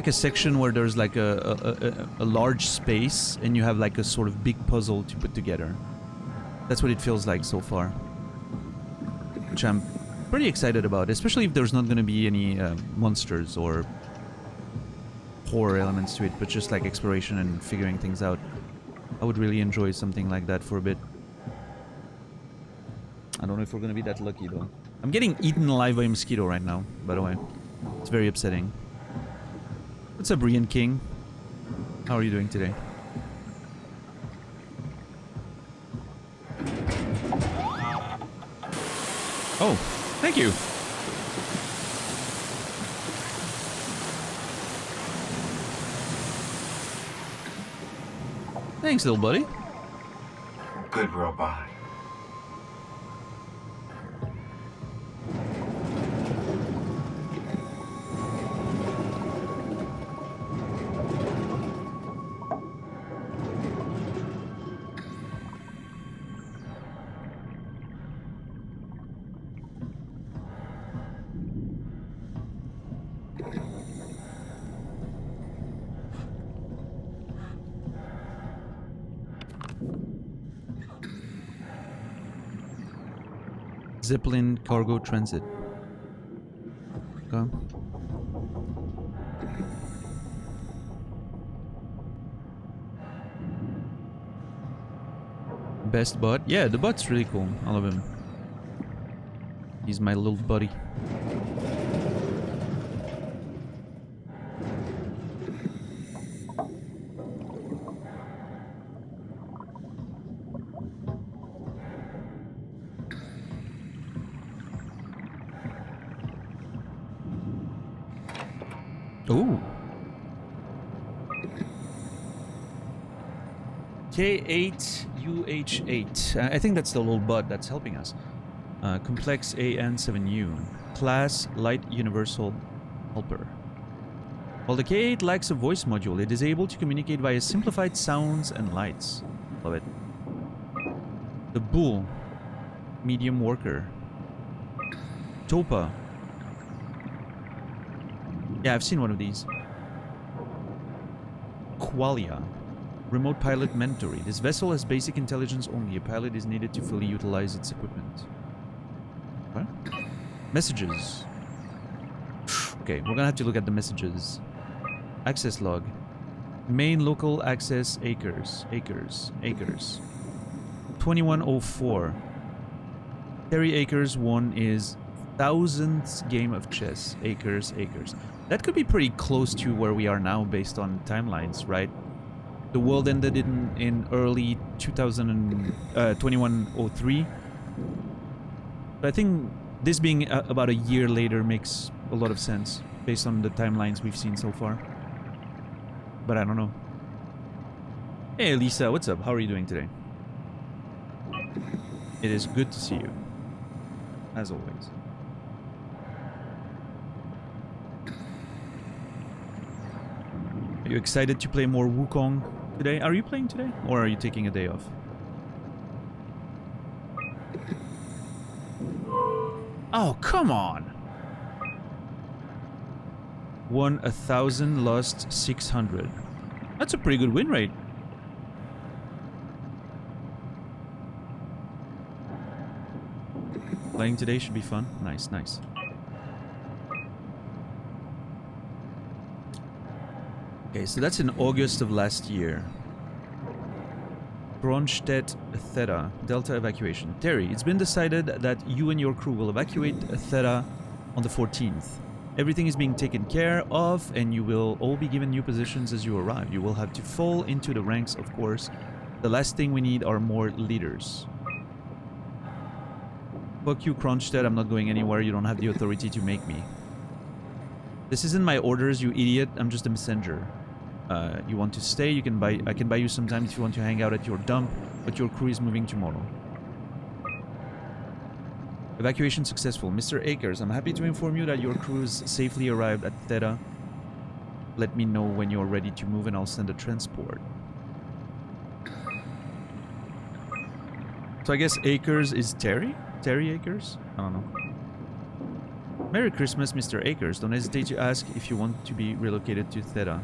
a section where there's like a large space and you have like a sort of big puzzle to put together. That's what it feels like so far, which I'm pretty excited about, especially if there's not going to be any monsters or horror elements to it, but just like exploration and figuring things out. I would really enjoy something like that for a bit. I don't know if we're going to be that lucky though. I'm getting eaten alive by a mosquito right now, by the way. It's very upsetting. What's up, Brian King? How are you doing today? Oh, thank you. Thanks, little buddy. Good robot. Zeppelin Cargo Transit. Okay. Best bot? Yeah, the bot's really cool. I love him. He's my little buddy. Ooh. K8UH8. I think that's the little bot that's helping us. Complex AN7U. Class Light Universal Helper. While the K8 lacks a voice module, it is able to communicate via simplified sounds and lights. Love it. Bull. Medium worker. Topa. Yeah, I've seen one of these. Qualia. Remote pilot mentory. This vessel has basic intelligence only. A pilot is needed to fully utilize its equipment. What? Messages. Okay, we're gonna have to look at the messages. Access log. Main local access acres. 2104. Terry Acres 1 is 1000th game of chess. Acres. That could be pretty close to where we are now based on timelines, right? The world ended in early 2103. But I think this being about a year later makes a lot of sense based on the timelines we've seen so far. But I don't know. Hey Lisa, what's up? How are you doing today? It is good to see you. As always. Are you excited to play more Wukong today? Are you playing today? Or are you taking a day off? Oh, come on! Won 1,000, lost 600. That's a pretty good win rate. Playing today should be fun. Nice. Okay, so that's in August of last year. Kronstedt Theta, Delta evacuation. Terry, it's been decided that you and your crew will evacuate Theta on the 14th. Everything is being taken care of, and you will all be given new positions as you arrive. You will have to fall into the ranks, of course. The last thing we need are more leaders. Fuck you, Kronstedt. I'm not going anywhere. You don't have the authority to make me. This isn't my orders, you idiot. I'm just a messenger. You want to stay? I can buy you some time if you want to hang out at your dump, but your crew is moving tomorrow. Evacuation successful. Mr. Akers, I'm happy to inform you that your crews safely arrived at Theta. Let me know when you're ready to move and I'll send a transport. So I guess Akers is Terry? Terry Akers? I don't know. Merry Christmas, Mr. Akers. Don't hesitate to ask if you want to be relocated to Theta.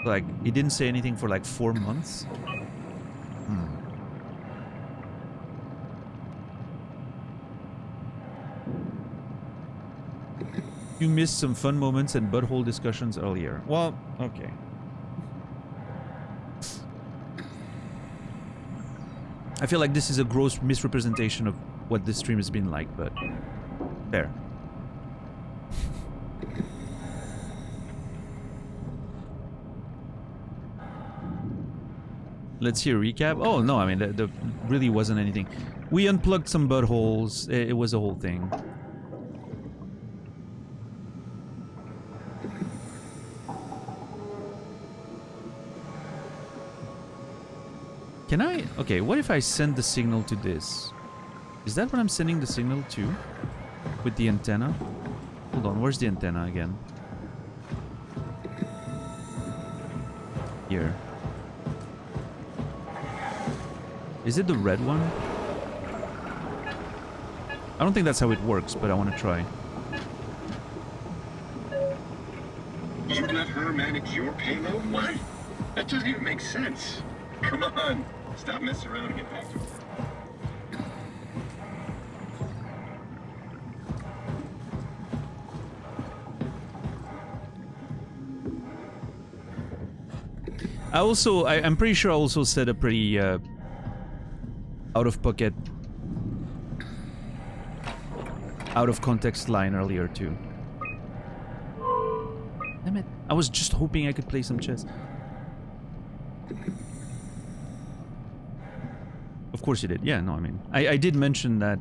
Like, he didn't say anything for like 4 months. You missed some fun moments and butthole discussions earlier. Well, okay. I feel like this is a gross misrepresentation of what this stream has been like, but fair. Let's see a recap. Oh no, I mean there really wasn't anything. We unplugged some buttholes. It was a whole thing. Can I? Okay, what if I send the signal to this? Is that what I'm sending the signal to? With the antenna? Hold on, where's the antenna again? Here. Is it the red one? I don't think that's how it works, but I want to try. You let her manage your payload? What? That doesn't even make sense. Come on. Stop messing around and get back to it. I'm pretty sure I also said a pretty out of pocket, out of context line earlier too. Damn it. I was just hoping I could play some chess. Of course you did. Yeah, no, I mean, I did mention that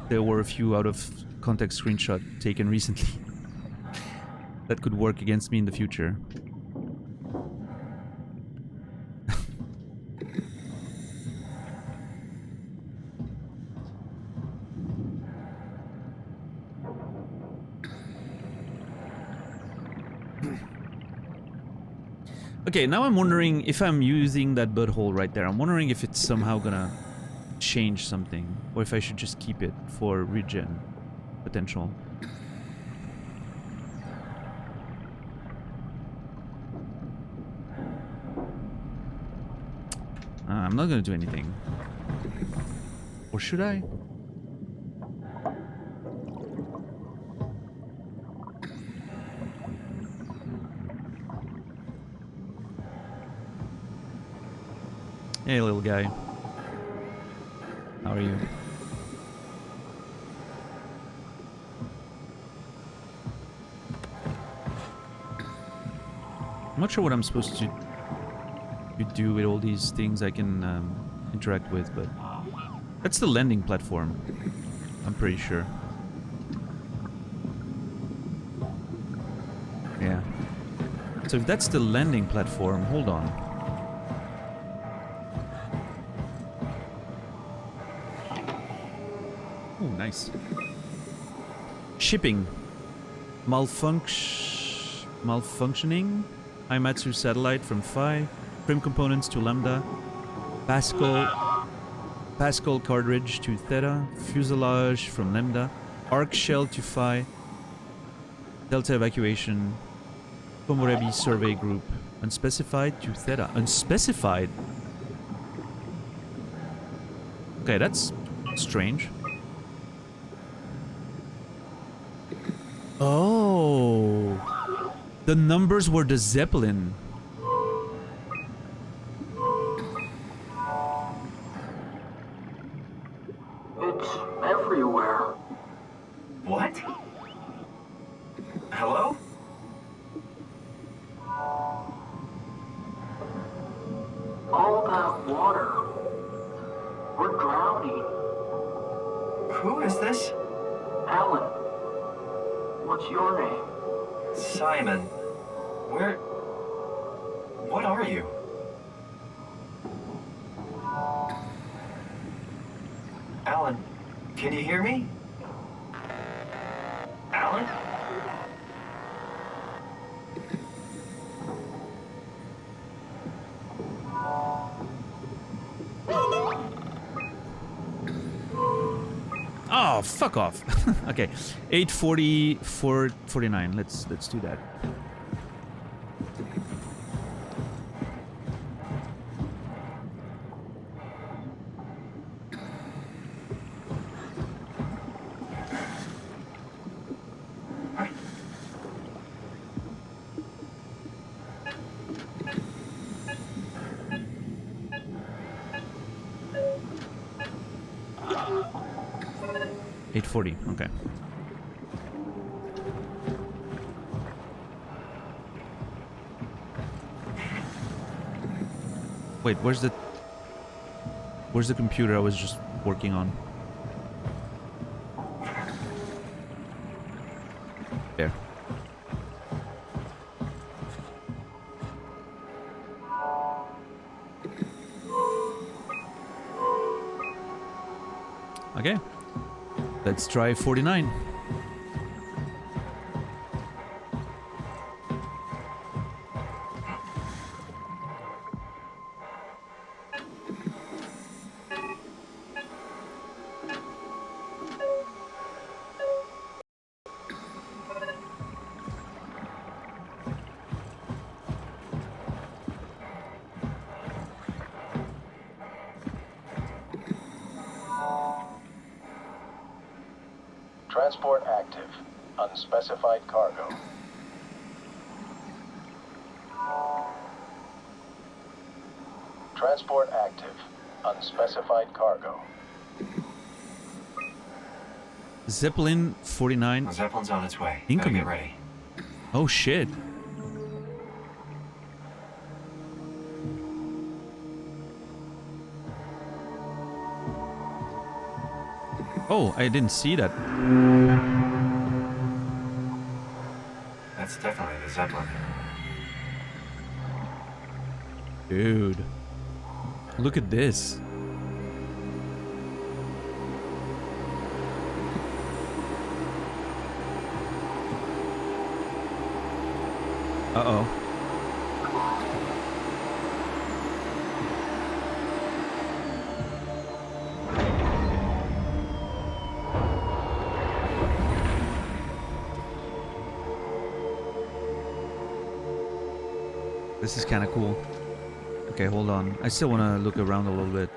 there were a few out of context screenshots taken recently that could work against me in the future. Okay, now I'm wondering if I'm using that butthole right there. I'm wondering if it's somehow gonna change something, or if I should just keep it for regen potential. I'm not gonna do anything. Or should I? Hey, little guy. How are you? I'm not sure what I'm supposed to do with all these things I can interact with, but that's the landing platform. I'm pretty sure. Yeah. So if that's the landing platform, hold on. Oh, nice. Shipping. Malfunctioning. Haimatsu satellite from Phi. Prim components to Lambda. Pascal cartridge to Theta. Fuselage from Lambda. Arc shell to Phi. Delta evacuation. Komorebi survey group. Unspecified to Theta. Unspecified? Okay, that's strange. Oh, the numbers were the Zeppelin. It's everywhere. What? Hello? All that water. We're drowning. Who is this? Alan, what's your name? Simon. Where... What are you? Alan, can you hear me? Alan? Oh, fuck off. Okay, 8:40, 4:49. Let's do that. Okay. Wait, where's the computer I was just working on? There. Okay. Let's try 49. Transport active. Unspecified cargo. Transport active. Unspecified cargo. Zeppelin 49. Zeppelin's on its way. Incoming. Gotta get ready. Oh shit. Oh, I didn't see that. That's definitely the Zeppelin. Dude. Look at this. Uh-oh. This is kind of cool. Okay, hold on. I still want to look around a little bit.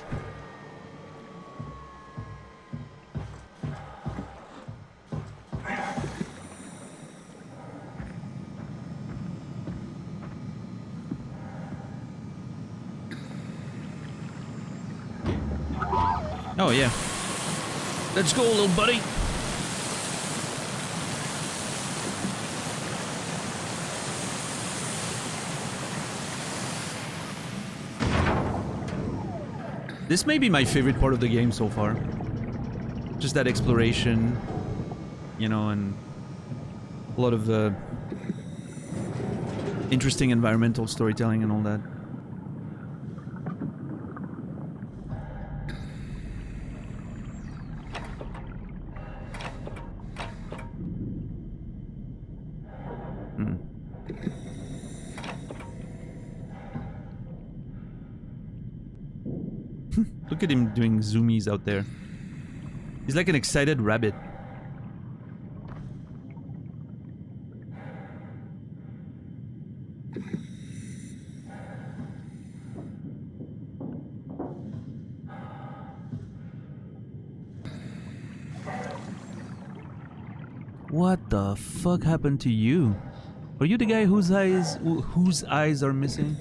Oh, yeah. Let's go, little buddy. This may be my favorite part of the game so far. Just that exploration, you know, and a lot of the interesting environmental storytelling and all that. Look at him doing zoomies out there. He's like an excited rabbit. What the fuck happened to you? Are you the guy whose eyes are missing?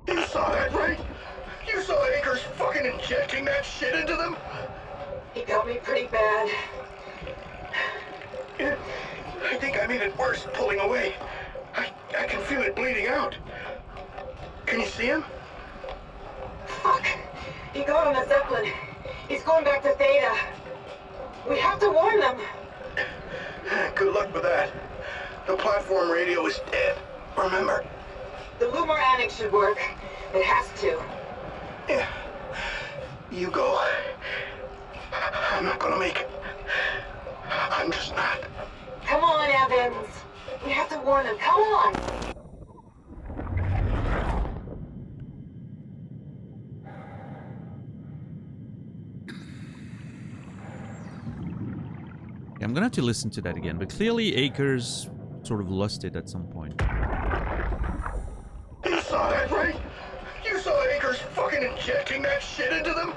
You saw that, right? You saw Akers fucking injecting that shit into them? He got me pretty bad. I think I made it worse pulling away. I can feel it bleeding out. Can you see him? Fuck! He got on the Zeppelin. He's going back to Theta. We have to warn them. Good luck with that. The platform radio is dead. Remember? The Lumar Annex should work. It has to. Yeah. You go. I'm not gonna make it. I'm just not. Come on, Evans. We have to warn them. Come on. Yeah, I'm gonna have to listen to that again, but clearly Akers sort of lost it at some point. You saw that, right? You saw Akers fucking injecting that shit into them?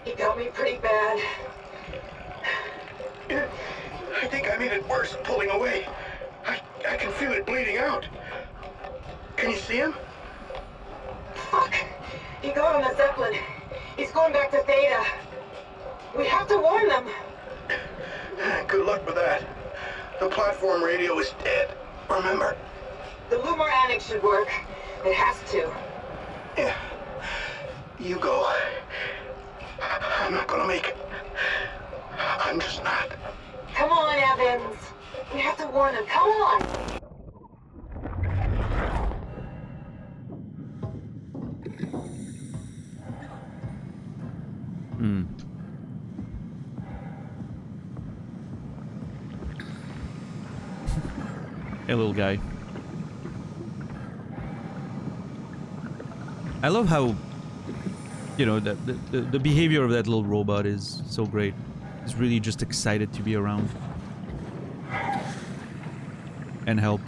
He got me pretty bad. I think I made it worse pulling away. I can feel it bleeding out. Can you see him? Fuck! He got on the Zeppelin. He's going back to Theta. We have to warn them. Good luck with that. The platform radio is dead. Remember? The Lumar Annex should work. It has to. Yeah. You go. I'm not gonna make it. I'm just not. Come on, Evans. We have to warn them. Come on. Hey, little guy. I love how, you know, the behavior of that little robot is so great. He's really just excited to be around and help.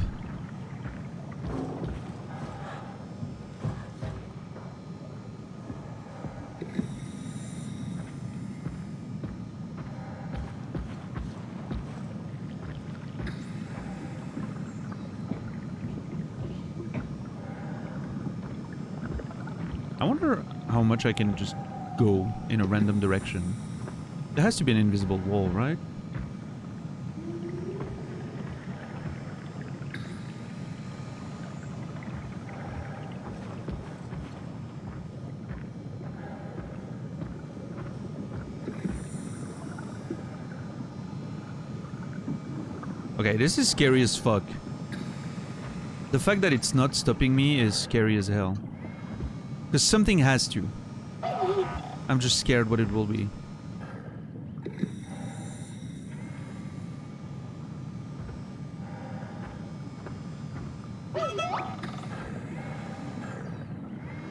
I wonder how much I can just go in a random direction. There has to be an invisible wall, right? Okay, this is scary as fuck. The fact that it's not stopping me is scary as hell. Because something has to. I'm just scared what it will be.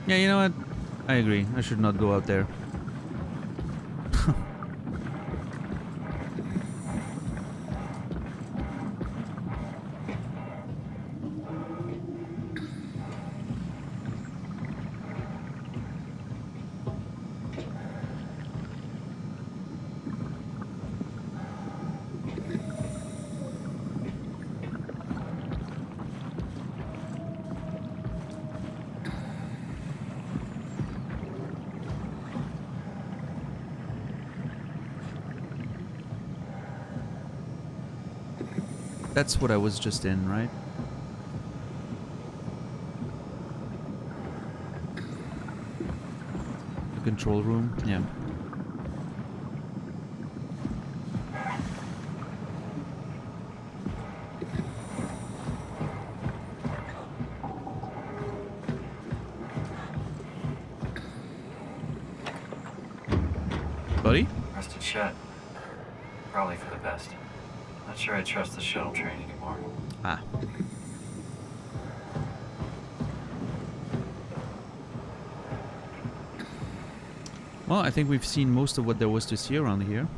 Yeah, you know what? I agree. I should not go out there. That's what I was just in, right? The control room, yeah. Buddy? Arrested Chet. Probably for the best. Not sure I trust the shuttle train anymore. Ah. Well, I think we've seen most of what there was to see around here.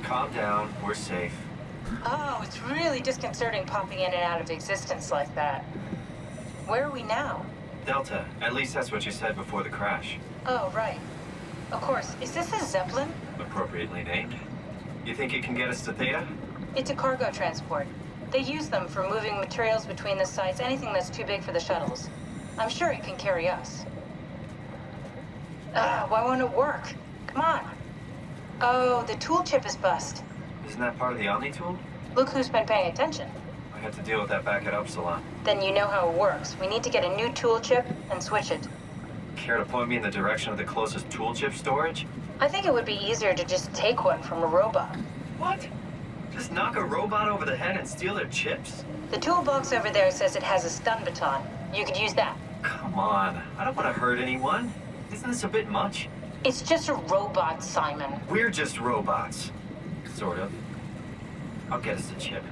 Calm down. We're safe. Oh, it's really disconcerting popping in and out of existence like that. Where are we now? Delta. At least that's what you said before the crash. Oh, right. Of course. Is this a Zeppelin? Appropriately named. You think it can get us to Theta? It's a cargo transport. They use them for moving materials between the sites, anything that's too big for the shuttles. I'm sure it can carry us. Why won't it work? Come on. Oh, the tool chip is bust. Isn't that part of the Omni tool? Look who's been paying attention. I had to deal with that back at Upsilon. Then you know how it works. We need to get a new tool chip and switch it. Care to point me in the direction of the closest tool chip storage? I think it would be easier to just take one from a robot. What? Just knock a robot over the head and steal their chips? The toolbox over there says it has a stun baton. You could use that. Come on. I don't want to hurt anyone. Isn't this a bit much? It's just a robot, Simon. We're just robots. Sort of. I'll get us a chip.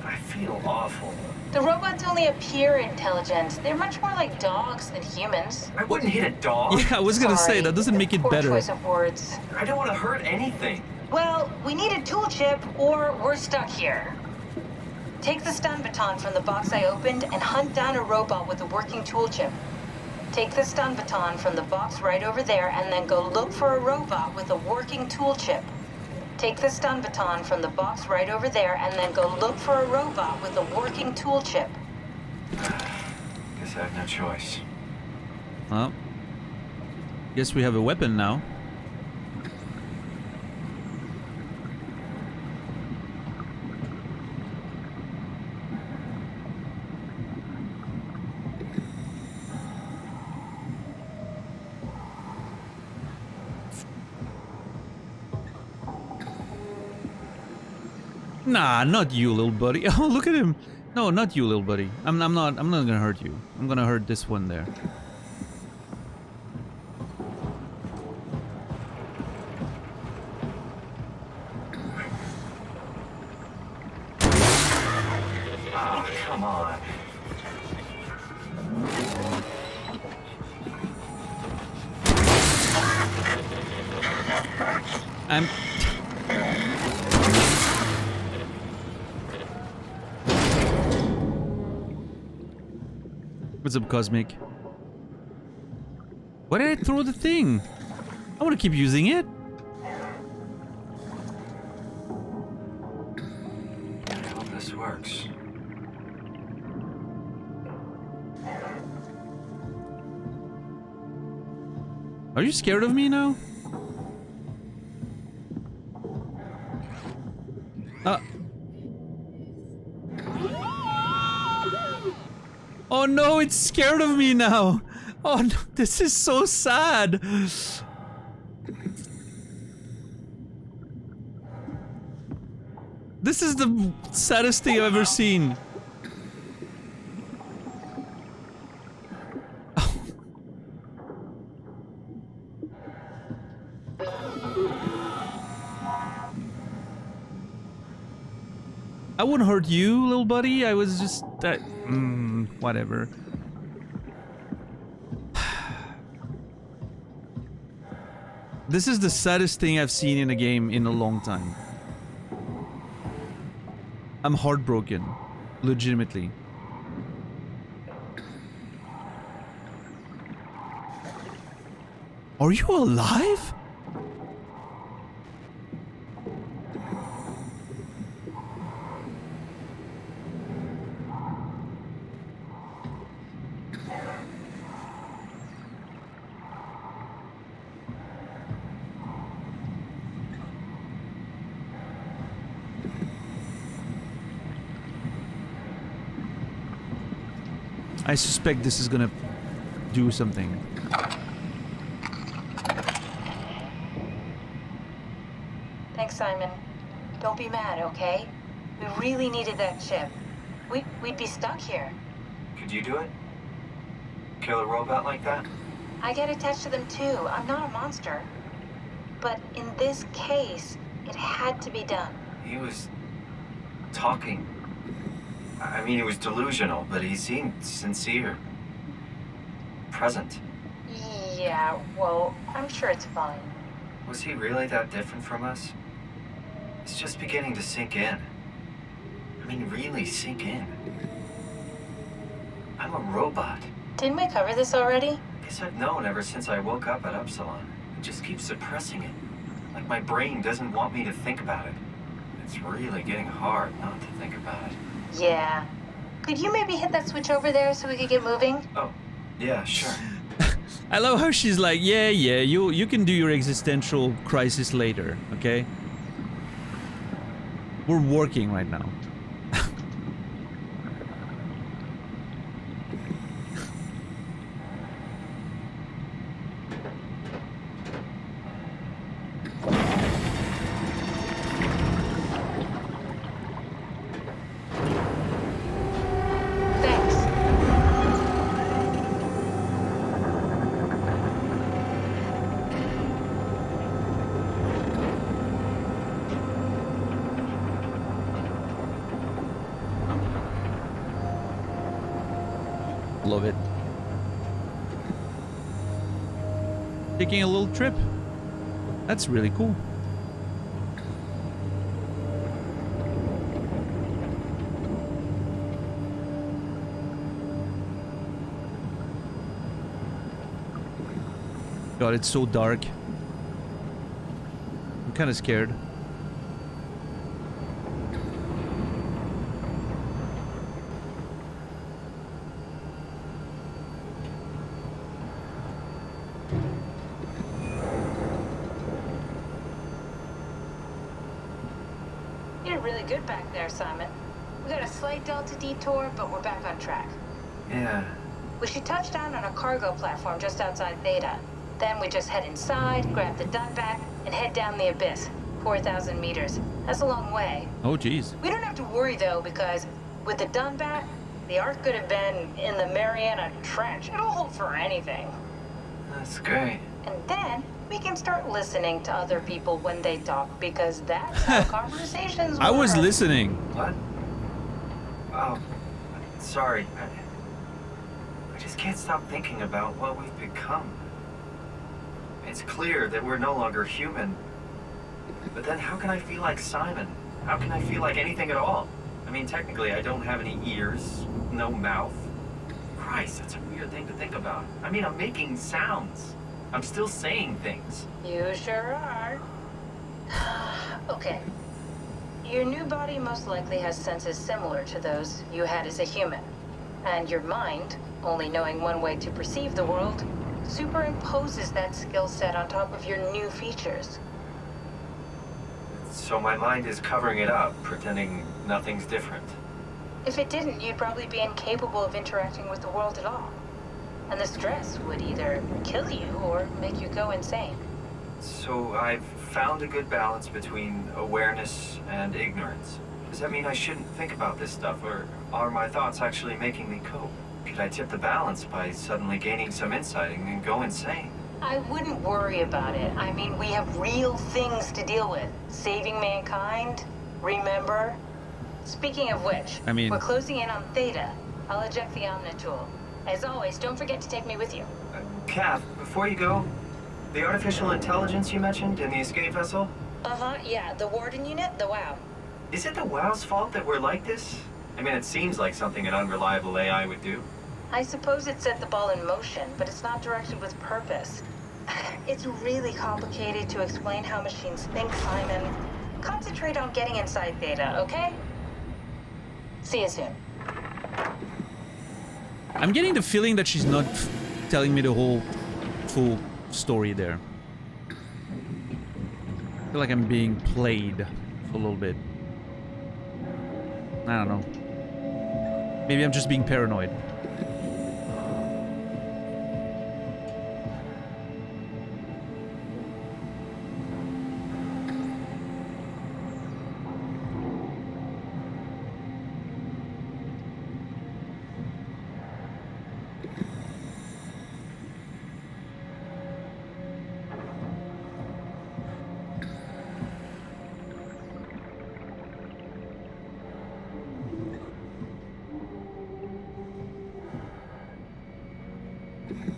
I feel awful. The robots only appear intelligent. They're much more like dogs than humans. I wouldn't hit a dog. Yeah, I was gonna say, that doesn't make it Poor better. choice of words. I don't want to hurt anything. Well, we need a tool chip or we're stuck here. Take the stun baton from the box I opened and hunt down a robot with a working tool chip. Take the stun baton from the box right over there and then go look for a robot with a working tool chip. Take the stun baton from the box right over there and then go look for a robot with a working tool chip. Guess I have no choice. Well, guess we have a weapon now. Nah, not you, little buddy. Oh, look at him. No, not you, little buddy. I'm not gonna hurt you. I'm gonna hurt this one there. Oh, come on. I'm... What's up, Cosmic? Why did I throw the thing? I want to keep using it. I hope this works. Are you scared of me now? Oh no, it's scared of me now. Oh no, this is so sad. This is the saddest thing I've ever seen. I wouldn't hurt you, little buddy. I was just that. Whatever. This is the saddest thing I've seen in a game in a long time. I'm heartbroken. Legitimately. Are you alive? I suspect this is gonna do something. Thanks, Simon. Don't be mad, okay? We really needed that chip. We'd be stuck here. Could you do it? Kill a robot like that? I get attached to them too. I'm not a monster. But in this case, it had to be done. He was talking. I mean, he was delusional, but he seemed sincere. Present. Yeah, well, I'm sure it's fine. Was he really that different from us? It's just beginning to sink in. I mean, really sink in. I'm a robot. Didn't we cover this already? Guess I've known ever since I woke up at Upsilon. I just keep suppressing it. Like my brain doesn't want me to think about it. It's really getting hard not to think about it. Yeah. Could you maybe hit that switch over there so we could get moving? Oh, yeah, sure. I love how she's like, yeah, you can do your existential crisis later, okay? We're working right now. Love it. Taking a little trip. That's really cool. God, it's so dark. I'm kind of scared. Good back there, Simon. We got a slight delta detour, but we're back on track. Yeah. We should touch down on a cargo platform just outside Theta. Then we just head inside, grab the dieback, and head down the abyss. 4,000 meters. That's a long way. Oh, geez. We don't have to worry, though, because with the Dunbat, the Ark could have been in the Mariana Trench. It'll hold for anything. That's great. And then we can start listening to other people when they talk, because that's how conversations work. I was listening. What? Oh, sorry. I just can't stop thinking about what we've become. It's clear that we're no longer human. But then how can I feel like Simon? How can I feel like anything at all? I mean, technically, I don't have any ears, no mouth. Christ, that's a weird thing to think about. I mean, I'm making sounds. I'm still saying things. You sure are. Okay. Your new body most likely has senses similar to those you had as a human. And your mind, only knowing one way to perceive the world, superimposes that skill set on top of your new features. So my mind is covering it up, pretending nothing's different. If it didn't, you'd probably be incapable of interacting with the world at all. And the stress would either kill you or make you go insane. So I've found a good balance between awareness and ignorance. Does that mean I shouldn't think about this stuff, or are my thoughts actually making me cope? Could I tip the balance by suddenly gaining some insight and go insane? I wouldn't worry about it. I mean, we have real things to deal with. Saving mankind, remember? Speaking of which, we're closing in on Theta. I'll eject the Omnitool. As always, don't forget to take me with you. Kath, before you go, The artificial intelligence you mentioned in the escape vessel? Uh-huh, yeah, the Warden unit, the WOW. Is it the WOW's fault that we're like this? I mean, it seems like something an unreliable AI would do. I suppose it set the ball in motion, but it's not directed with purpose. It's really complicated to explain how machines think, Simon. Concentrate on getting inside Theta, okay? See you soon. I'm getting the feeling that she's not telling me the whole full story there. I feel like I'm being played a little bit. I don't know. Maybe I'm just being paranoid.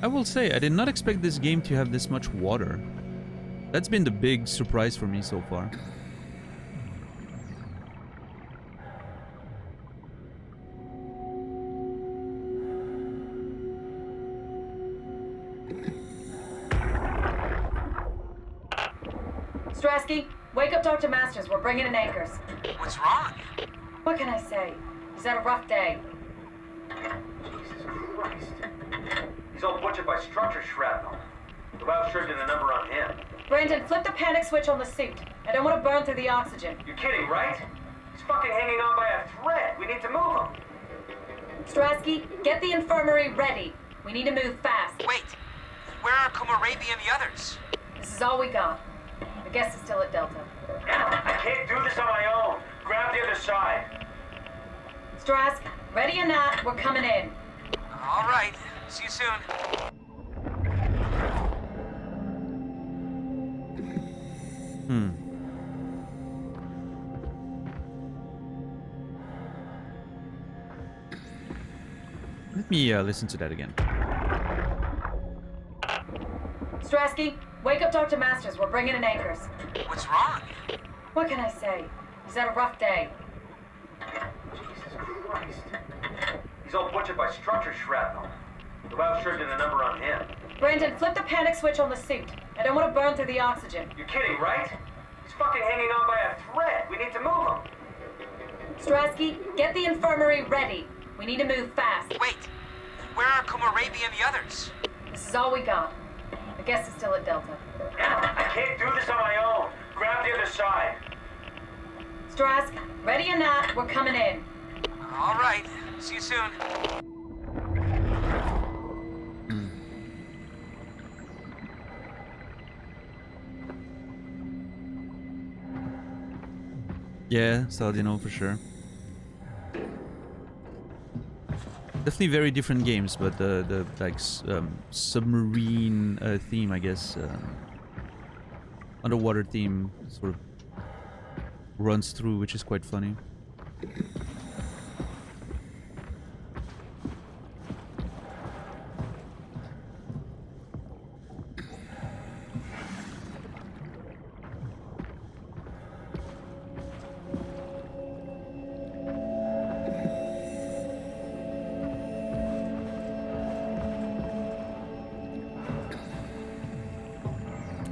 I will say, I did not expect this game to have this much water. That's been the big surprise for me so far. Strasky, wake up Dr. Masters. We're bringing in anchors. What's wrong? What can I say? He's had a rough day. Jesus Christ. He's all butchered by structure shrapnel. The WOW sure did a number on him. Brandon, flip the panic switch on the suit. I don't want to burn through the oxygen. You're kidding, right? He's fucking hanging on by a thread. We need to move him. Strasky, get the infirmary ready. We need to move fast. Wait, where are Komorabi and the others? This is all we got. The guest is still at Delta. I can't do this on my own. Grab the other side. Strask, ready or not, we're coming in. All right, see you soon. Let me listen to that again. Strasky, wake up Dr. Masters. We're bringing in anchors. What's wrong? What can I say? He's had a rough day. Jesus Christ. He's all butchered by structure shrapnel. The WOW sure did a number on him. Brandon, flip the panic switch on the suit. I don't want to burn through the oxygen. You're kidding, right? He's fucking hanging on by a thread. We need to move him. Strasky, get the infirmary ready. We need to move fast. Wait, where are Komorabi and the others? This is all we got. The guest is still at Delta. I can't do this on my own. Grab the other side. Strask, ready or not, we're coming in. All right, see you soon. Yeah, Saladino for sure. Definitely very different games, but the like submarine theme, I guess, underwater theme sort of runs through, which is quite funny.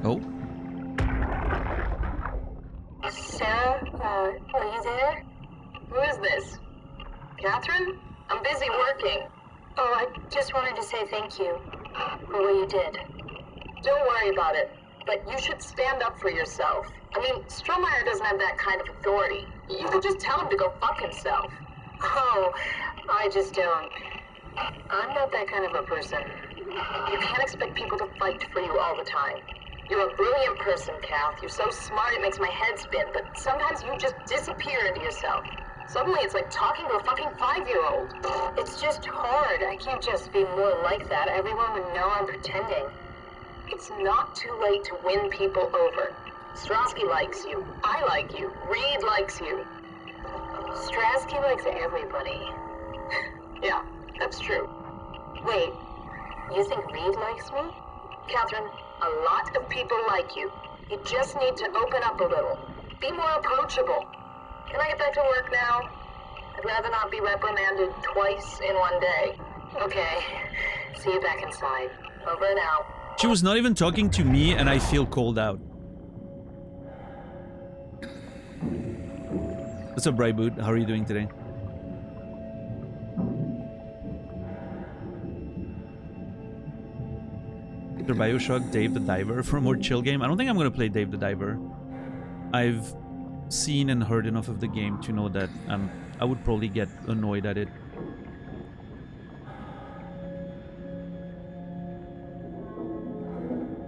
Oh. Sarah, are you there? Who is this? Catherine? I'm busy working. Oh, I just wanted to say thank you for what you did. Don't worry about it, but you should stand up for yourself. I mean, Strohmeyer doesn't have that kind of authority. You could just tell him to go fuck himself. Oh, I just don't. I'm not that kind of a person. You can't expect people to fight for you all the time. You're a brilliant person, Kath. You're so smart it makes my head spin, but sometimes you just disappear into yourself. Suddenly it's like talking to a fucking 5-year-old. It's just hard. I can't just be more like that. Everyone would know I'm pretending. It's not too late to win people over. Strasky likes you. I like you. Reed likes you. Strasky likes everybody. Yeah, that's true. Wait, you think Reed likes me? Catherine, a lot of people like you. You just need to open up a little. Be more approachable. Can I get back to work now? I'd rather not be reprimanded twice in one day. Okay. See you back inside. Over and out. She was not even talking to me and I feel called out. What's up, Brightboot? How are you doing today? After Bioshock, Dave the Diver for a more chill game. I don't think I'm gonna play Dave the Diver. I've seen and heard enough of the game to know that I would probably get annoyed at it.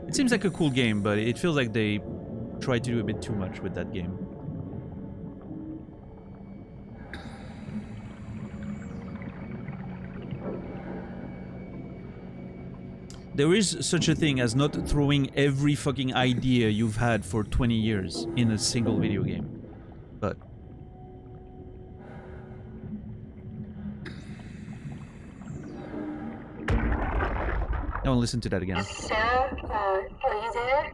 It seems like a cool game, but it feels like they tried to do a bit too much with that game. There is such a thing as not throwing every fucking idea you've had for 20 years in a single video game. But I won't listen to that again. Sarah, are you there?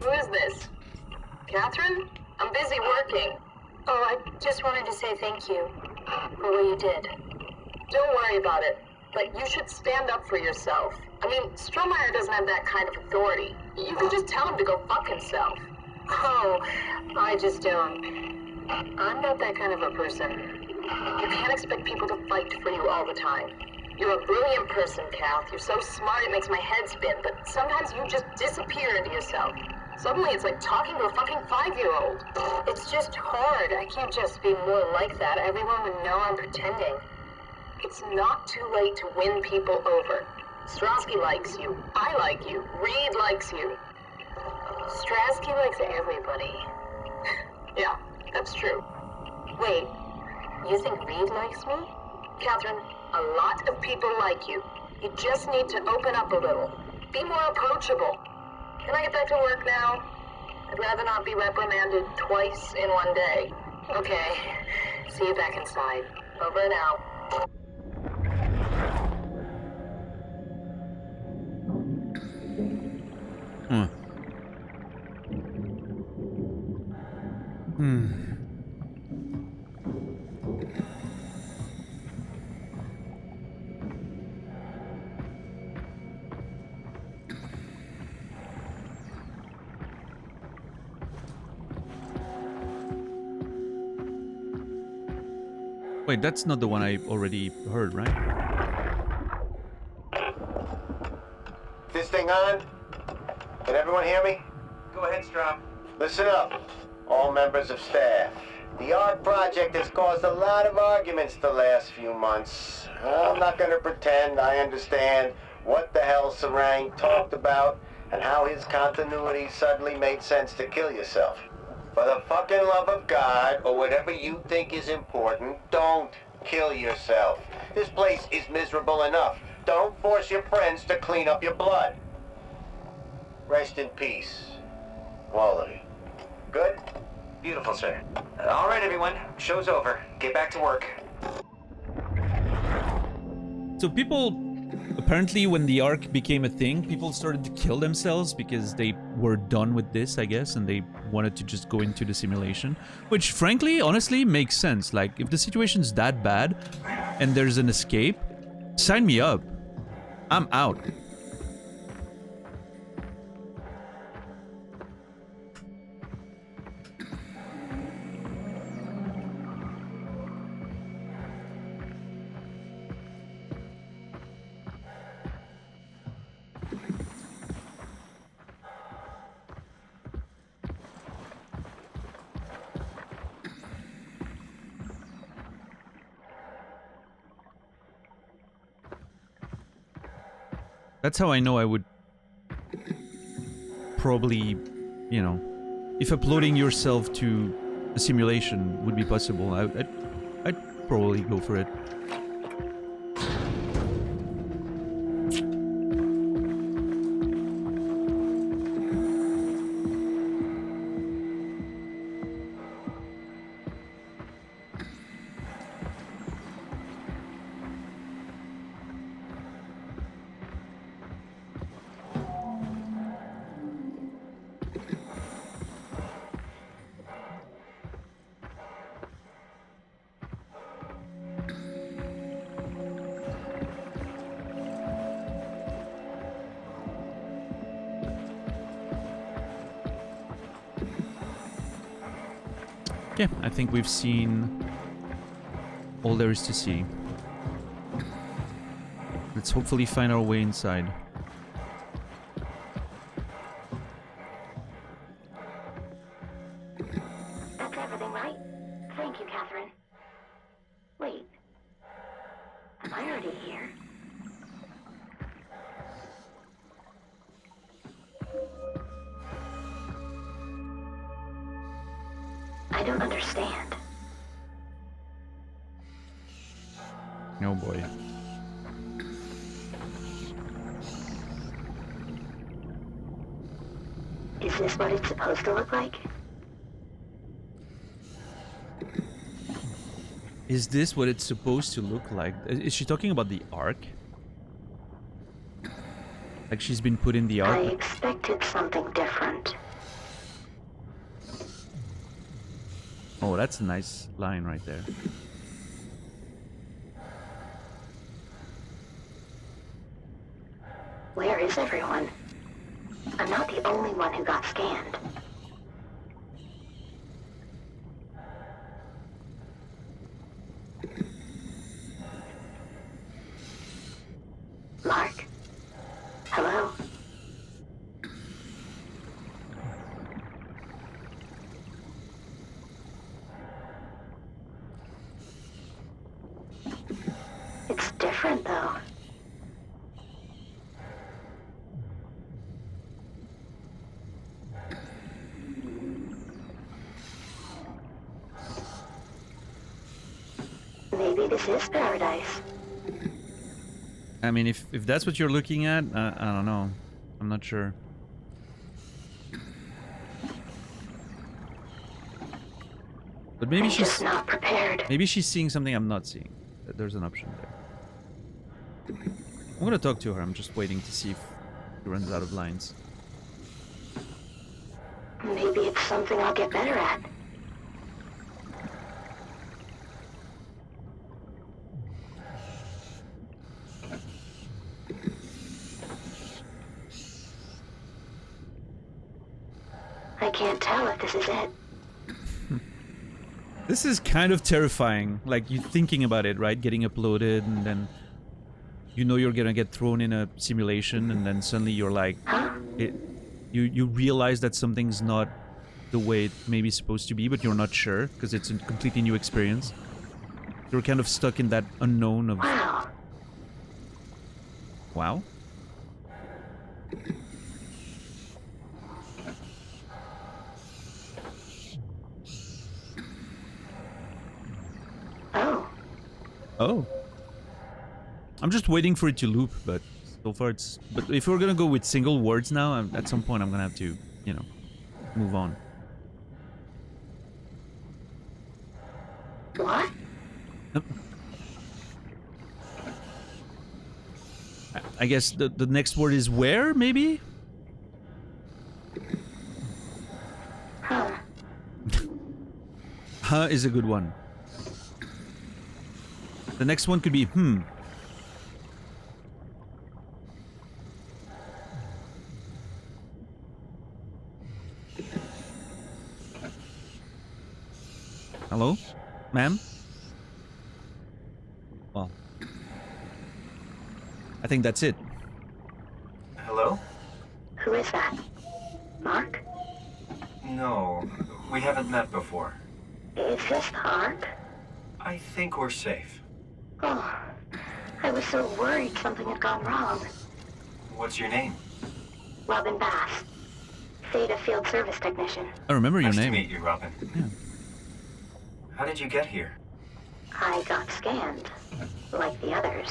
Who is this? Catherine? I'm busy working. Oh, I just wanted to say thank you for what you did. Don't worry about it, but you should stand up for yourself. I mean, Strohmeyer doesn't have that kind of authority. You can just tell him to go fuck himself. Oh, I just don't. I'm not that kind of a person. You can't expect people to fight for you all the time. You're a brilliant person, Kath. You're so smart it makes my head spin, but sometimes you just disappear into yourself. Suddenly it's like talking to a fucking 5-year-old. It's just hard. I can't just be more like that. Everyone would know I'm pretending. It's not too late to win people over. Strasky likes you. I like you. Reed likes you. Strasky likes everybody. Yeah, that's true. Wait, you think Reed likes me? Catherine, a lot of people like you. You just need to open up a little. Be more approachable. Can I get back to work now? I'd rather not be reprimanded twice in one day. Okay. See you back inside. Over and out. Wait, that's not the one I already heard, right? This thing on? Can everyone hear me? Go ahead, Strom. Listen up, all members of staff. The ARC project has caused a lot of arguments the last few months. I'm not gonna pretend I understand what the hell Sarang talked about and how his continuity suddenly made sense to kill yourself. For the fucking love of God, or whatever you think is important, don't kill yourself. This place is miserable enough. Don't force your friends to clean up your blood. Rest in peace, all of you. Good? Beautiful, sir. All right, everyone. Show's over. Get back to work. So people, apparently when the Ark became a thing, people started to kill themselves because they were done with this, I guess, and they wanted to just go into the simulation. Which, frankly, honestly, makes sense. Like, if the situation's that bad and there's an escape, sign me up. I'm out. That's how I know I would probably, you know, if uploading yourself to a simulation would be possible, I'd probably go for it. Yeah, I think we've seen all there is to see. Let's hopefully find our way inside. That's everything, right? Thank you, Catherine. Wait. Am I already here? I don't understand. Oh boy. Is this what it's supposed to look like? Is this what it's supposed to look like? Is she talking about the Ark? Like she's been put in the Ark? I expected something different. Oh, that's a nice line right there. Where is everyone? I'm not the only one who got scanned. Mark? Hello? It's different, though. Maybe this is paradise. I mean, if that's what you're looking at, I don't know. I'm not sure. But maybe I'm she's just not prepared. Maybe she's seeing something I'm not seeing. There's an option there. I'm gonna talk to her. I'm just waiting to see if she runs out of lines. Maybe it's something I'll get better at. I can't tell if this is it. This is kind of terrifying. Like, you thinking about it, right? Getting uploaded, and then you know you're gonna get thrown in a simulation, and then suddenly you're like, you realize that something's not the way it may be supposed to be, but you're not sure because it's a completely new experience. You're kind of stuck in that unknown of. Wow. Wow. Oh. Oh. I'm just waiting for it to loop, but so far it's... But if we're gonna go with single words now, at some point I'm gonna have to, you know, move on. What? I guess the next word is where, maybe? Huh. Huh is a good one. The next one could be hmm. Hello? Ma'am? Well, I think that's it. Hello? Who is that? Mark? No, we haven't met before. Is this the Ark? I think we're safe. Oh, I was so worried something had gone wrong. What's your name? Robin Bass. Theta Field Service Technician. I remember your Nice name. to meet you, Robin. Yeah. How did you get here? I got scanned, like the others.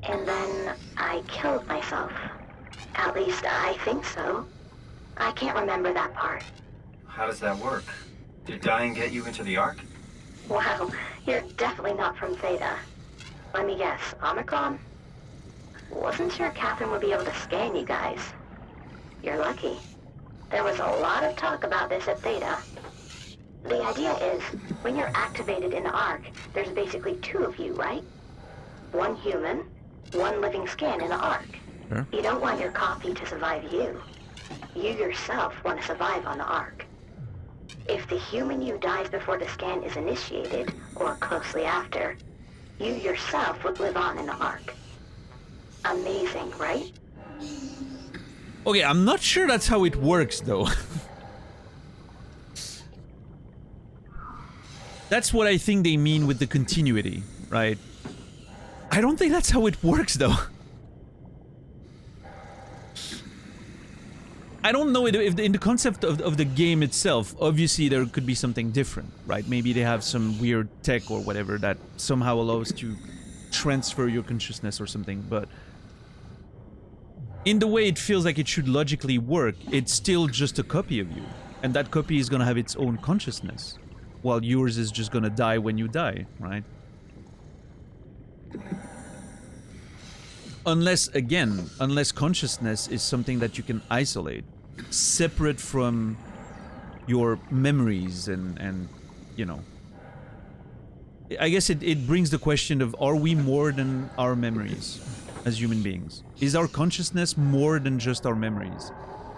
And then I killed myself. At least I think so. I can't remember that part. How does that work? Did dying get you into the Ark? Wow, you're definitely not from Theta. Let me guess, Omicron? Wasn't sure Catherine would be able to scan you guys. You're lucky. There was a lot of talk about this at Theta. The idea is, when you're activated in the Ark, there's basically two of you, right? One human, one living scan in the Ark. Sure. You don't want your copy to survive you. You yourself want to survive on the Ark. If the human you dies before the scan is initiated, or closely after, you yourself would live on in the Ark. Amazing, right? Okay, I'm not sure that's how it works, though. That's what I think they mean with the continuity, right? I don't think that's how it works, though. I don't know if in the concept of the game itself, obviously there could be something different, right? Maybe they have some weird tech or whatever that somehow allows to transfer your consciousness or something, but in the way it feels like it should logically work, it's still just a copy of you. And that copy is gonna have its own consciousness, while yours is just gonna die when you die, right? Unless consciousness is something that you can isolate, separate from your memories and you know. I guess it brings the question of, are we more than our memories as human beings? Is our consciousness more than just our memories?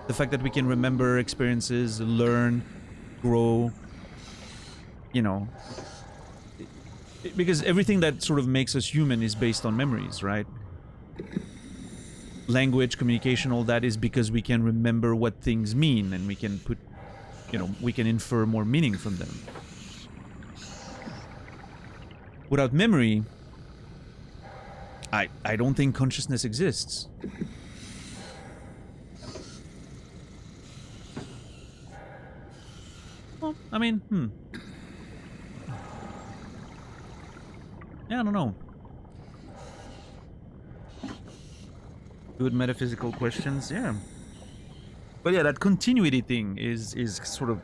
The fact that we can remember experiences, learn, grow, you know. Because everything that sort of makes us human is based on memories, right? Language, communication, all that is because we can remember what things mean and we can put, you know, we can infer more meaning from them. Without memory, I don't think consciousness exists. Well, I mean, yeah, I don't know. Good metaphysical questions, yeah. But yeah, that continuity thing is sort of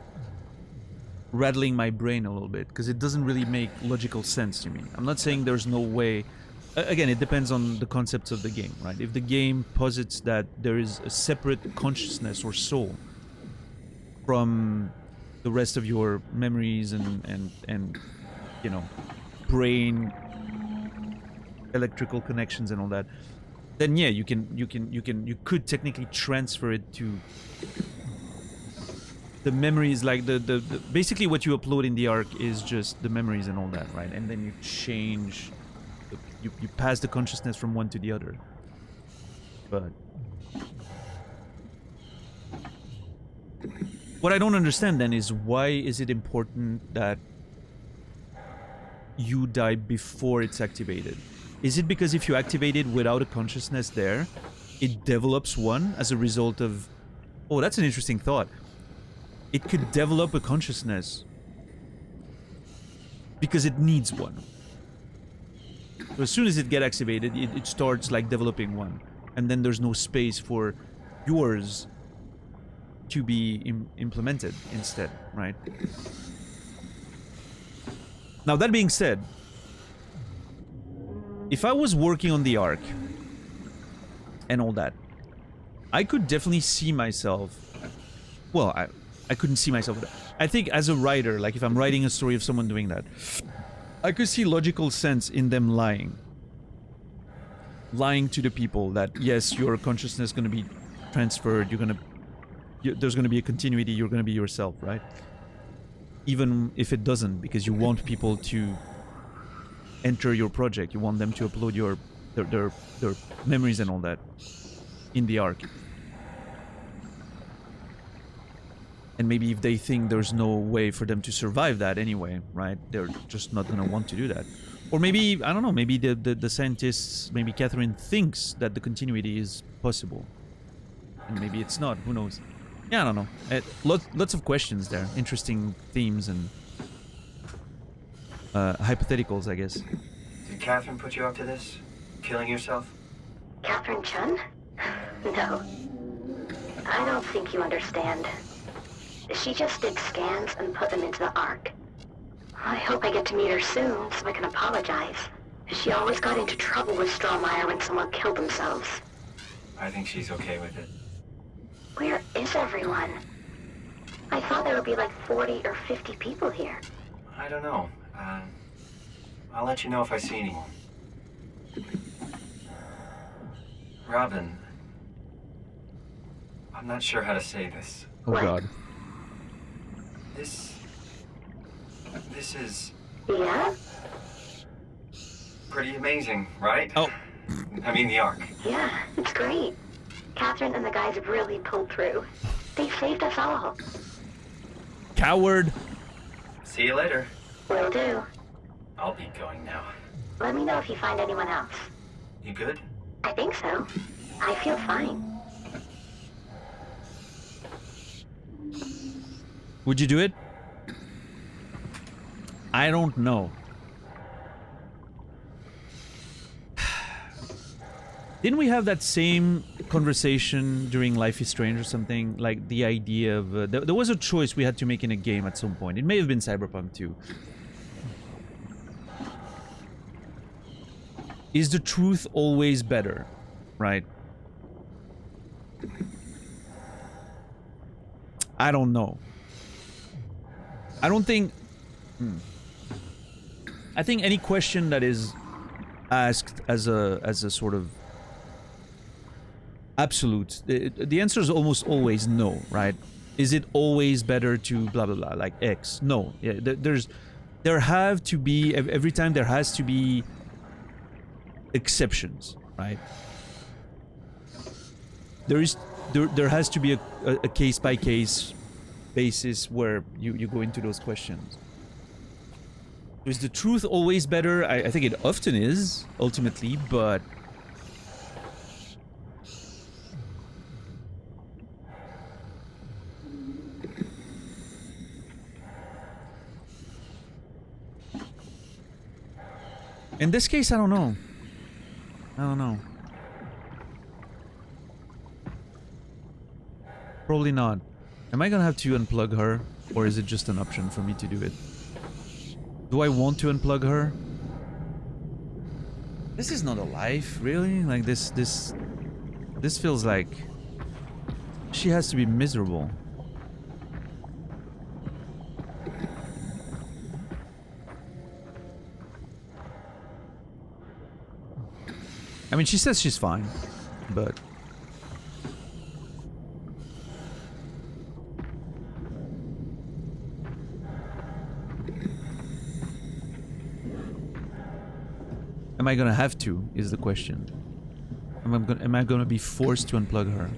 rattling my brain a little bit, because it doesn't really make logical sense to me. I'm not saying there's no way. Again, it depends on the concepts of the game, right? If the game posits that there is a separate consciousness or soul from the rest of your memories and you know, brain electrical connections and all that, then yeah, you could technically transfer it to the memories, like the basically what you upload in the Ark is just the memories and all that, right? And then you change, you pass the consciousness from one to the other. But what I don't understand then is, why is it important that you die before it's activated? Is it because if you activate it without a consciousness there, it develops one as a result of... Oh, that's an interesting thought. It could develop a consciousness because it needs one. So as soon as it gets activated, it starts like developing one. And then there's no space for yours to be implemented instead, right? Now, that being said, if I was working on the Ark and all that, I could definitely see myself... Well, I couldn't see myself... I think as a writer, like if I'm writing a story of someone doing that, I could see logical sense in them lying. Lying to the people that, yes, your consciousness is going to be transferred, there's going to be a continuity, you're going to be yourself, right? Even if it doesn't, because you want people to enter your project, you want them to upload their memories and all that in the Ark. And maybe if they think there's no way for them to survive that anyway, right? They're just not gonna want to do that. Or maybe, I don't know, maybe the scientists, maybe Catherine thinks that the continuity is possible. And maybe it's not, who knows? Yeah, I don't know. Lots of questions there. Interesting themes and hypotheticals, I guess. Did Catherine put you up to this? Killing yourself? Catherine Chun? No. I don't think you understand. She just did scans and put them into the Ark. I hope I get to meet her soon so I can apologize. She always got into trouble with Strohmeyer when someone killed themselves. I think she's okay with it. Where is everyone? I thought there would be like 40 or 50 people here. I don't know. I'll let you know if I see anyone. Robin, I'm not sure how to say this. Oh God. This is Yeah? pretty amazing, right? Oh. I mean, the Ark. Yeah, it's great. Catherine and the guys have really pulled through. They saved us all. Coward. See you later. Will do. I'll be going now. Let me know if you find anyone else. You good? I think so. I feel fine. Would you do it? I don't know. Didn't we have that same conversation during Life is Strange or something? Like the idea of... there was a choice we had to make in a game at some point. It may have been Cyberpunk 2. Is the truth always better? Right? I don't know. I don't think... I think any question that is asked as a sort of absolute, the answer is almost always no, right? Is it always better to blah blah blah like X? No. Yeah, there have to be, every time there has to be exceptions, right? There has to be a case by case basis where you go into those questions. Is the truth always better? I think it often is, ultimately, but... in this case, I don't know. I don't know. Probably not. Am I gonna have to unplug her? Or is it just an option for me to do it? Do I want to unplug her? This is not a life, really? Like this feels like she has to be miserable. I mean, she says she's fine, but... am I gonna have to, is the question. Am I gonna be forced to unplug her?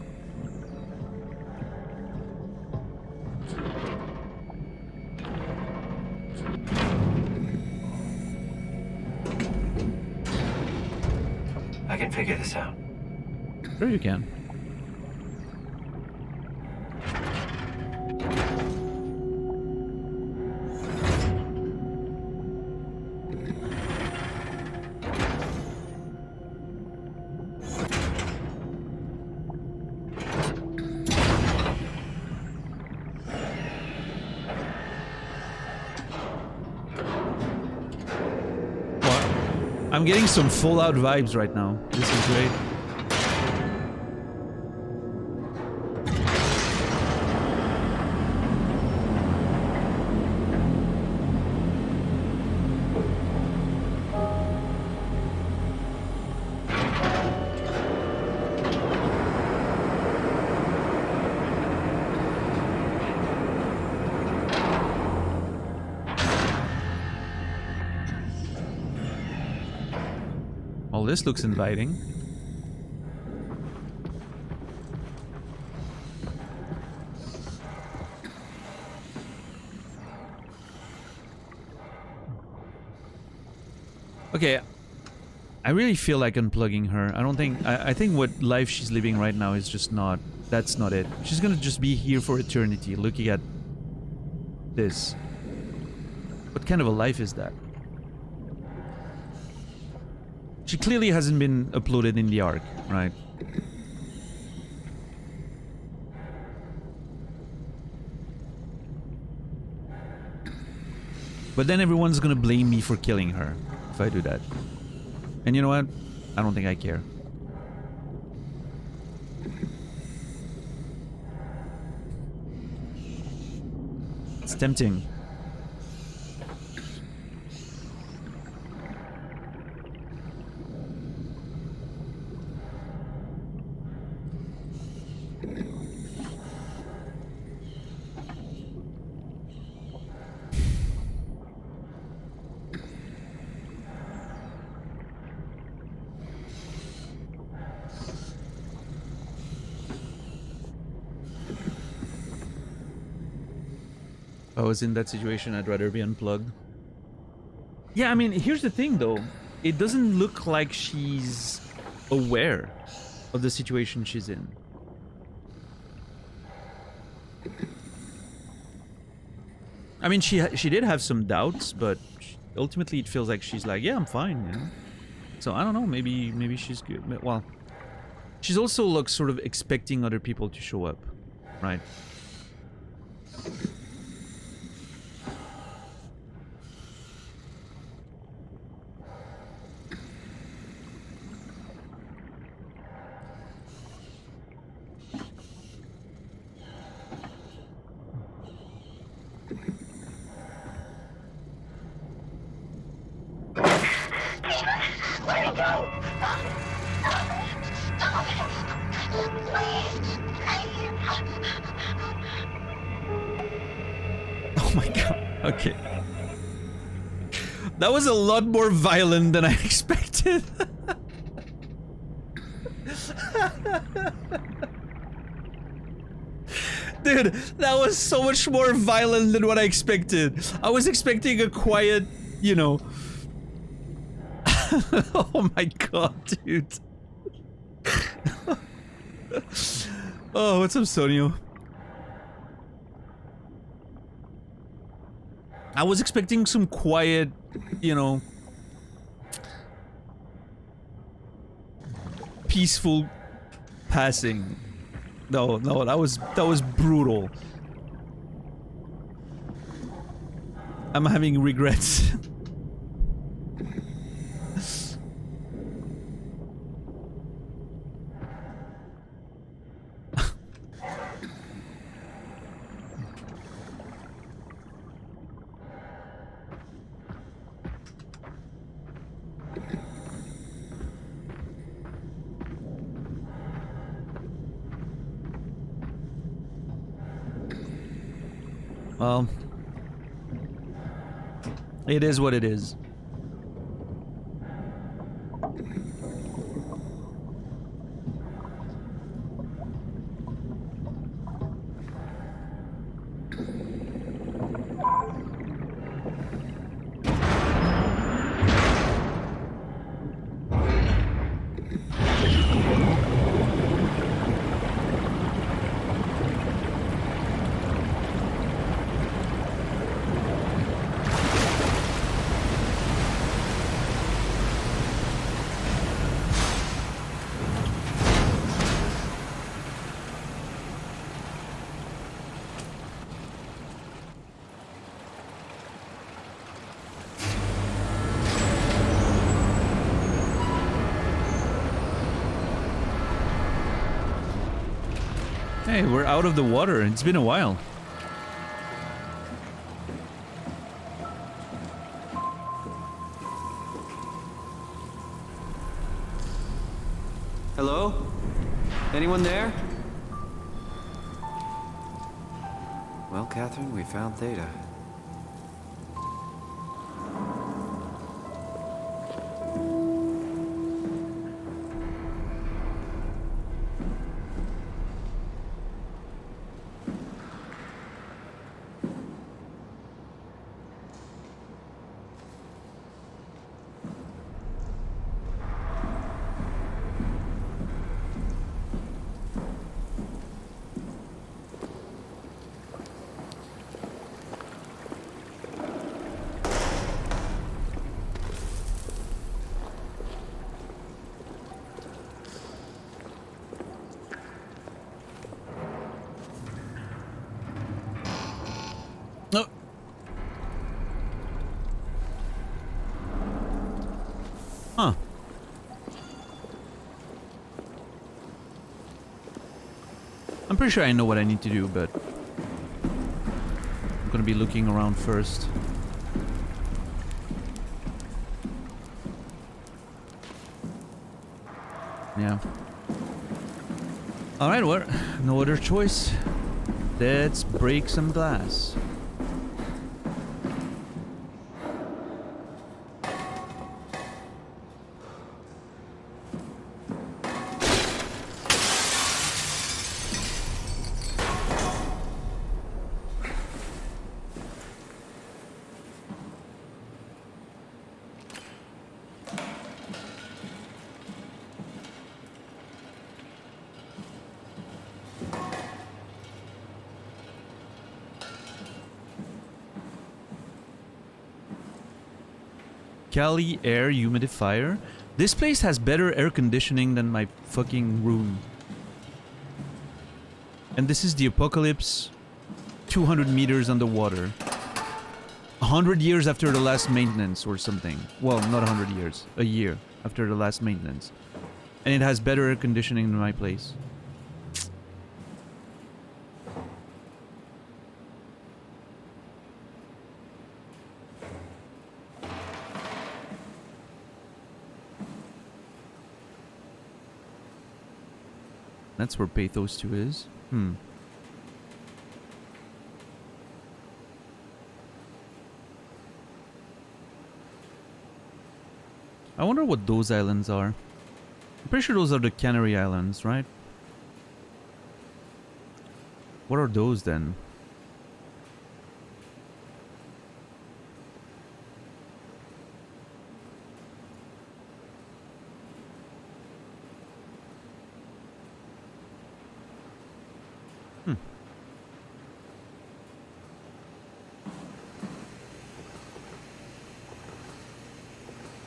I can figure this out. Sure you can. I'm getting some Fallout vibes right now. This is great. This looks inviting. Okay, I really feel like unplugging her. I don't think... I think what life she's living right now is just not... that's not it. She's gonna just be here for eternity looking at this. What kind of a life is that? She clearly hasn't been uploaded in the Ark, right? But then everyone's gonna blame me for killing her if I do that. And you know what? I don't think I care. It's tempting. I was in that situation, I'd rather be unplugged. Yeah, I mean, here's the thing though. It doesn't look like she's aware of the situation she's in. I mean, she did have some doubts, but ultimately it feels like she's like, yeah, I'm fine, you know? So I don't know, maybe she's good. Well, she's also like sort of expecting other people to show up, right? Let me go! Oh my god, okay. That was a lot more violent than I expected. Dude, that was so much more violent than what I expected. I was expecting a quiet, you know... Oh my god, dude. Oh, what's up, Sonio? I was expecting some quiet, you know, peaceful passing. No, that was brutal. I'm having regrets. Well, it is what it is. Hey, we're out of the water. It's been a while. Hello? Anyone there? Well, Catherine, we found Theta. No. Huh. I'm pretty sure I know what I need to do, but I'm gonna be looking around first. Yeah. Alright, well, no other choice. Let's break some glass. Cali air humidifier. This place has better air conditioning than my fucking room. And this is the apocalypse. 200 meters underwater. 100 years after the last maintenance or something. Well, not 100 years. A year after the last maintenance. And it has better air conditioning than my place. That's where Pathos 2 is. I wonder what those islands are. I'm pretty sure those are the Canary Islands, right? What are those then?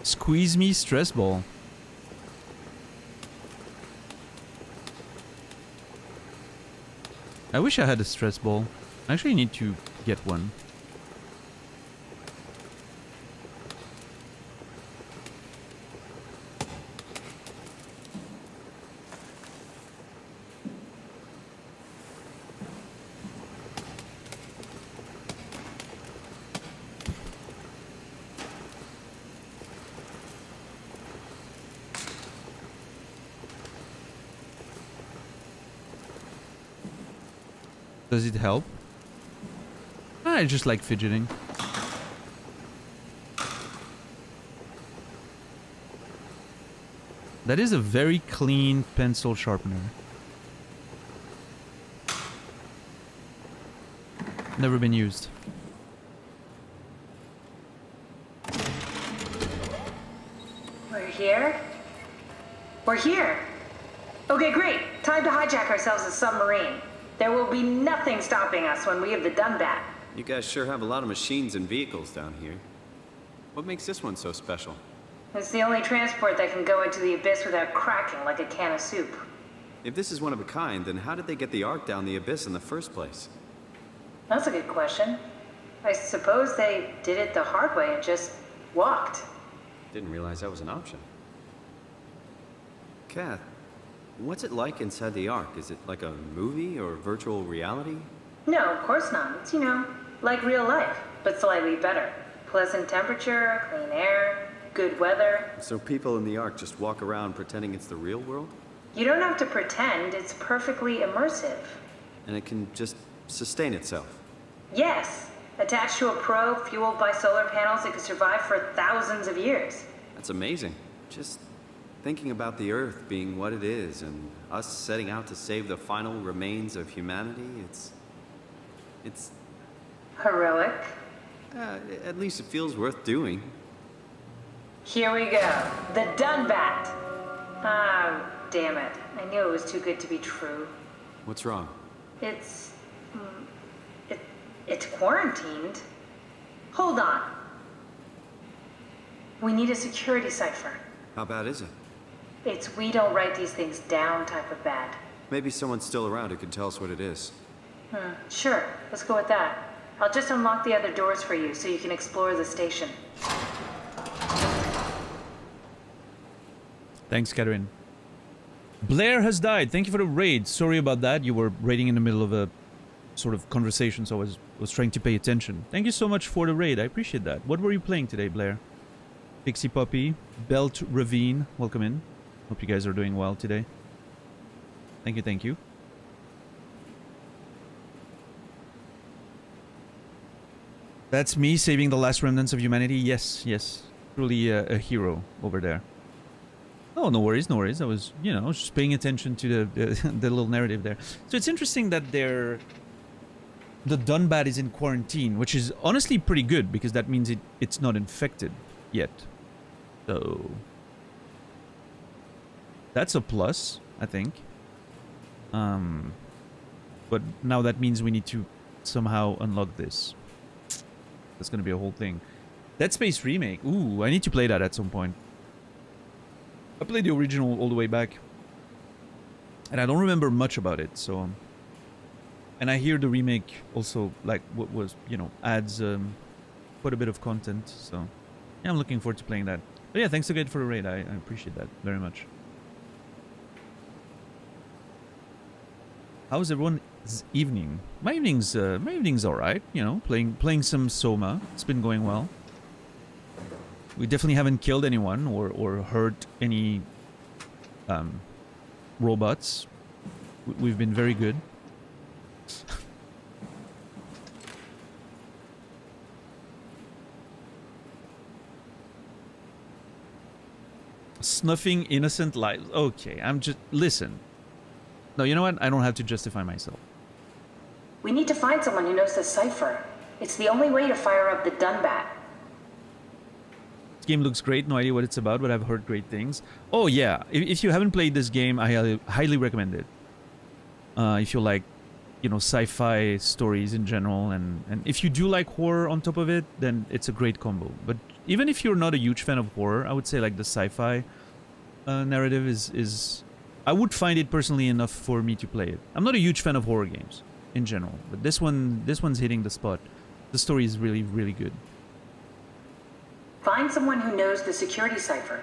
Squeeze me stress ball. I wish I had a stress ball. I actually need to get one. Does it help? I just like fidgeting. That is a very clean pencil sharpener. Never been used. We're here? We're here! Okay, great. Time to hijack ourselves a submarine. There will be nothing stopping us when we have the Dunbat. You guys sure have a lot of machines and vehicles down here. What makes this one so special? It's the only transport that can go into the abyss without cracking like a can of soup. If this is one of a kind, then how did they get the Ark down the abyss in the first place? That's a good question. I suppose they did it the hard way and just walked. Didn't realize that was an option. Kath, what's it like inside the Ark? Is it like a movie or virtual reality? No, of course not. It's, you know, like real life, but slightly better. Pleasant temperature, clean air, good weather. So people in the Ark just walk around pretending it's the real world? You don't have to pretend, it's perfectly immersive. And it can just sustain itself? Yes. Attached to a probe fueled by solar panels, it could survive for thousands of years. That's amazing. Just thinking about the Earth being what it is and us setting out to save the final remains of humanity, it's... Heroic. At least it feels worth doing. Here we go. The Dunbat. Oh, damn it. I knew it was too good to be true. What's wrong? It's quarantined. Hold on. We need a security cipher. How bad is it? It's we don't write these things down type of bad. Maybe someone's still around who can tell us what it is. Sure. Let's go with that. I'll just unlock the other doors for you so you can explore the station. Thanks, Catherine. Blair has died. Thank you for the raid. Sorry about that. You were raiding in the middle of a sort of conversation, so I was trying to pay attention. Thank you so much for the raid. I appreciate that. What were you playing today, Blair? Pixie Puppy, Belt Ravine. Welcome in. Hope you guys are doing well today. Thank you, thank you. That's me saving the last remnants of humanity. Yes, yes. Truly a hero over there. Oh, no worries, no worries. I was, you know, just paying attention to the little narrative there. So it's interesting that the Dunbat is in quarantine, which is honestly pretty good because that means it's not infected yet. So that's a plus, I think. But now that means we need to somehow unlock this. That's gonna be a whole thing. Dead Space remake. Ooh, I need to play that at some point. I played the original all the way back, and I don't remember much about it. So, and I hear the remake also, like, what was, you know, adds quite a bit of content. So, yeah, I'm looking forward to playing that. But yeah, thanks again for the raid. I appreciate that very much. How's everyone's evening? My evening's all right. You know, playing some Soma. It's been going well. We definitely haven't killed anyone or hurt any robots. We've been very good. Snuffing innocent lives. Okay, I'm just... Listen. No, you know what? I don't have to justify myself. We need to find someone who knows the cipher. It's the only way to fire up the Dunbat. This game looks great. No idea what it's about, but I've heard great things. Oh, yeah. If you haven't played this game, I highly recommend it. If you like, you know, sci-fi stories in general, and if you do like horror on top of it, then it's a great combo. But even if you're not a huge fan of horror, I would say like the sci-fi narrative is I would find it personally enough for me to play it. I'm not a huge fan of horror games in general, but this one's hitting the spot. The story is really, really good. Find someone who knows the security cipher.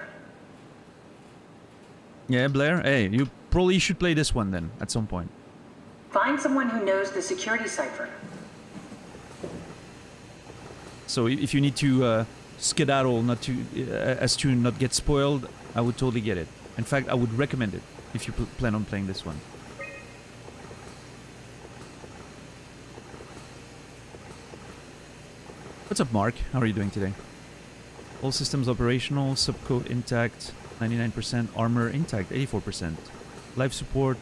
Yeah, Blair? Hey, you probably should play this one then, at some point. Find someone who knows the security cipher. So if you need to skedaddle not to as to not get spoiled, I would totally get it. In fact, I would recommend it if you plan on playing this one. What's up, Mark? How are you doing today? All systems operational, subcode intact, 99%, armor intact, 84%. Life support,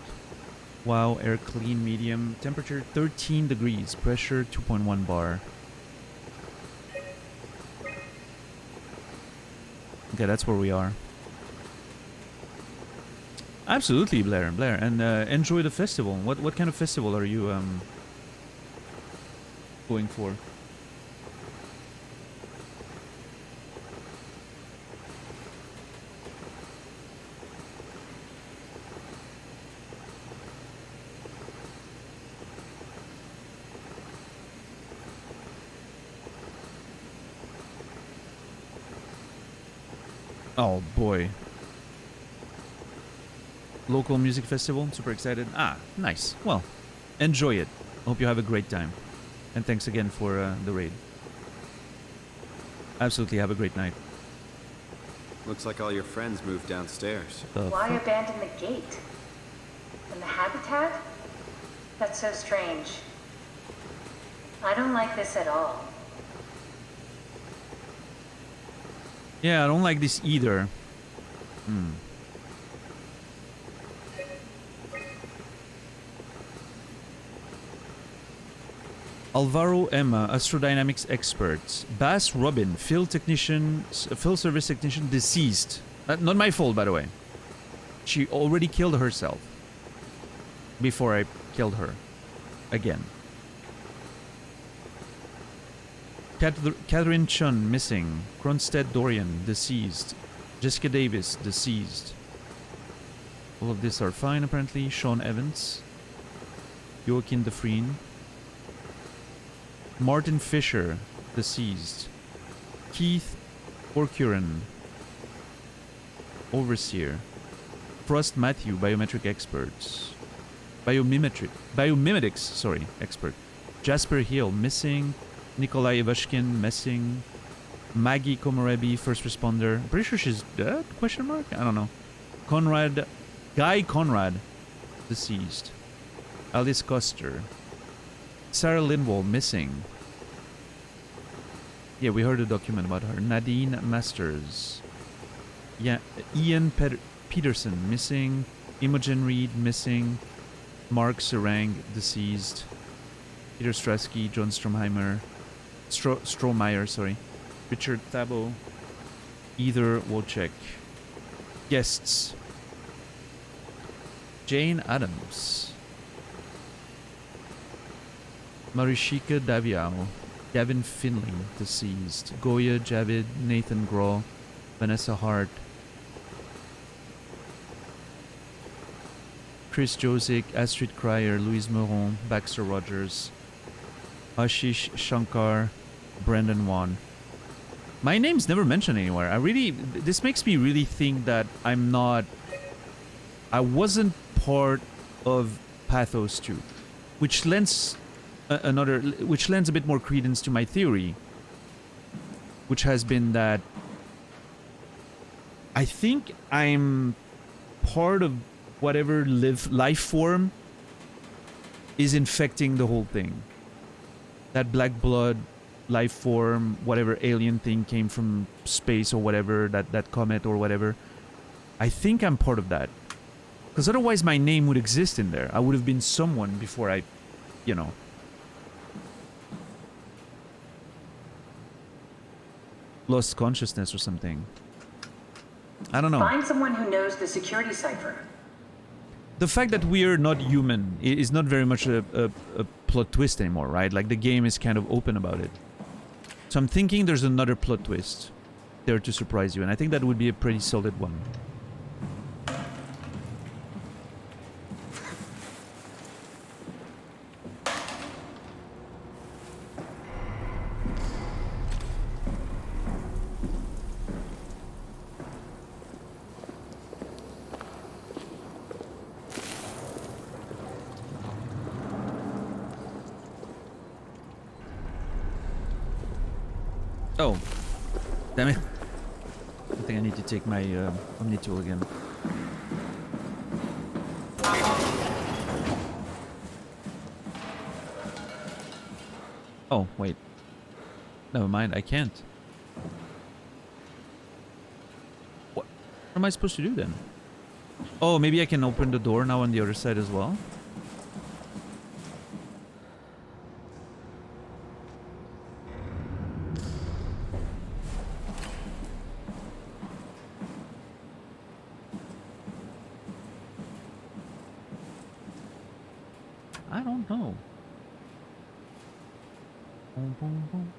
wow, air clean, medium, temperature 13 degrees, pressure 2.1 bar. Okay, that's where we are. Absolutely, Blair, and enjoy the festival. What kind of festival are you going for? Oh boy. Local music festival, super excited. Ah, nice. Well, enjoy it. Hope you have a great time. And thanks again for the raid. Absolutely, have a great night. Looks like all your friends moved downstairs. Why abandon the gate? And the habitat? That's so strange. I don't like this at all. Yeah, I don't like this either. Alvaro Emma, astrodynamics expert. Bass Robin, field service technician, deceased. Not my fault, by the way. She already killed herself before I killed her again. Catherine Chun, missing. Kronstedt Dorian, deceased. Jessica Davis, deceased. All of these are fine, apparently. Sean Evans. Joaquin Defreen. Martin Fisher, deceased. Keith Orcuran, overseer. Frost Matthew, biometric experts. Biomimetics, sorry, expert. Jasper Hill, missing. Nikolai Ivashkin, missing. Maggie Komorebi, first responder. I'm pretty sure she's dead? Question mark? I don't know. Guy Conrad, deceased. Alice Coster. Sarah Lindwall, missing. Yeah, we heard a document about her. Nadine Masters. Yeah, Ian Peterson, missing. Imogen Reed, missing. Mark Serang, deceased. Peter Strasky, John Stromheimer. Strohmeyer, sorry. Richard Thabo. Either Wojcik. Guests. Jane Adams. Marishika Daviao. Gavin Finley, deceased. Goya Javid, Nathan Grohl, Vanessa Hart, Chris Josic, Astrid Cryer, Louise Moron, Baxter Rogers, Ashish Shankar, Brendan Wan. My name's never mentioned anywhere. This makes me really think that I wasn't part of Pathos 2, which lends a bit more credence to my theory, which has been that I think I'm part of whatever life form is infecting the whole thing. That black blood life form, whatever alien thing came from space or whatever, that comet or whatever. I think I'm part of that. Because otherwise my name would exist in there. I would have been someone before I, you know. Lost consciousness or something. I don't know. Find someone who knows the security cipher. The fact that we are not human is not very much a plot twist anymore, right? Like, the game is kind of open about it. So I'm thinking there's another plot twist there to surprise you, and I think that would be a pretty solid one. Oh, damn it. I think I need to take my Omni tool again. Oh, wait. Never mind, I can't. What am I supposed to do then? Oh, maybe I can open the door now on the other side as well? I don't know. Boom, boom, boom.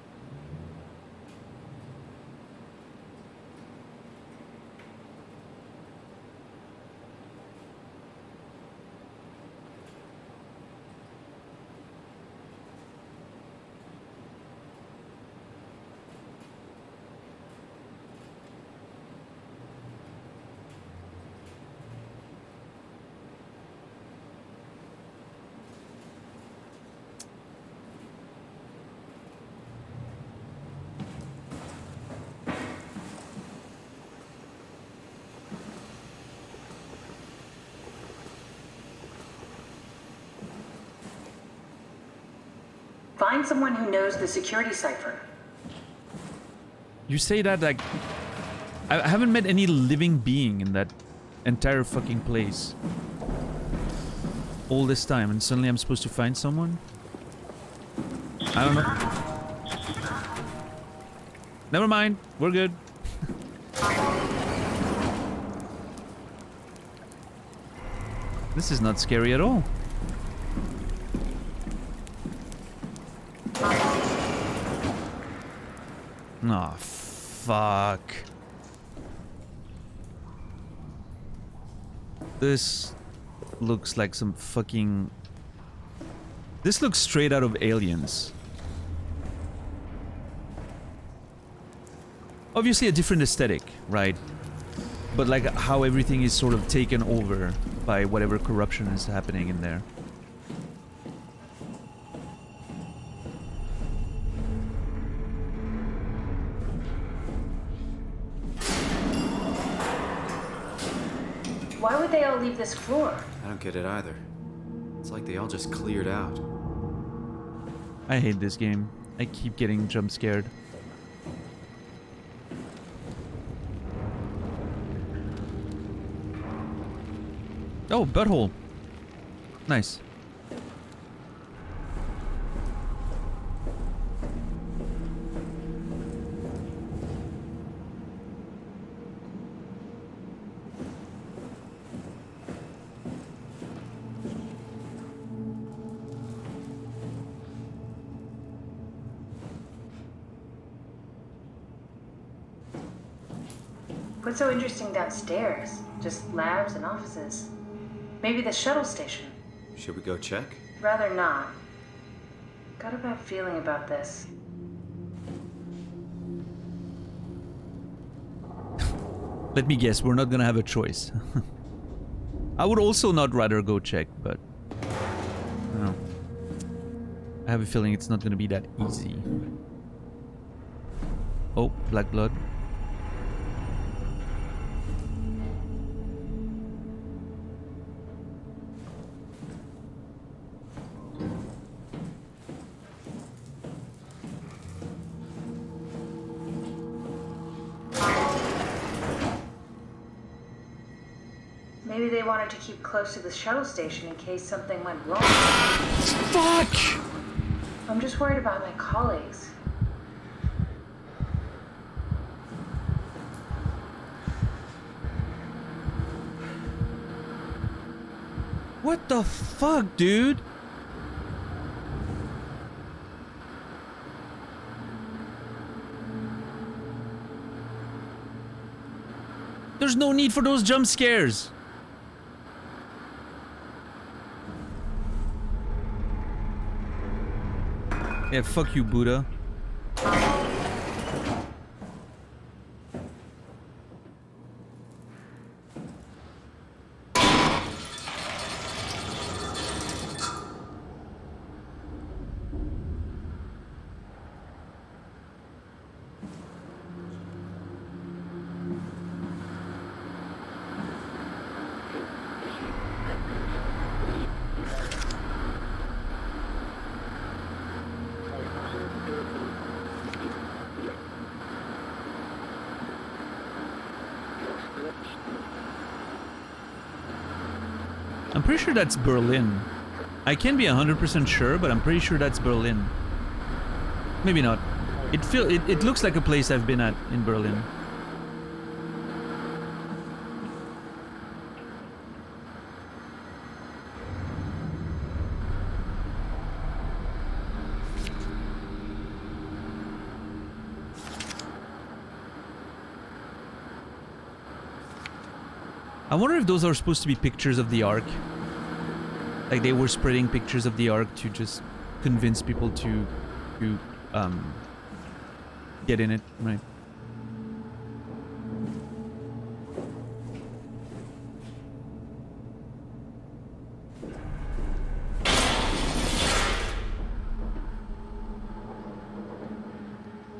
Find someone who knows the security cipher. You say that like... I haven't met any living being in that entire fucking place. All this time, and suddenly I'm supposed to find someone? I don't know. Never mind, we're good. This is not scary at all. Aw, oh, fuck. This looks like some fucking... This looks straight out of Aliens. Obviously a different aesthetic, right? But like how everything is sort of taken over by whatever corruption is happening in there. Why would they all leave this floor? I don't get it either. It's like they all just cleared out. I hate this game. I keep getting jump scared. Oh, butthole. Nice. What's so interesting downstairs? Just labs and offices. Maybe the shuttle station. Should we go check? Rather not. Got a bad feeling about this. Let me guess, we're not gonna have a choice. I would also not rather go check, but... I don't know. I have a feeling it's not gonna be that easy. Oh, black blood. Maybe they wanted to keep close to the shuttle station in case something went wrong. Fuck! I'm just worried about my colleagues. What the fuck, dude? There's no need for those jump scares. Yeah, fuck you, Buddha. I'm pretty sure that's Berlin. I can't be 100% sure, but I'm pretty sure that's Berlin. Maybe not. It looks like a place I've been at in Berlin. I wonder if those are supposed to be pictures of the Ark. Like they were spreading pictures of the Ark to just convince people to get in it, right?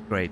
Great.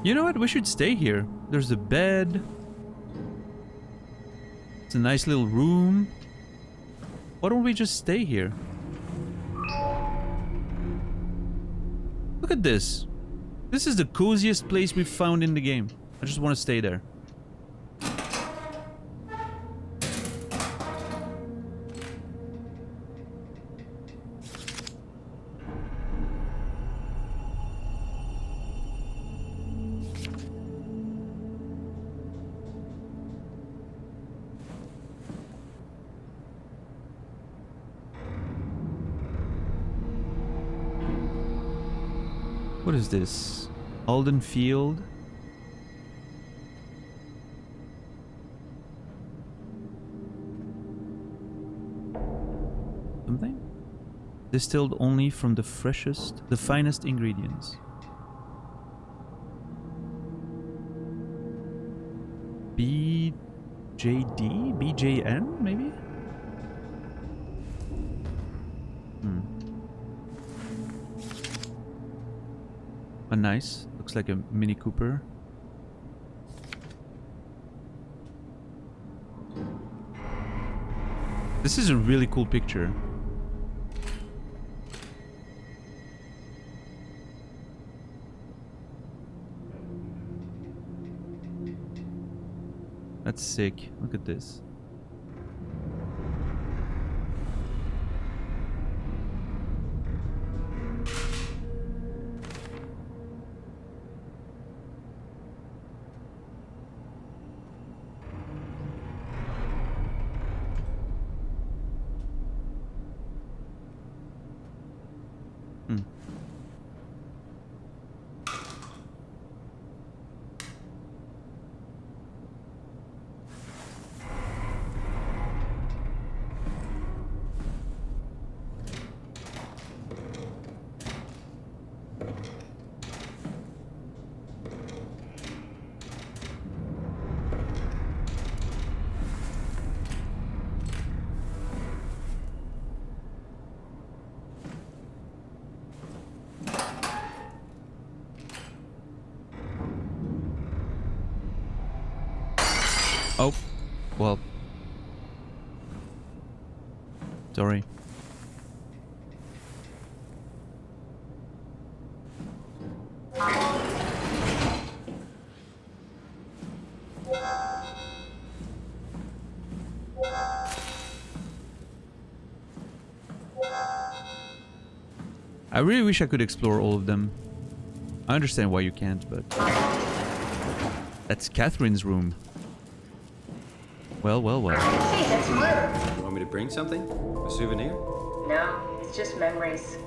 You know what? We should stay here. There's a bed. It's a nice little room. Why don't we just stay here? Look at this. This is the coziest place we've found in the game. I just want to stay there. What is this? Alden Field. Something? Distilled only from the freshest, the finest ingredients. BJD? BJN, maybe? Oh, nice. Looks like a Mini Cooper. This is a really cool picture. That's sick. Look at this. Oh, well. Sorry. I really wish I could explore all of them. I understand why you can't, but... That's Catherine's room. Well, well, well. Hey, that's Murder. You want me to bring something? A souvenir? No, it's just memories.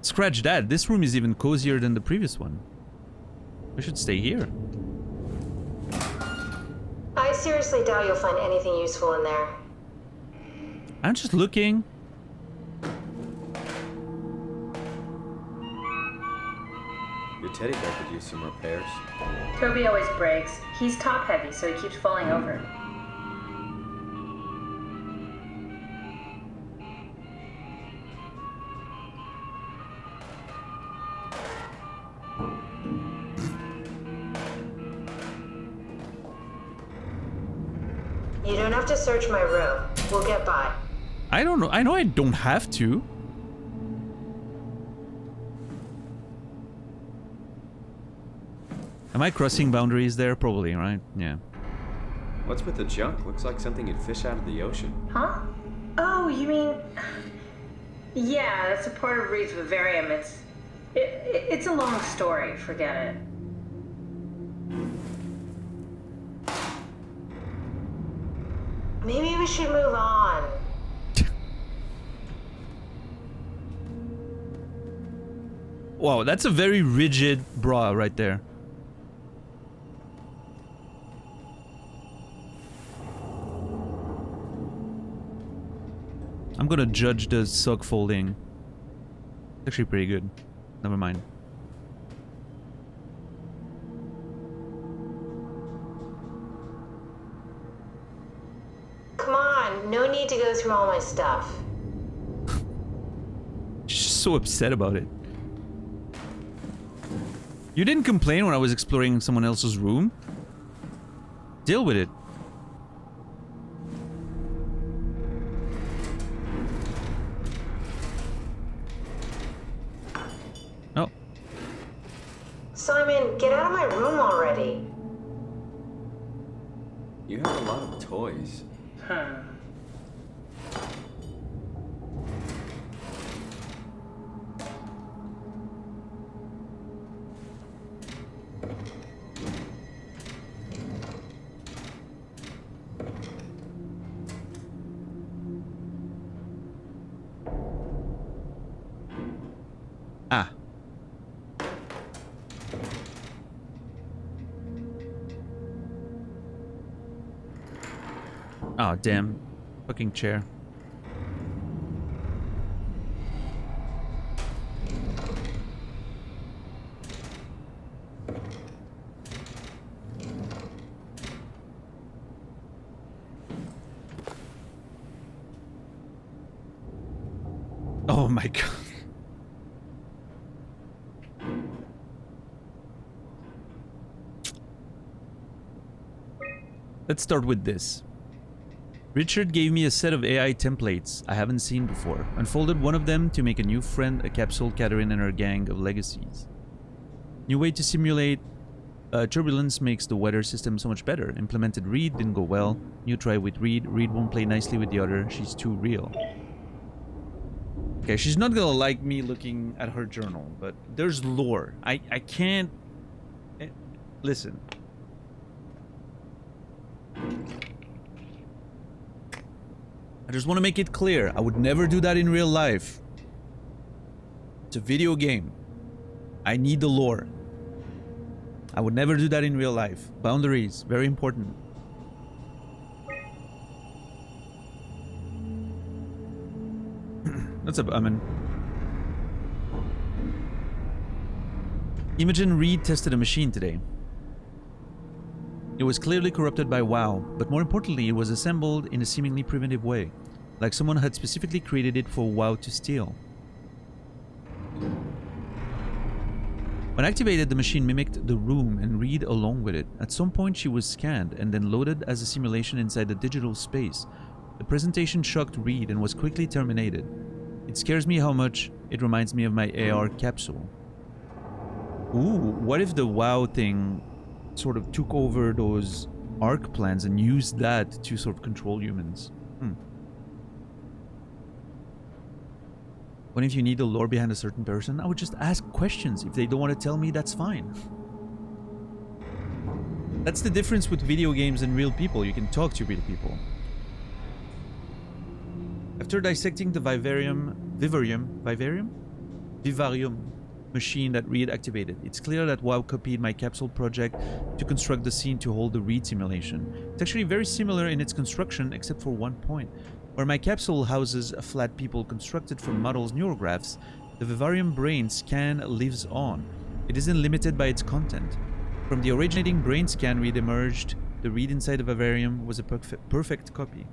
Scratch that. This room is even cozier than the previous one. I should stay here. I seriously doubt you'll find anything useful in there. I'm just looking. Your teddy bear could use some repairs. Toby always breaks. He's top heavy, so he keeps falling over. You don't have to search my room. We'll get by. I don't know. I know I don't have to. Am I crossing boundaries there? Probably, right? Yeah. What's with the junk? Looks like something you'd fish out of the ocean. Huh? Oh, you mean... Yeah, that's a part of Reed's vivarium. It's a long story. Forget it. Maybe we should move on. Wow, that's a very rigid bra right there. I'm gonna judge the sock folding. It's actually pretty good. Never mind. Come on, no need to go through all my stuff. She's so upset about it. You didn't complain when I was exploring someone else's room? Deal with it. Oh. Simon, get out of my room already. You have a lot of toys. Ah. Oh, damn. Fucking chair. Oh my god. Let's start with this. Richard gave me a set of AI templates I haven't seen before. Unfolded one of them to make a new friend, a capsule Catherine and her gang of legacies. New way to simulate turbulence makes the weather system so much better. Implemented Reed, didn't go well. New try with Reed. Reed won't play nicely with the other. She's too real. Okay, she's not gonna like me looking at her journal, but there's lore. I can't... Listen. I just want to make it clear, I would never do that in real life. It's a video game. I need the lore. I would never do that in real life. Boundaries, very important. What's up, Amen? Imogen Reed tested a machine today. It was clearly corrupted by WoW, but more importantly, it was assembled in a seemingly primitive way, like someone had specifically created it for WoW to steal. When activated, the machine mimicked the room and Reed along with it. At some point, she was scanned and then loaded as a simulation inside the digital space. The presentation shocked Reed and was quickly terminated. It scares me how much it reminds me of my AR capsule. Ooh, what if the WoW thing sort of took over those ARC plans and used that to sort of control humans? What if you need the lore behind a certain person? I would just ask questions. If they don't want to tell me, that's fine. That's the difference with video games and real people. You can talk to real people. After dissecting the Vivarium machine that Reed activated, it's clear that WoW copied my capsule project to construct the scene to hold the Reed simulation. It's actually very similar in its construction, except for one point. Where my capsule houses a flat people constructed from models' neurographs, the Vivarium brain scan lives on. It isn't limited by its content. From the originating brain scan Reed emerged, the Reed inside the Vivarium was a perfect copy.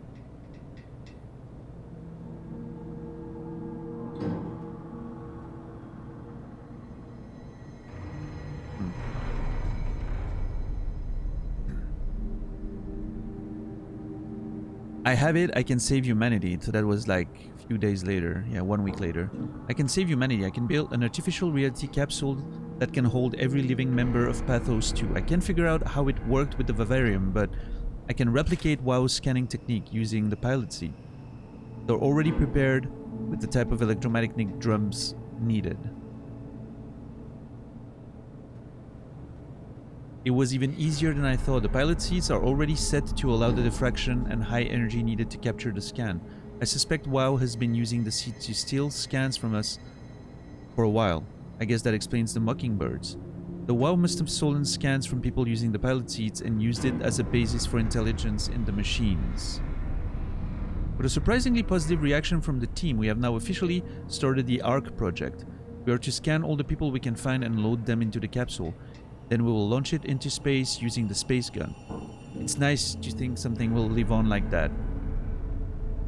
I have it, I can save humanity. So that was like a few days later. Yeah, 1 week later. I can save humanity. I can build an artificial reality capsule that can hold every living member of Pathos 2. I can't figure out how it worked with the Vivarium, but I can replicate WoW's scanning technique using the pilot seat. They're already prepared with the type of electromagnetic drums needed. It was even easier than I thought. The pilot seats are already set to allow the diffraction and high energy needed to capture the scan. I suspect WoW has been using the seat to steal scans from us for a while. I guess that explains the mockingbirds. The WoW must have stolen scans from people using the pilot seats and used it as a basis for intelligence in the machines. With a surprisingly positive reaction from the team, we have now officially started the ARC project. We are to scan all the people we can find and load them into the capsule. Then we will launch it into space using the space gun. It's nice to think something will live on like that.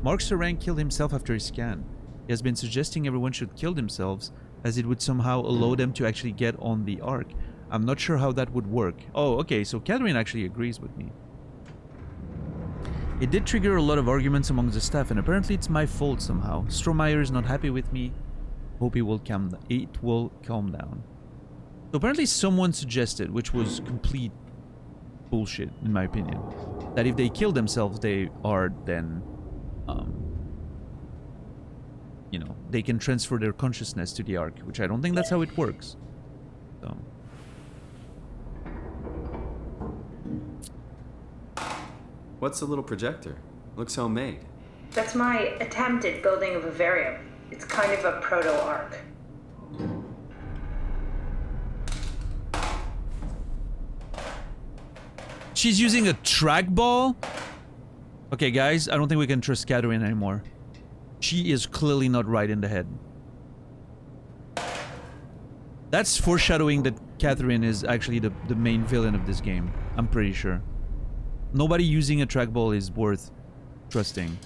Mark Serang killed himself after his scan. He has been suggesting everyone should kill themselves, as it would somehow allow them to actually get on the Ark. I'm not sure how that would work. Oh, okay, so Catherine actually agrees with me. It did trigger a lot of arguments among the staff, and apparently it's my fault somehow. Strohmeyer is not happy with me. Hope it will calm down. So apparently someone suggested, which was complete bullshit in my opinion, that if they kill themselves, they are then, you know, they can transfer their consciousness to the Ark, which I don't think that's how it works. So. What's the little projector? Looks homemade. That's my attempt at building a vivarium. It's kind of a proto-arc. She's using a trackball? Okay, guys, I don't think we can trust Catherine anymore. She is clearly not right in the head. That's foreshadowing that Catherine is actually the main villain of this game. I'm pretty sure. Nobody using a trackball is worth trusting.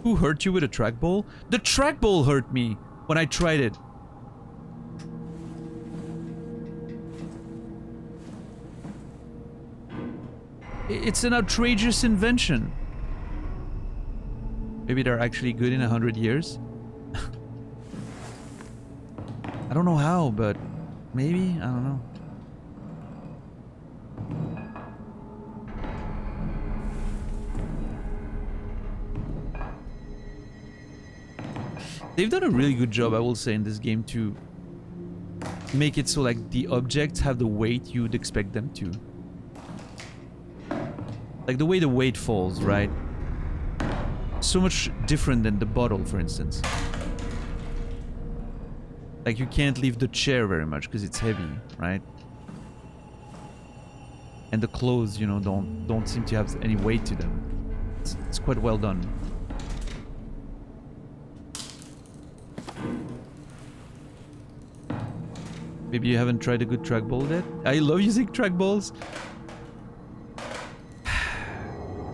Who hurt you with a trackball? The trackball hurt me when I tried it. It's an outrageous invention. Maybe they're actually good in 100 years? I don't know how, but maybe? I don't know. They've done a really good job, I will say, in this game to make it so like the objects have the weight you'd expect them to. Like the way the weight falls, right? So much different than the bottle, for instance. Like you can't leave the chair very much because it's heavy, right? And the clothes, you know, don't seem to have any weight to them. It's quite well done. Maybe you haven't tried a good trackball yet? I love using trackballs.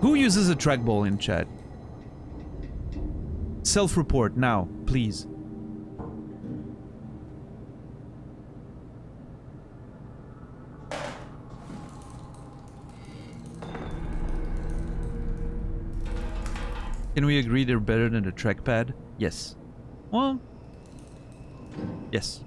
Who uses a trackball in chat? Self-report now, please. Can we agree they're better than the trackpad? Yes. Well, yes.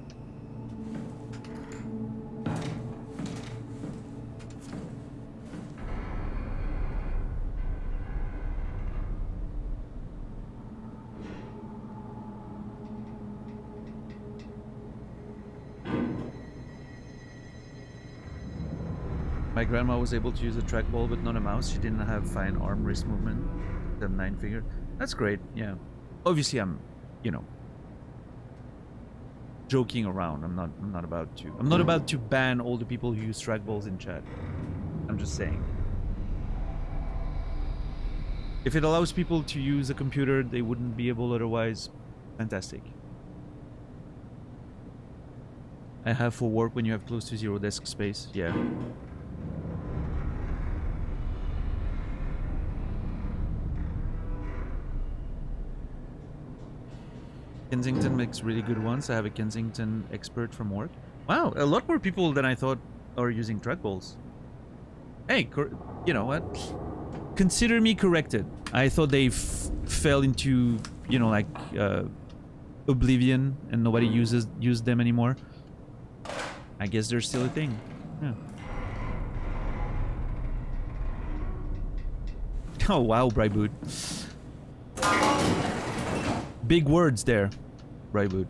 My grandma was able to use a trackball but not a mouse. She didn't have fine arm wrist movement. The 9-finger. That's great, yeah. Obviously I'm, you know, joking around. I'm not about to ban all the people who use trackballs in chat. I'm just saying. If it allows people to use a computer they wouldn't be able otherwise, fantastic. I have for work when you have close to 0 desk space, yeah. Kensington makes really good ones. I have a Kensington expert from work. Wow, a lot more people than I thought are using trackballs. Hey, you know what? Consider me corrected. I thought they fell into, you know, like oblivion and nobody used them anymore. I guess they're still a thing. Yeah. Oh wow, Bryboot. Big words there, Bryboot.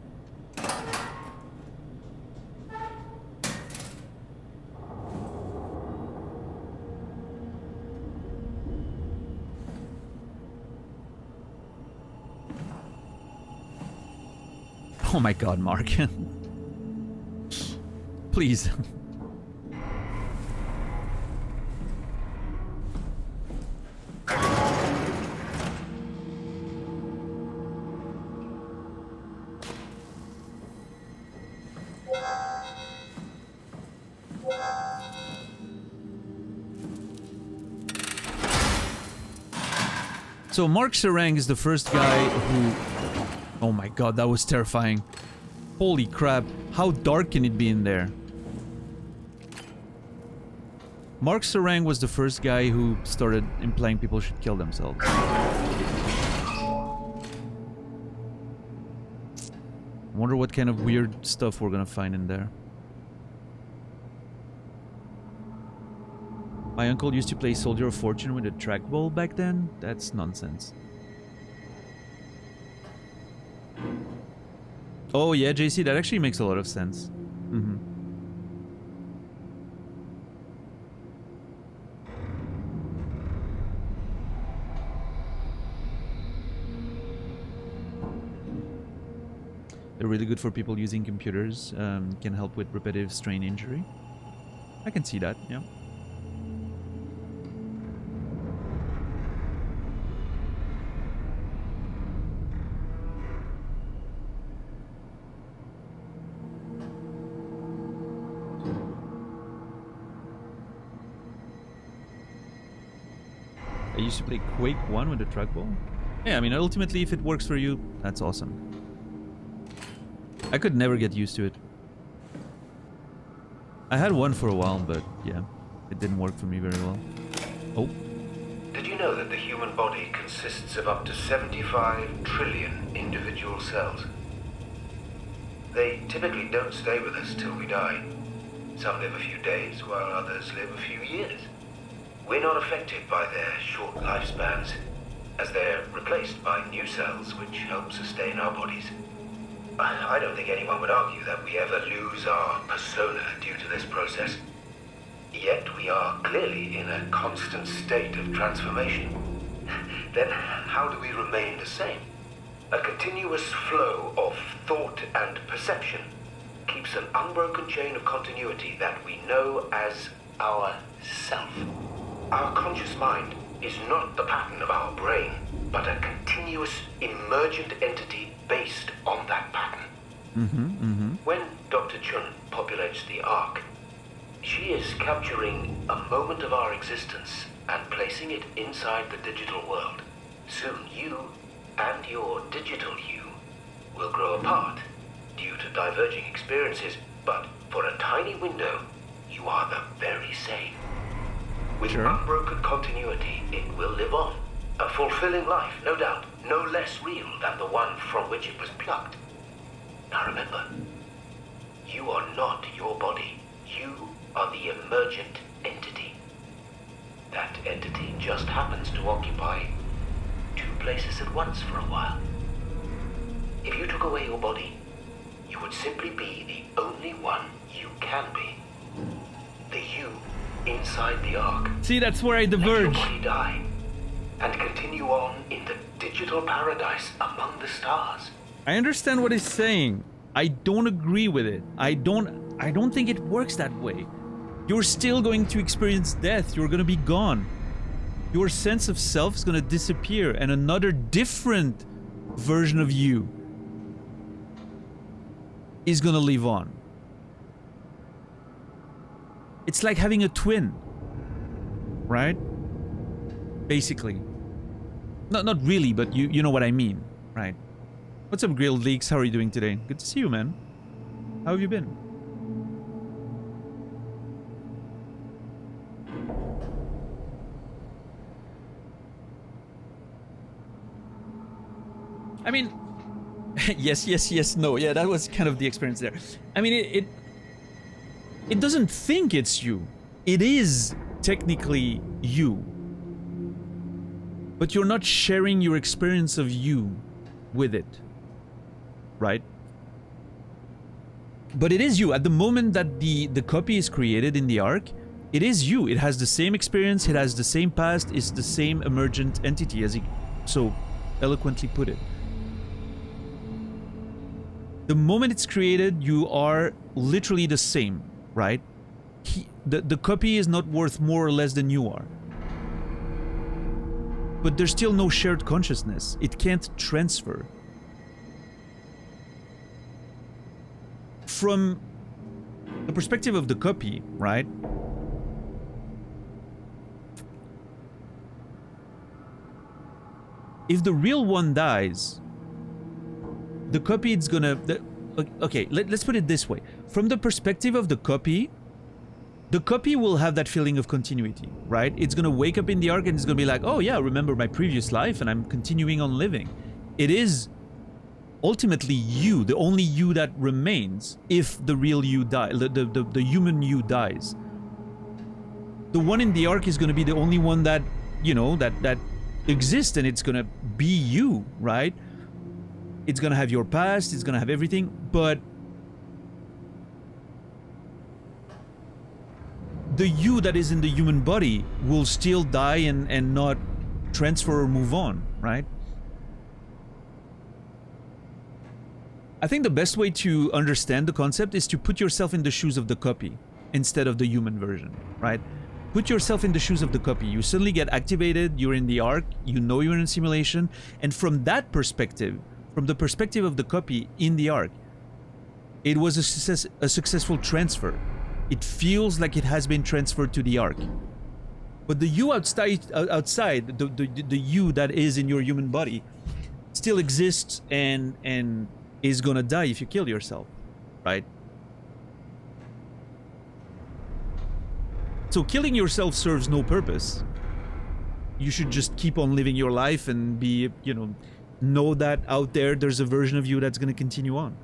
Oh my god, Mark. Please. So Mark Serang is the first guy who... Oh my god, that was terrifying. Holy crap. How dark can it be in there? Mark Serang was the first guy who started implying people should kill themselves. I wonder what kind of weird stuff we're gonna find in there. My uncle used to play Soldier of Fortune with a trackball back then? That's nonsense. Oh yeah, JC, that actually makes a lot of sense. Mm-hmm. really good for people using computers. Can help with repetitive strain injury. I can see that, yeah. I used to play Quake 1 with the trackball. Yeah, I mean, ultimately, if it works for you, that's awesome. I could never get used to it. I had one for a while, but yeah, it didn't work for me very well. Oh. Did you know that the human body consists of up to 75 trillion individual cells? They typically don't stay with us till we die. Some live a few days, while others live a few years. We're not affected by their short lifespans, as they're replaced by new cells which help sustain our bodies. I don't think anyone would argue that we ever lose our persona due to this process. Yet we are clearly in a constant state of transformation. Then how do we remain the same? A continuous flow of thought and perception keeps an unbroken chain of continuity that we know as our self. Our conscious mind is not the pattern of our brain, but a continuous emergent entity based on that pattern. When Dr. Chun populates the Ark, she is capturing a moment of our existence and placing it inside the digital world. Soon you and your digital you will grow apart due to diverging experiences, but for a tiny window, you are the very same. With unbroken continuity, it will live on. A fulfilling life, no doubt, no less real than the one from which it was plucked. Now remember, you are not your body. You are the emergent entity. That entity just happens to occupy two places at once for a while. If you took away your body, you would simply be the only one you can be. The you inside the Ark. See, that's where I diverge. Let your body die and continue on in the digital paradise among the stars. I understand what he's saying. I don't agree with it. I don't think it works that way. You're still going to experience death. You're going to be gone. Your sense of self is going to disappear, and another different version of you is going to live on. It's like having a twin, right? Basically. Not really, but you know what I mean, right? What's up, Grilled Leaks? How are you doing today? Good to see you, man. How have you been? I mean, yes, no. Yeah, that was kind of the experience there. I mean, it doesn't think it's you. It is technically you. But you're not sharing your experience of you with it. Right? But it is you. At the moment that the copy is created in the Ark, it is you. It has the same experience, it has the same past, it's the same emergent entity, as he so eloquently put it. The moment it's created, you are literally the same, right? The copy is not worth more or less than you are. But there's still no shared consciousness. It can't transfer. From the perspective of the copy, right? If the real one dies, the copy is gonna... okay, let's put it this way. From the perspective of the copy will have that feeling of continuity, right? It's gonna wake up in the Ark and it's gonna be like, oh yeah, I remember my previous life and I'm continuing on living. It is ultimately you, the only you that remains, if the real you dies, the human you dies. The one in the Ark is gonna be the only one that, you know, that exists, and it's gonna be you, right? It's gonna have your past, it's gonna have everything, but the you that is in the human body will still die and not transfer or move on, right? I think the best way to understand the concept is to put yourself in the shoes of the copy instead of the human version, right? Put yourself in the shoes of the copy. You suddenly get activated, you're in the arc, you know you're in a simulation, and from that perspective, from the perspective of the copy in the arc, it was a successful transfer. It feels like it has been transferred to the arc. But the you outside the you that is in your human body still exists and is gonna die if you kill yourself, right? So killing yourself serves no purpose. You should just keep on living your life and be, you know that out there there's a version of you that's gonna continue on.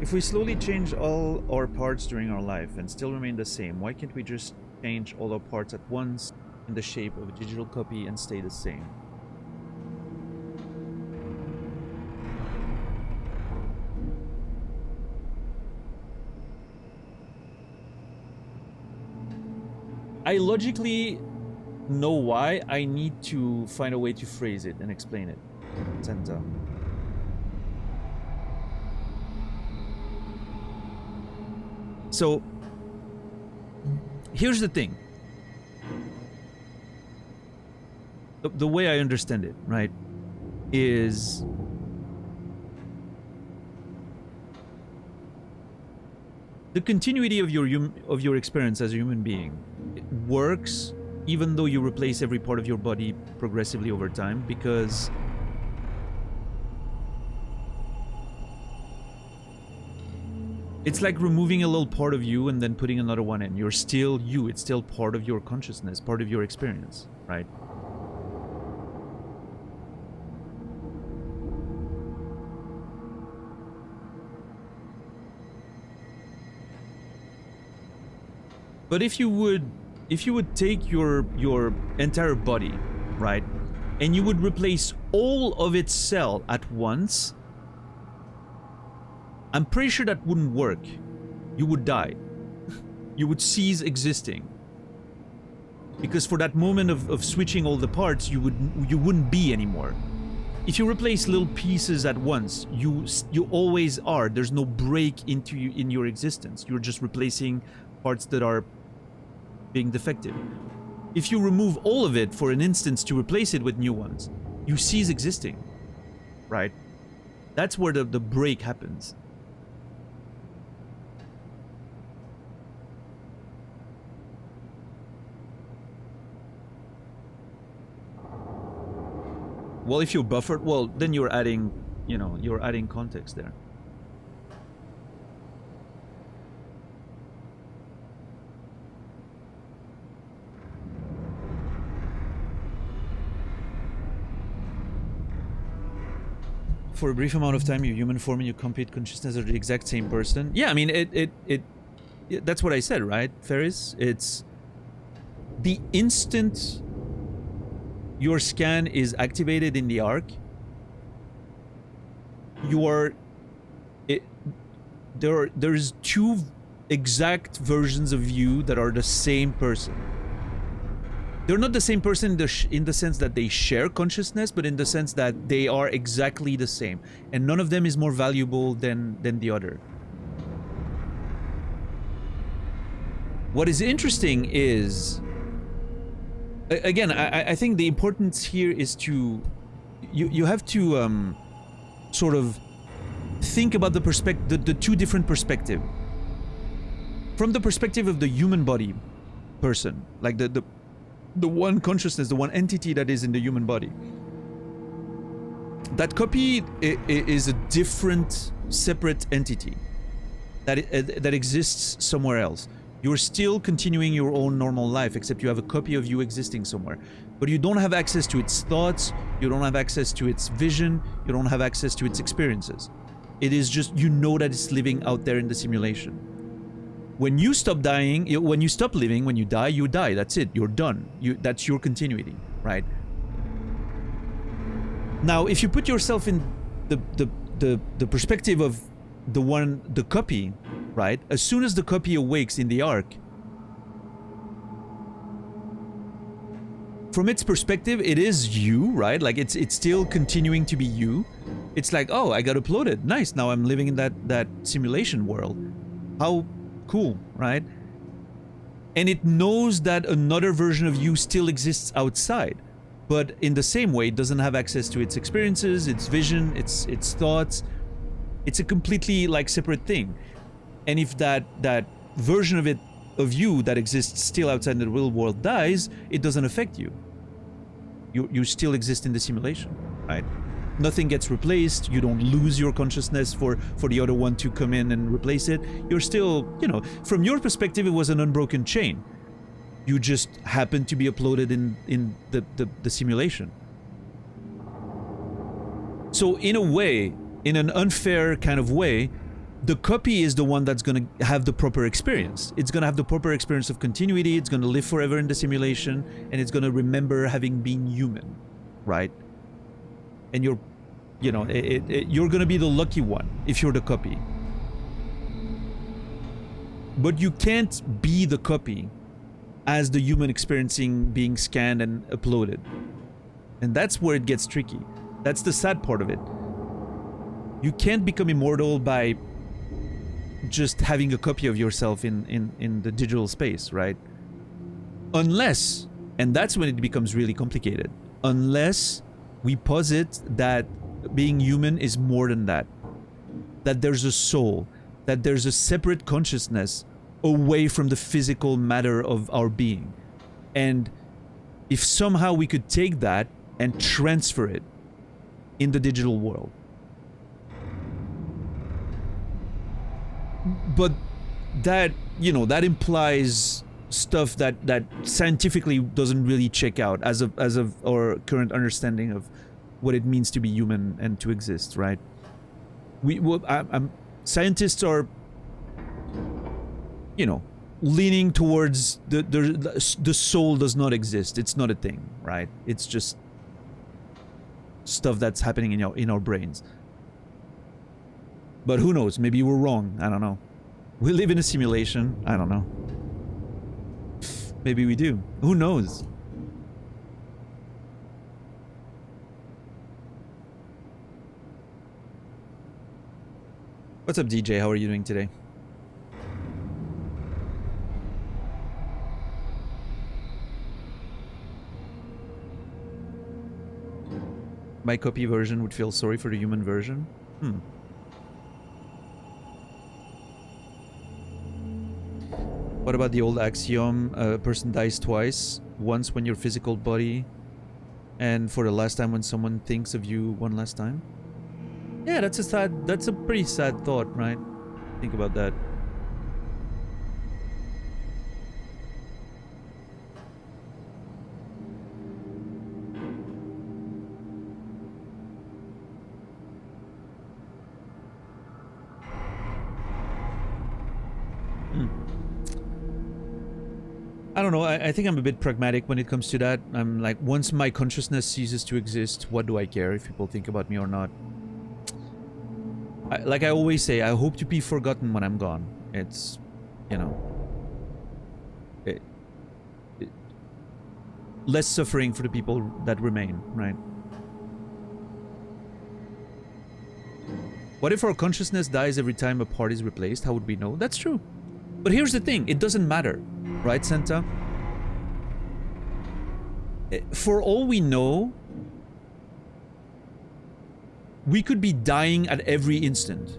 If we slowly change all our parts during our life and still remain the same, why can't we just change all our parts at once in the shape of a digital copy and stay the same? I logically know why. I need to find a way to phrase it and explain it. Senta. So, here's the thing. The way I understand it, right, is the continuity of your experience as a human being. It works even though you replace every part of your body progressively over time, because it's like removing a little part of you and then putting another one in. You're still you. It's still part of your consciousness, part of your experience, right? But if you would take your entire body, right, and you would replace all of its cell at once, I'm pretty sure that wouldn't work. You would die. You would cease existing. Because for that moment of switching all the parts, you wouldn't be anymore. If you replace little pieces at once, you always are. There's no break in your existence. You're just replacing parts that are being defective. If you remove all of it for an instance to replace it with new ones, you cease existing, right? That's where the break happens. Well, if you buffered, well, then you're adding, you're adding context there. For a brief amount of time, your human form and your complete consciousness are the exact same person. Yeah, I mean, that's what I said, right, Ferris? It's the instant your scan is activated in the arc, there's two exact versions of you that are the same person. They're not the same person in the sense that they share consciousness, but in the sense that they are exactly the same, and none of them is more valuable than the other. What is interesting is, again, I think the importance here is to you have to sort of think about the two different perspectives. From the perspective of the human body person, like the one consciousness, the one entity that is in the human body. that copy is a different, separate entity that exists somewhere else. You're still continuing your own normal life, except you have a copy of you existing somewhere. But you don't have access to its thoughts, you don't have access to its vision, you don't have access to its experiences. It is just, you know that it's living out there in the simulation. When you stop dying, when you stop living, when you die, that's it, you're done. That's your continuity, right? Now, if you put yourself in the perspective of the copy, right? As soon as the copy awakes in the arc, from its perspective, it is you, right? Like it's still continuing to be you. It's like, oh, I got uploaded. Nice. Now I'm living in that simulation world. How cool, right? And it knows that another version of you still exists outside. But in the same way, it doesn't have access to its experiences, its vision, its thoughts. It's a completely like separate thing. And if that version of you that exists still outside the real world dies, it doesn't affect you. You still exist in the simulation, right? Nothing gets replaced. You don't lose your consciousness for the other one to come in and replace it. You're still, you know, from your perspective, it was an unbroken chain. You just happen to be uploaded in the simulation. So in a way, in an unfair kind of way, the copy is the one that's going to have the proper experience. It's going to have the proper experience of continuity. It's going to live forever in the simulation, and it's going to remember having been human, right? And you're, you know, you're going to be the lucky one if you're the copy. But you can't be the copy as the human experiencing being scanned and uploaded. And that's where it gets tricky. That's the sad part of it. You can't become immortal by just having a copy of yourself in the digital space, right? Unless, and that's when it becomes really complicated, unless we posit that being human is more than that. That there's a soul, that there's a separate consciousness away from the physical matter of our being. And if somehow we could take that and transfer it in the digital world. But that, you know, that implies stuff that scientifically doesn't really check out as of our current understanding of what it means to be human and to exist, right? Scientists are, you know, leaning towards the soul does not exist. It's not a thing, right? It's just stuff that's happening in our brains. But who knows? Maybe we're wrong. I don't know. We live in a simulation. I don't know. Maybe we do. Who knows? What's up, DJ? How are you doing today? My copy version would feel sorry for the human version? What about the old axiom, a person dies twice? Once when your physical body, and for the last time when someone thinks of you one last time? Yeah, that's a pretty sad thought, right? Think about that. I don't know, I think I'm a bit pragmatic when it comes to that. I'm like, once my consciousness ceases to exist, what do I care if people think about me or not? Like I always say, I hope to be forgotten when I'm gone. It's, you know, less suffering for the people that remain, right? What if our consciousness dies every time a part is replaced? How would we know? That's true. But here's the thing, it doesn't matter, right, Santa? For all we know, we could be dying at every instant.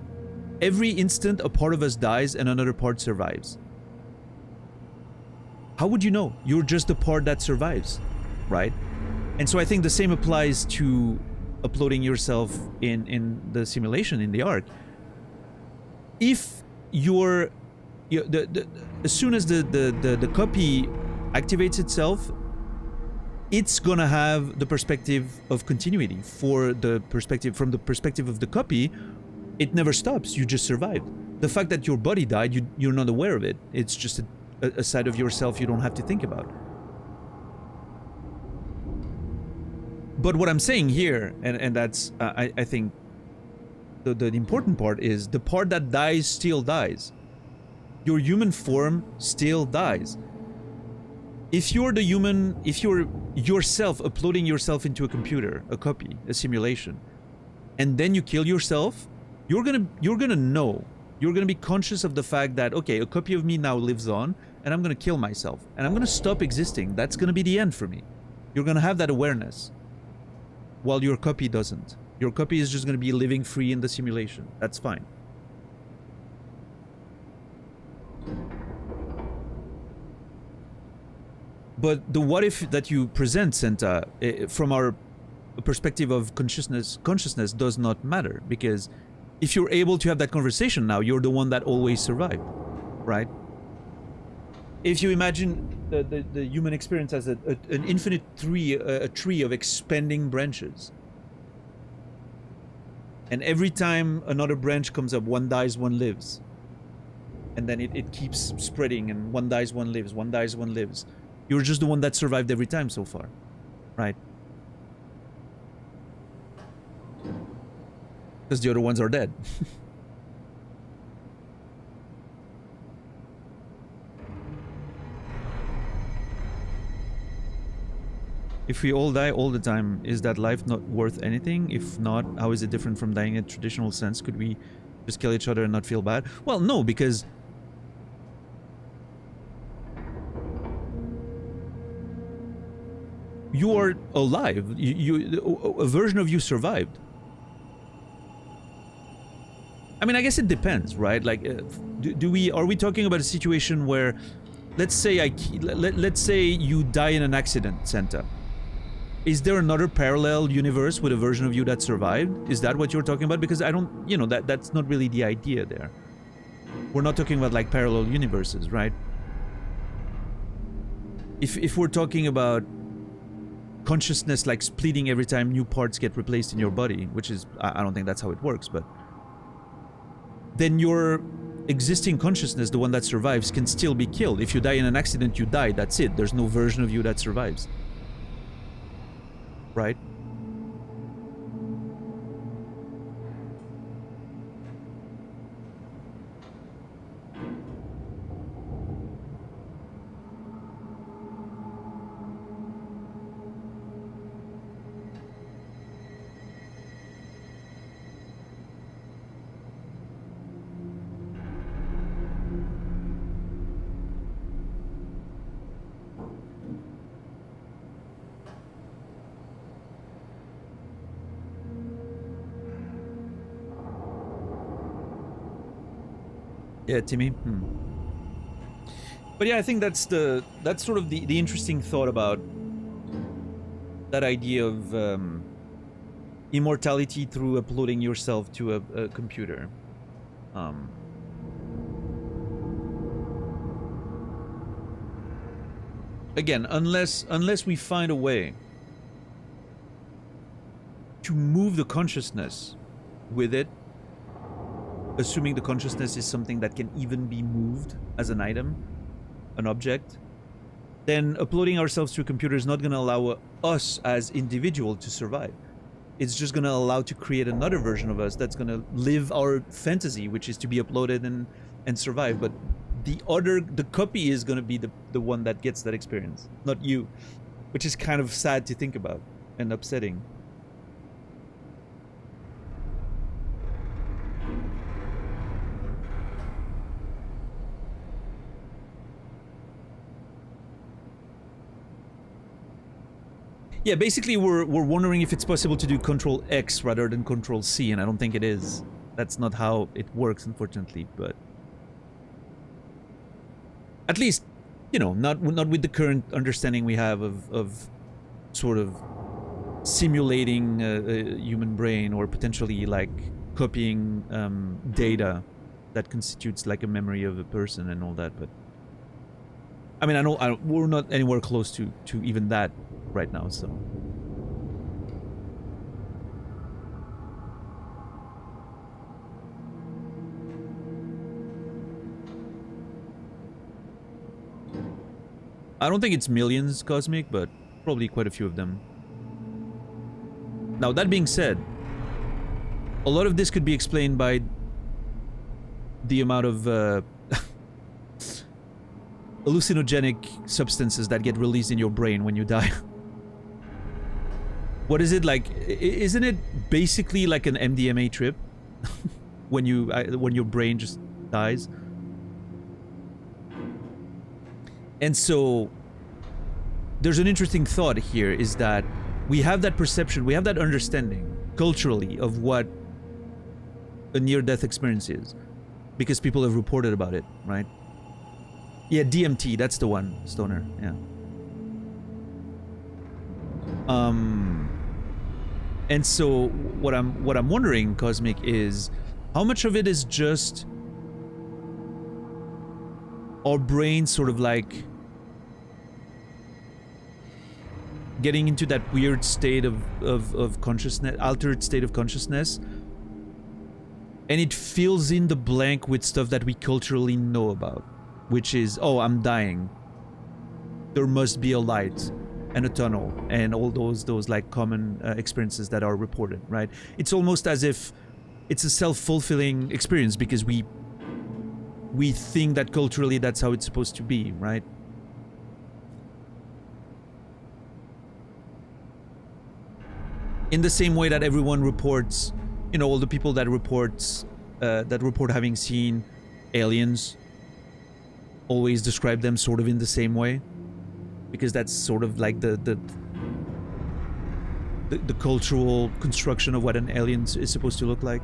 Every instant a part of us dies and another part survives. How would you know? You're just the part that survives, right? And so I think the same applies to uploading yourself in the simulation, in the arc, if as soon as the copy activates itself, it's gonna have the perspective of continuity. From the perspective of the copy, it never stops. You just survived. The fact that your body died, you're not aware of it. It's just a side of yourself you don't have to think about. But what I'm saying here, and that's I think the important part, is the part that dies still dies. Your human form still dies. If you're yourself uploading yourself into a computer, a copy, a simulation, and then you kill yourself, you're gonna know. You're gonna be conscious of the fact that, okay, a copy of me now lives on, and I'm gonna kill myself, and I'm gonna stop existing. That's gonna be the end for me. You're gonna have that awareness, while your copy doesn't. Your copy is just gonna be living free in the simulation. That's fine. But the what if that you present, Senta, from our perspective of consciousness does not matter, because if you're able to have that conversation now, you're the one that always survived, right? If you imagine the human experience as an infinite tree, a tree of expanding branches, and every time another branch comes up, one dies, one lives, and then it keeps spreading, and one dies, one lives, one dies, one lives. You're just the one that survived every time so far, right? Because the other ones are dead. If we all die all the time, is that life not worth anything? If not, how is it different from dying in a traditional sense? Could we just kill each other and not feel bad? Well, no, because you are alive. A version of you survived. I mean, I guess it depends, right? Like, are we talking about a situation where, let's say you die in an accident, Senta. Is there another parallel universe with a version of you that survived? Is that what you're talking about? Because I don't, that's not really the idea there. We're not talking about like parallel universes, right? If we're talking about consciousness like splitting every time new parts get replaced in your body, which is, I don't think that's how it works, but then your existing consciousness, the one that survives, can still be killed. If you die in an accident, you die, that's it. There's no version of you that survives. Right? Yeah, Timmy. But yeah, I think that's sort of the interesting thought about that idea of immortality through uploading yourself to a computer. Again, unless we find a way to move the consciousness with it, assuming the consciousness is something that can even be moved as an item, an object, then uploading ourselves to a computer is not going to allow us as individual to survive. It's just going to allow to create another version of us that's going to live our fantasy, which is to be uploaded and survive. But the copy is going to be the one that gets that experience, not you, which is kind of sad to think about and upsetting. Yeah, basically we're wondering if it's possible to do Control X rather than Control C, and I don't think it is. That's not how it works, unfortunately, but at least, not with the current understanding we have of sort of simulating a human brain, or potentially like copying data that constitutes like a memory of a person and all that. But I mean, I know we're not anywhere close to even that right now, so. I don't think it's millions, Cosmic, but probably quite a few of them. Now, that being said, a lot of this could be explained by the amount of hallucinogenic substances that get released in your brain when you die. What is it like? Isn't it basically like an MDMA trip when your brain just dies? And so there's an interesting thought here, is that we have that perception, we have that understanding culturally of what a near-death experience is, because people have reported about it, right? Yeah, DMT, that's the one, Stoner, yeah. And so what I'm wondering, Cosmic, is how much of it is just our brain sort of like getting into that weird state of consciousness, altered state of consciousness, and it fills in the blank with stuff that we culturally know about, which is, oh, I'm dying, there must be a light and a tunnel, and all those like common experiences that are reported, right? It's almost as if it's a self-fulfilling experience, because we think that culturally that's how it's supposed to be, right? In the same way that everyone reports, you know, all the people that report having seen aliens always describe them sort of in the same way, because that's sort of like the cultural construction of what an alien is supposed to look like.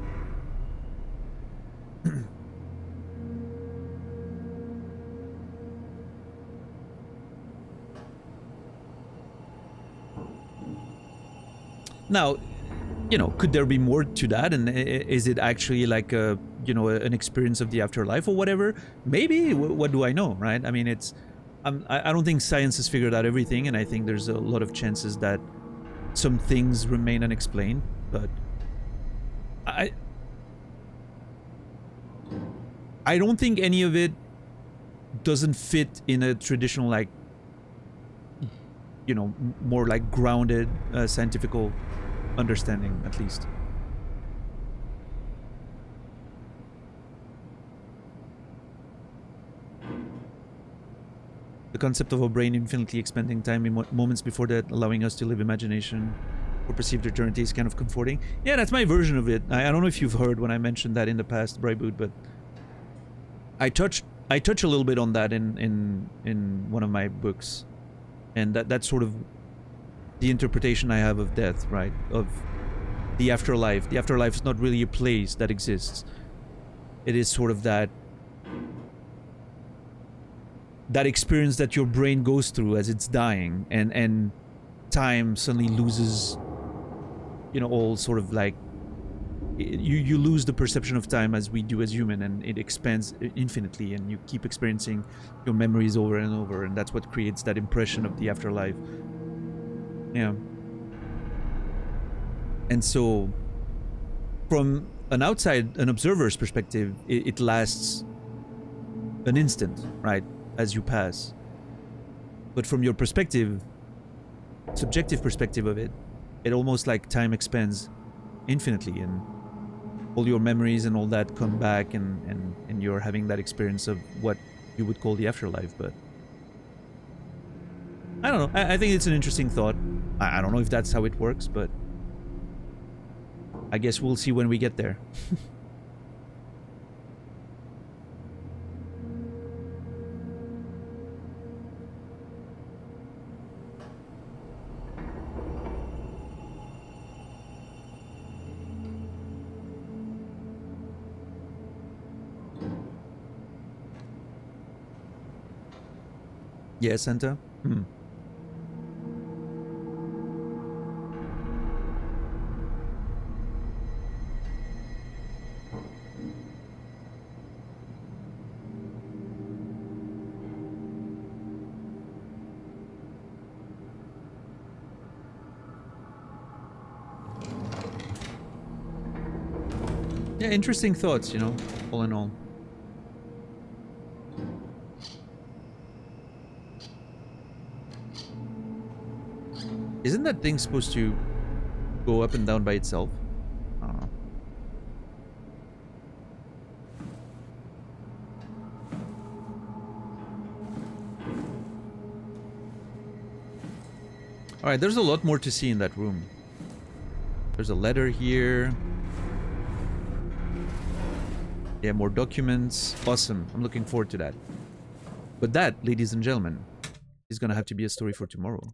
Now, you know, could there be more to that? And is it actually like a, you know, an experience of the afterlife or whatever? Maybe. What do I know, right? I mean, it's, I don't think science has figured out everything, and I think there's a lot of chances that some things remain unexplained. But I don't think any of it doesn't fit in a traditional, like, you know, more like grounded scientific understanding, at least. The concept of a brain infinitely expanding time in moments before that, allowing us to live imagination or perceived eternity, is kind of comforting. Yeah, that's my version of it. I don't know if you've heard when I mentioned that in the past, Brightboot, but I touch a little bit on that in one of my books, and that's sort of the interpretation I have of death, right? Of the afterlife. The afterlife is not really a place that exists. It is sort of that experience that your brain goes through as it's dying, and time suddenly loses, you know, all sort of like, you lose the perception of time as we do as human, and it expands infinitely, and you keep experiencing your memories over and over, and that's what creates that impression of the afterlife. Yeah. And so, from an observer's perspective, it lasts an instant, right, as you pass. But from your perspective, subjective perspective of it, it almost like time expands infinitely, and all your memories and all that come back, and you're having that experience of what you would call the afterlife. But I don't know. I think it's an interesting thought. I don't know if that's how it works, but I guess we'll see when we get there. Yeah, Santa? Yeah, interesting thoughts, you know, all in all. Isn't that thing supposed to go up and down by itself? I don't know. Alright, there's a lot more to see in that room. There's a letter here. Yeah, more documents. Awesome. I'm looking forward to that. But that, ladies and gentlemen, is gonna have to be a story for tomorrow.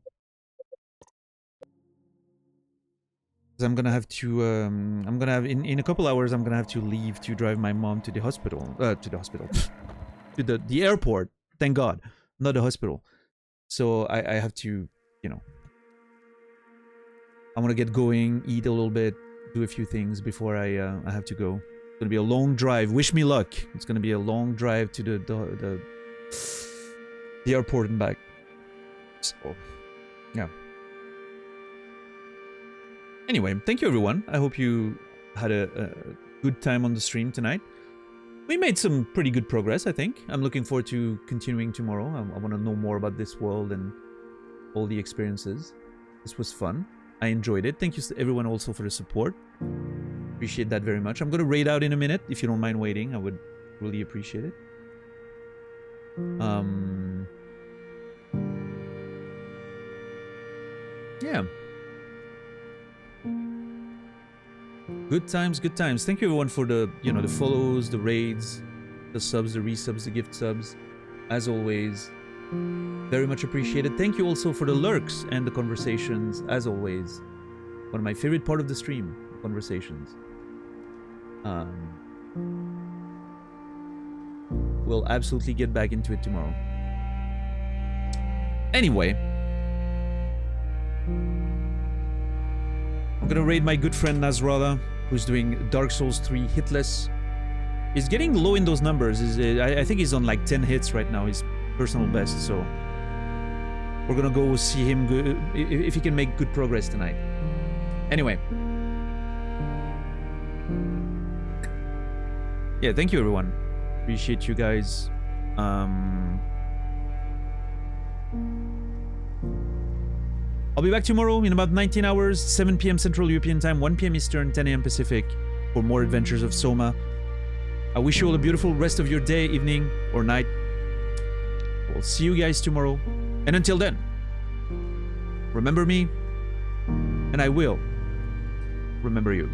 Because I'm gonna have to, in a couple hours, I'm gonna have to leave to drive my mom to the hospital. To the airport. Thank God. Not the hospital. So I have to, you know, I want to get going, eat a little bit, do a few things before I have to go. It's gonna be a long drive. Wish me luck. It's gonna be a long drive to the airport and back. So, yeah. Anyway, thank you everyone. I hope you had a good time on the stream tonight. We made some pretty good progress, I think. I'm looking forward to continuing tomorrow. I want to know more about this world and all the experiences. This was fun. I enjoyed it. Thank you to everyone also for the support. Appreciate that very much. I'm going to raid out in a minute. If you don't mind waiting, I would really appreciate it. Yeah. Good times, good times. Thank you everyone for the, you know, the follows, the raids, the subs, the resubs, the gift subs. As always, very much appreciated. Thank you also for the lurks and the conversations, as always. One of my favorite part of the stream, conversations. We'll absolutely get back into it tomorrow. Anyway, I'm gonna raid my good friend Nasrallah, who's doing Dark Souls 3 hitless. He's getting low in those numbers. I think he's on like 10 hits right now, his personal best, so we're gonna go see him if he can make good progress tonight. Anyway. Yeah, thank you everyone. Appreciate you guys. I'll be back tomorrow in about 19 hours, 7 p.m. Central European Time, 1 p.m. Eastern, 10 a.m. Pacific, for more adventures of SOMA. I wish you all a beautiful rest of your day, evening, or night. We'll see you guys tomorrow. And until then, remember me, and I will remember you.